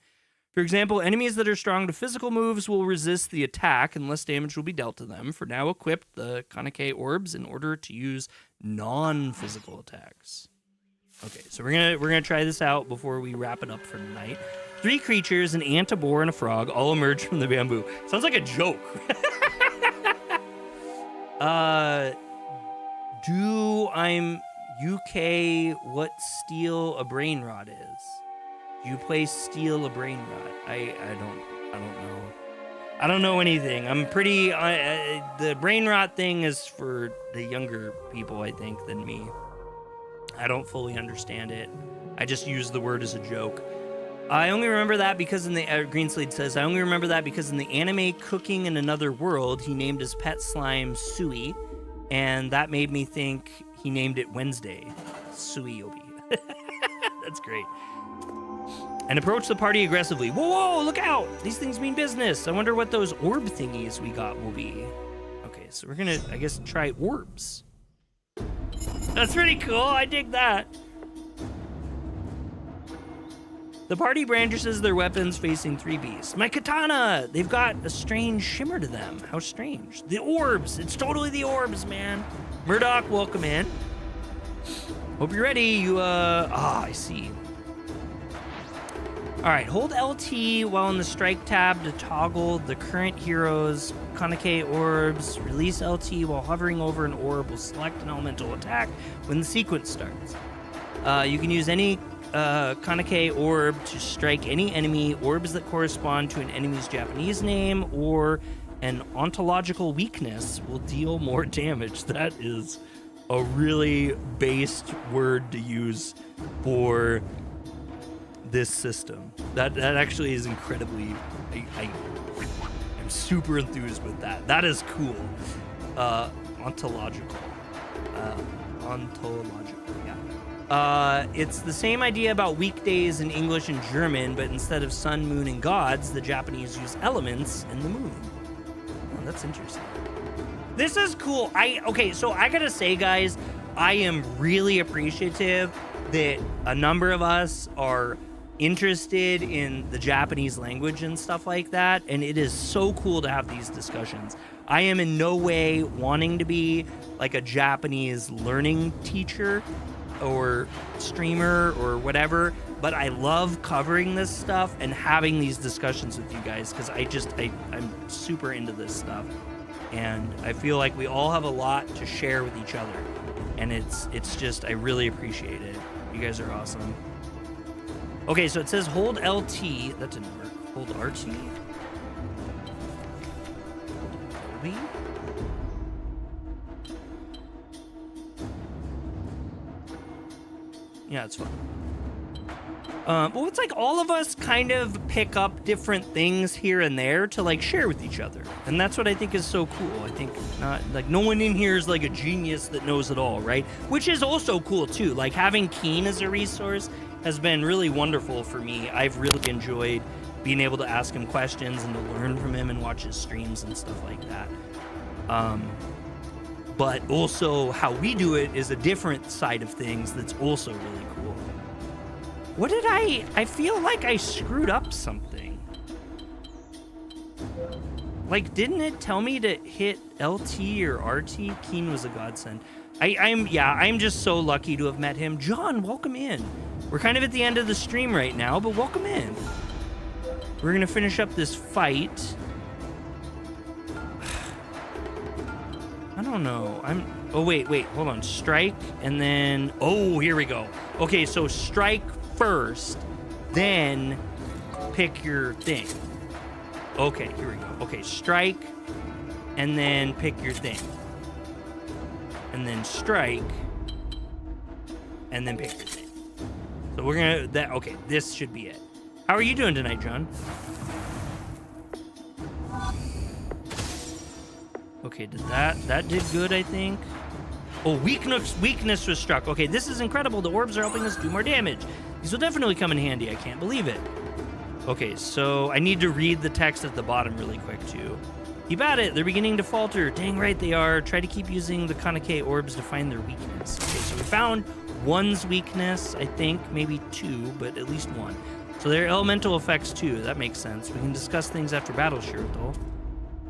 S1: For example, enemies that are strong to physical moves will resist the attack and less damage will be dealt to them. For now, equip the Kaneki orbs in order to use non-physical attacks. Okay, so we're gonna try this out before we wrap it up for tonight. 3 creatures, an ant, a boar, and a frog, all emerge from the bamboo. Sounds like a joke. I'm UK what steal a brain rod is? Do you play steal a brain rod? I don't know. I don't know anything. I'm pretty the brain rot thing is for the younger people, I think, than me. I don't fully understand it. I just use the word as a joke. I only remember that because in the Greenslade says I only remember that because in the anime Cooking in Another World, he named his pet slime Sui, and that made me think he named it Wednesday. Suiobi. That's great. and approach the party aggressively. Whoa, whoa, look out! These things mean business. I wonder what those orb thingies we got will be. Okay, so we're gonna, I guess, try orbs. That's pretty cool. I dig that. The party brandishes their weapons facing 3 beasts. My katana! They've got a strange shimmer to them. How strange. The orbs. It's totally the orbs, man. Murdoch, welcome in. Hope you're ready. I see. All right, hold LT while in the strike tab to toggle the current hero's Kanake orbs. Release LT while hovering over an orb will select an elemental attack when the sequence starts. You can use any Kanake orb to strike any enemy. Orbs that correspond to an enemy's Japanese name or an ontological weakness will deal more damage. That is a really based word to use for this system. That actually is incredibly. I'm super enthused with that. That is cool. Ontological. Ontological. Yeah. It's the same idea about weekdays in English and German, but instead of sun, moon, and gods, the Japanese use elements in the moon. Oh, that's interesting. This is cool. Okay, so I gotta say, guys, I am really appreciative that a number of us are interested in the Japanese language and stuff like that, and it is so cool to have these discussions. I am in no way wanting to be like a Japanese learning teacher or streamer or whatever, but I love covering this stuff and having these discussions with you guys because I'm super into this stuff, and I feel like we all have a lot to share with each other, and it's just, I really appreciate it. You guys are awesome. Okay, so it says hold LT. That didn't work. Hold RT. B. Yeah, it's fine. Well, it's like all of us kind of pick up different things here and there to like share with each other, and that's what I think is so cool. I think not like no one in here is like a genius that knows it all, right? Which is also cool too. Like having Keen as a resource has been really wonderful for me. I've really enjoyed being able to ask him questions and to learn from him and watch his streams and stuff like that. But also how we do it is a different side of things that's also really cool. What did I feel like I screwed up something. Like, didn't it tell me to hit LT or RT? Keen was a godsend. I'm just so lucky to have met him. John, welcome in. We're kind of at the end of the stream right now, but welcome in. We're gonna finish up this fight. I don't know. Oh, wait, hold on. Strike, and then, oh, here we go. Okay, so strike first, then pick your thing. Okay, here we go. Okay, strike, and then pick your thing. And then strike, and then pick your thing. So we're gonna, okay, this should be it. How are you doing tonight, John? Okay, that did good, I think. Oh, weakness was struck. Okay, this is incredible. The orbs are helping us do more damage. These will definitely come in handy. I can't believe it. Okay, so I need to read the text at the bottom really quick, too. Keep at it. They're beginning to falter. Dang right they are. Try to keep using the Kanake orbs to find their weakness. Okay, so we found one's weakness, I think. Maybe two, but at least one. So they're elemental effects, too. That makes sense. We can discuss things after battle, Shirito.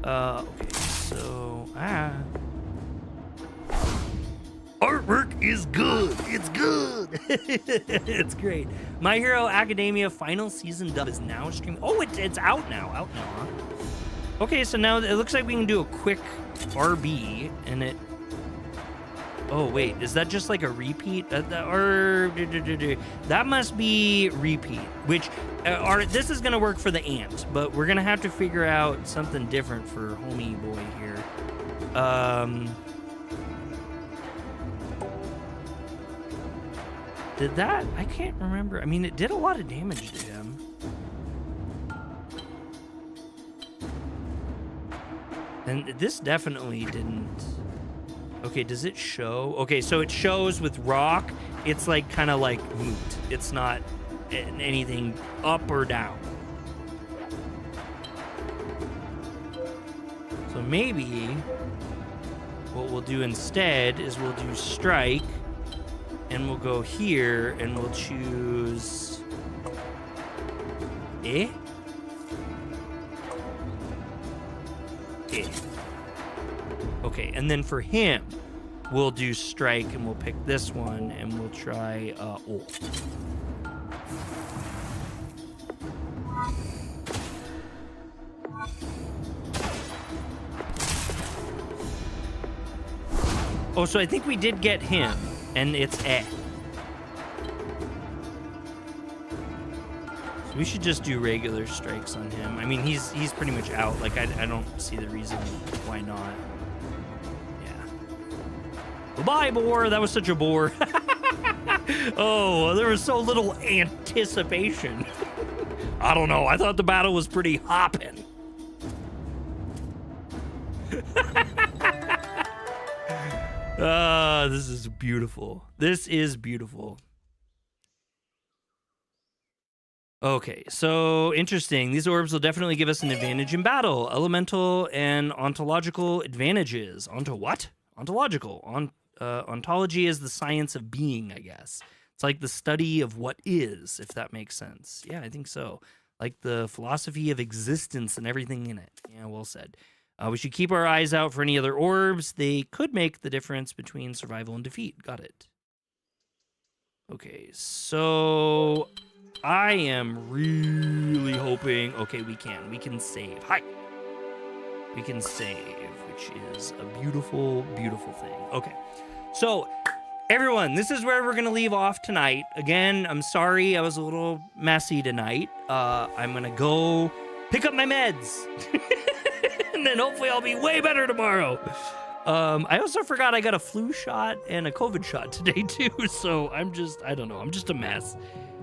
S1: Okay, so... Artwork is good. It's good. It's great. My Hero Academia final season dub is now streaming. Oh, it's out now. Huh? Okay, so now it looks like we can do a quick RB, and it... Oh, wait. Is that just like a repeat? That must be repeat, which... this is going to work for the ant, but we're going to have to figure out something different for homie boy here. Did that? I can't remember. I mean, it did a lot of damage to him. And this definitely didn't... Okay, does it show? Okay, so it shows with rock. It's like kind of like moot. It's not anything up or down. So maybe what we'll do instead is we'll do strike, and we'll go here, and we'll choose... Eh? Eh. Okay, and then for him, we'll do strike, and we'll pick this one, and we'll try ult. Oh, so I think we did get him, and it's eh. So we should just do regular strikes on him. I mean, he's pretty much out. Like, I don't see the reason why not. Bye, boar. That was such a bore. Oh, there was so little anticipation. I don't know. I thought the battle was pretty hopping. This is beautiful. This is beautiful. Okay, so interesting. These orbs will definitely give us an advantage in battle. Elemental and ontological advantages. Onto what? Ontological. Ontology is the science of being, I guess. It's like the study of what is, if that makes sense. Yeah, I think so. Like the philosophy of existence and everything in it. Yeah, well said. We should keep our eyes out for any other orbs. They could make the difference between survival and defeat. Got it. Okay, so I am really hoping... Okay, we can save. Hi. We can save, which is a beautiful, beautiful thing. Okay, so everyone, this is where we're going to leave off tonight. Again, I'm sorry I was a little messy tonight. I'm going to go pick up my meds. And then hopefully I'll be way better tomorrow. I also forgot I got a flu shot and a COVID shot today too. So I don't know. I'm just a mess.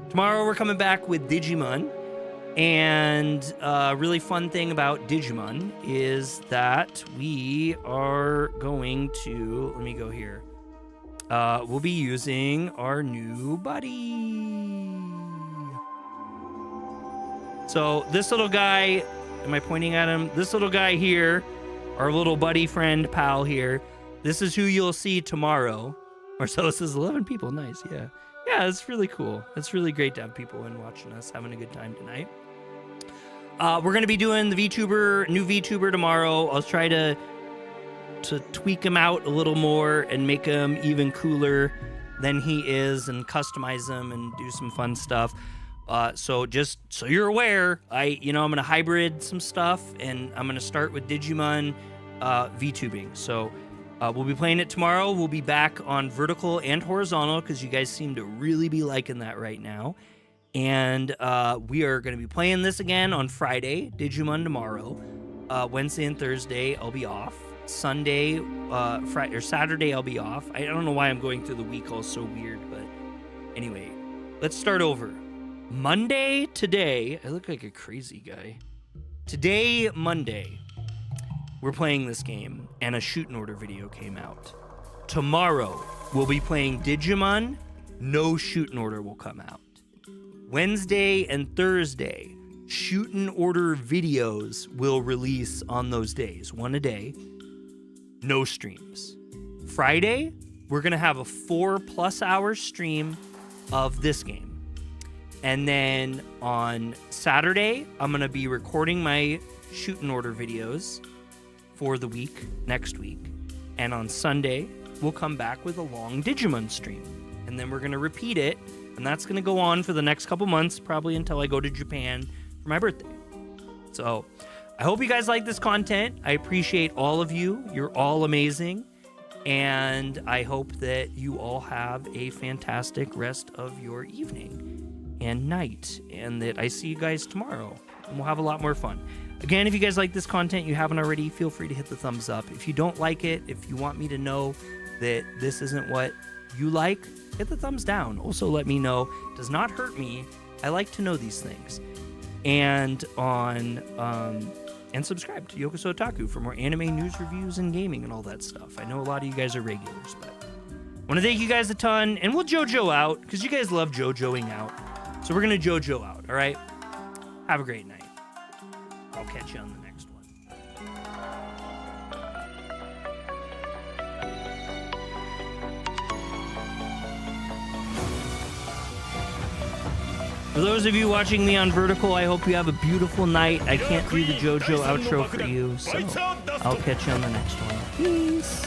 S1: Tomorrow we're coming back with Digimon. And a really fun thing about Digimon is that we are going to, let me go here. We'll be using our new buddy. So this little guy, am I pointing at him? This little guy here, our little buddy friend pal here, this is who you'll see tomorrow. Marcellus says 11 people. Nice. Yeah. Yeah, it's really cool. It's really great to have people in watching us, having a good time tonight. We're going to be doing the new VTuber tomorrow. I'll try to tweak him out a little more and make him even cooler than he is and customize him and do some fun stuff. So just so you're aware, I'm going to hybrid some stuff, and I'm going to start with Digimon VTubing. So we'll be playing it tomorrow. We'll be back on vertical and horizontal because you guys seem to really be liking that right now. And we are going to be playing this again on Friday, Digimon tomorrow. Wednesday and Thursday, I'll be off. Sunday, Friday or Saturday, I'll be off. I don't know why I'm going through the week all so weird, but anyway, let's start over. Monday, today, I look like a crazy guy. Today, Monday, we're playing this game, and a shoot and order video came out. Tomorrow, we'll be playing Digimon. No shoot and order will come out. Wednesday and Thursday, shoot and order videos will release on those days, one a day. No streams. Friday, we're going to have a 4+ hour stream of this game. And then on Saturday, I'm going to be recording my shoot and order videos for the week, next week. And on Sunday, we'll come back with a long Digimon stream. And then we're going to repeat it. And that's going to go on for the next couple months, probably until I go to Japan for my birthday. So I hope you guys like this content. I appreciate all of you. You're all amazing. And I hope that you all have a fantastic rest of your evening and night. And that I see you guys tomorrow. And we'll have a lot more fun. Again, if you guys like this content, you haven't already, feel free to hit the thumbs up. If you don't like it, if you want me to know that this isn't what you like, hit the thumbs down. Also let me know. It does not hurt me. I like to know these things. And and subscribe to Yokoso Otaku for more anime news reviews and gaming and all that stuff. I know a lot of you guys are regulars, but I want to thank you guys a ton, and we'll JoJo out because you guys love JoJoing out. So we're going to JoJo out, all right? Have a great night. I'll catch you on the next one. For those of you watching me on Vertical, I hope you have a beautiful night. I can't do the JoJo outro for you, so I'll catch you on the next one. Peace.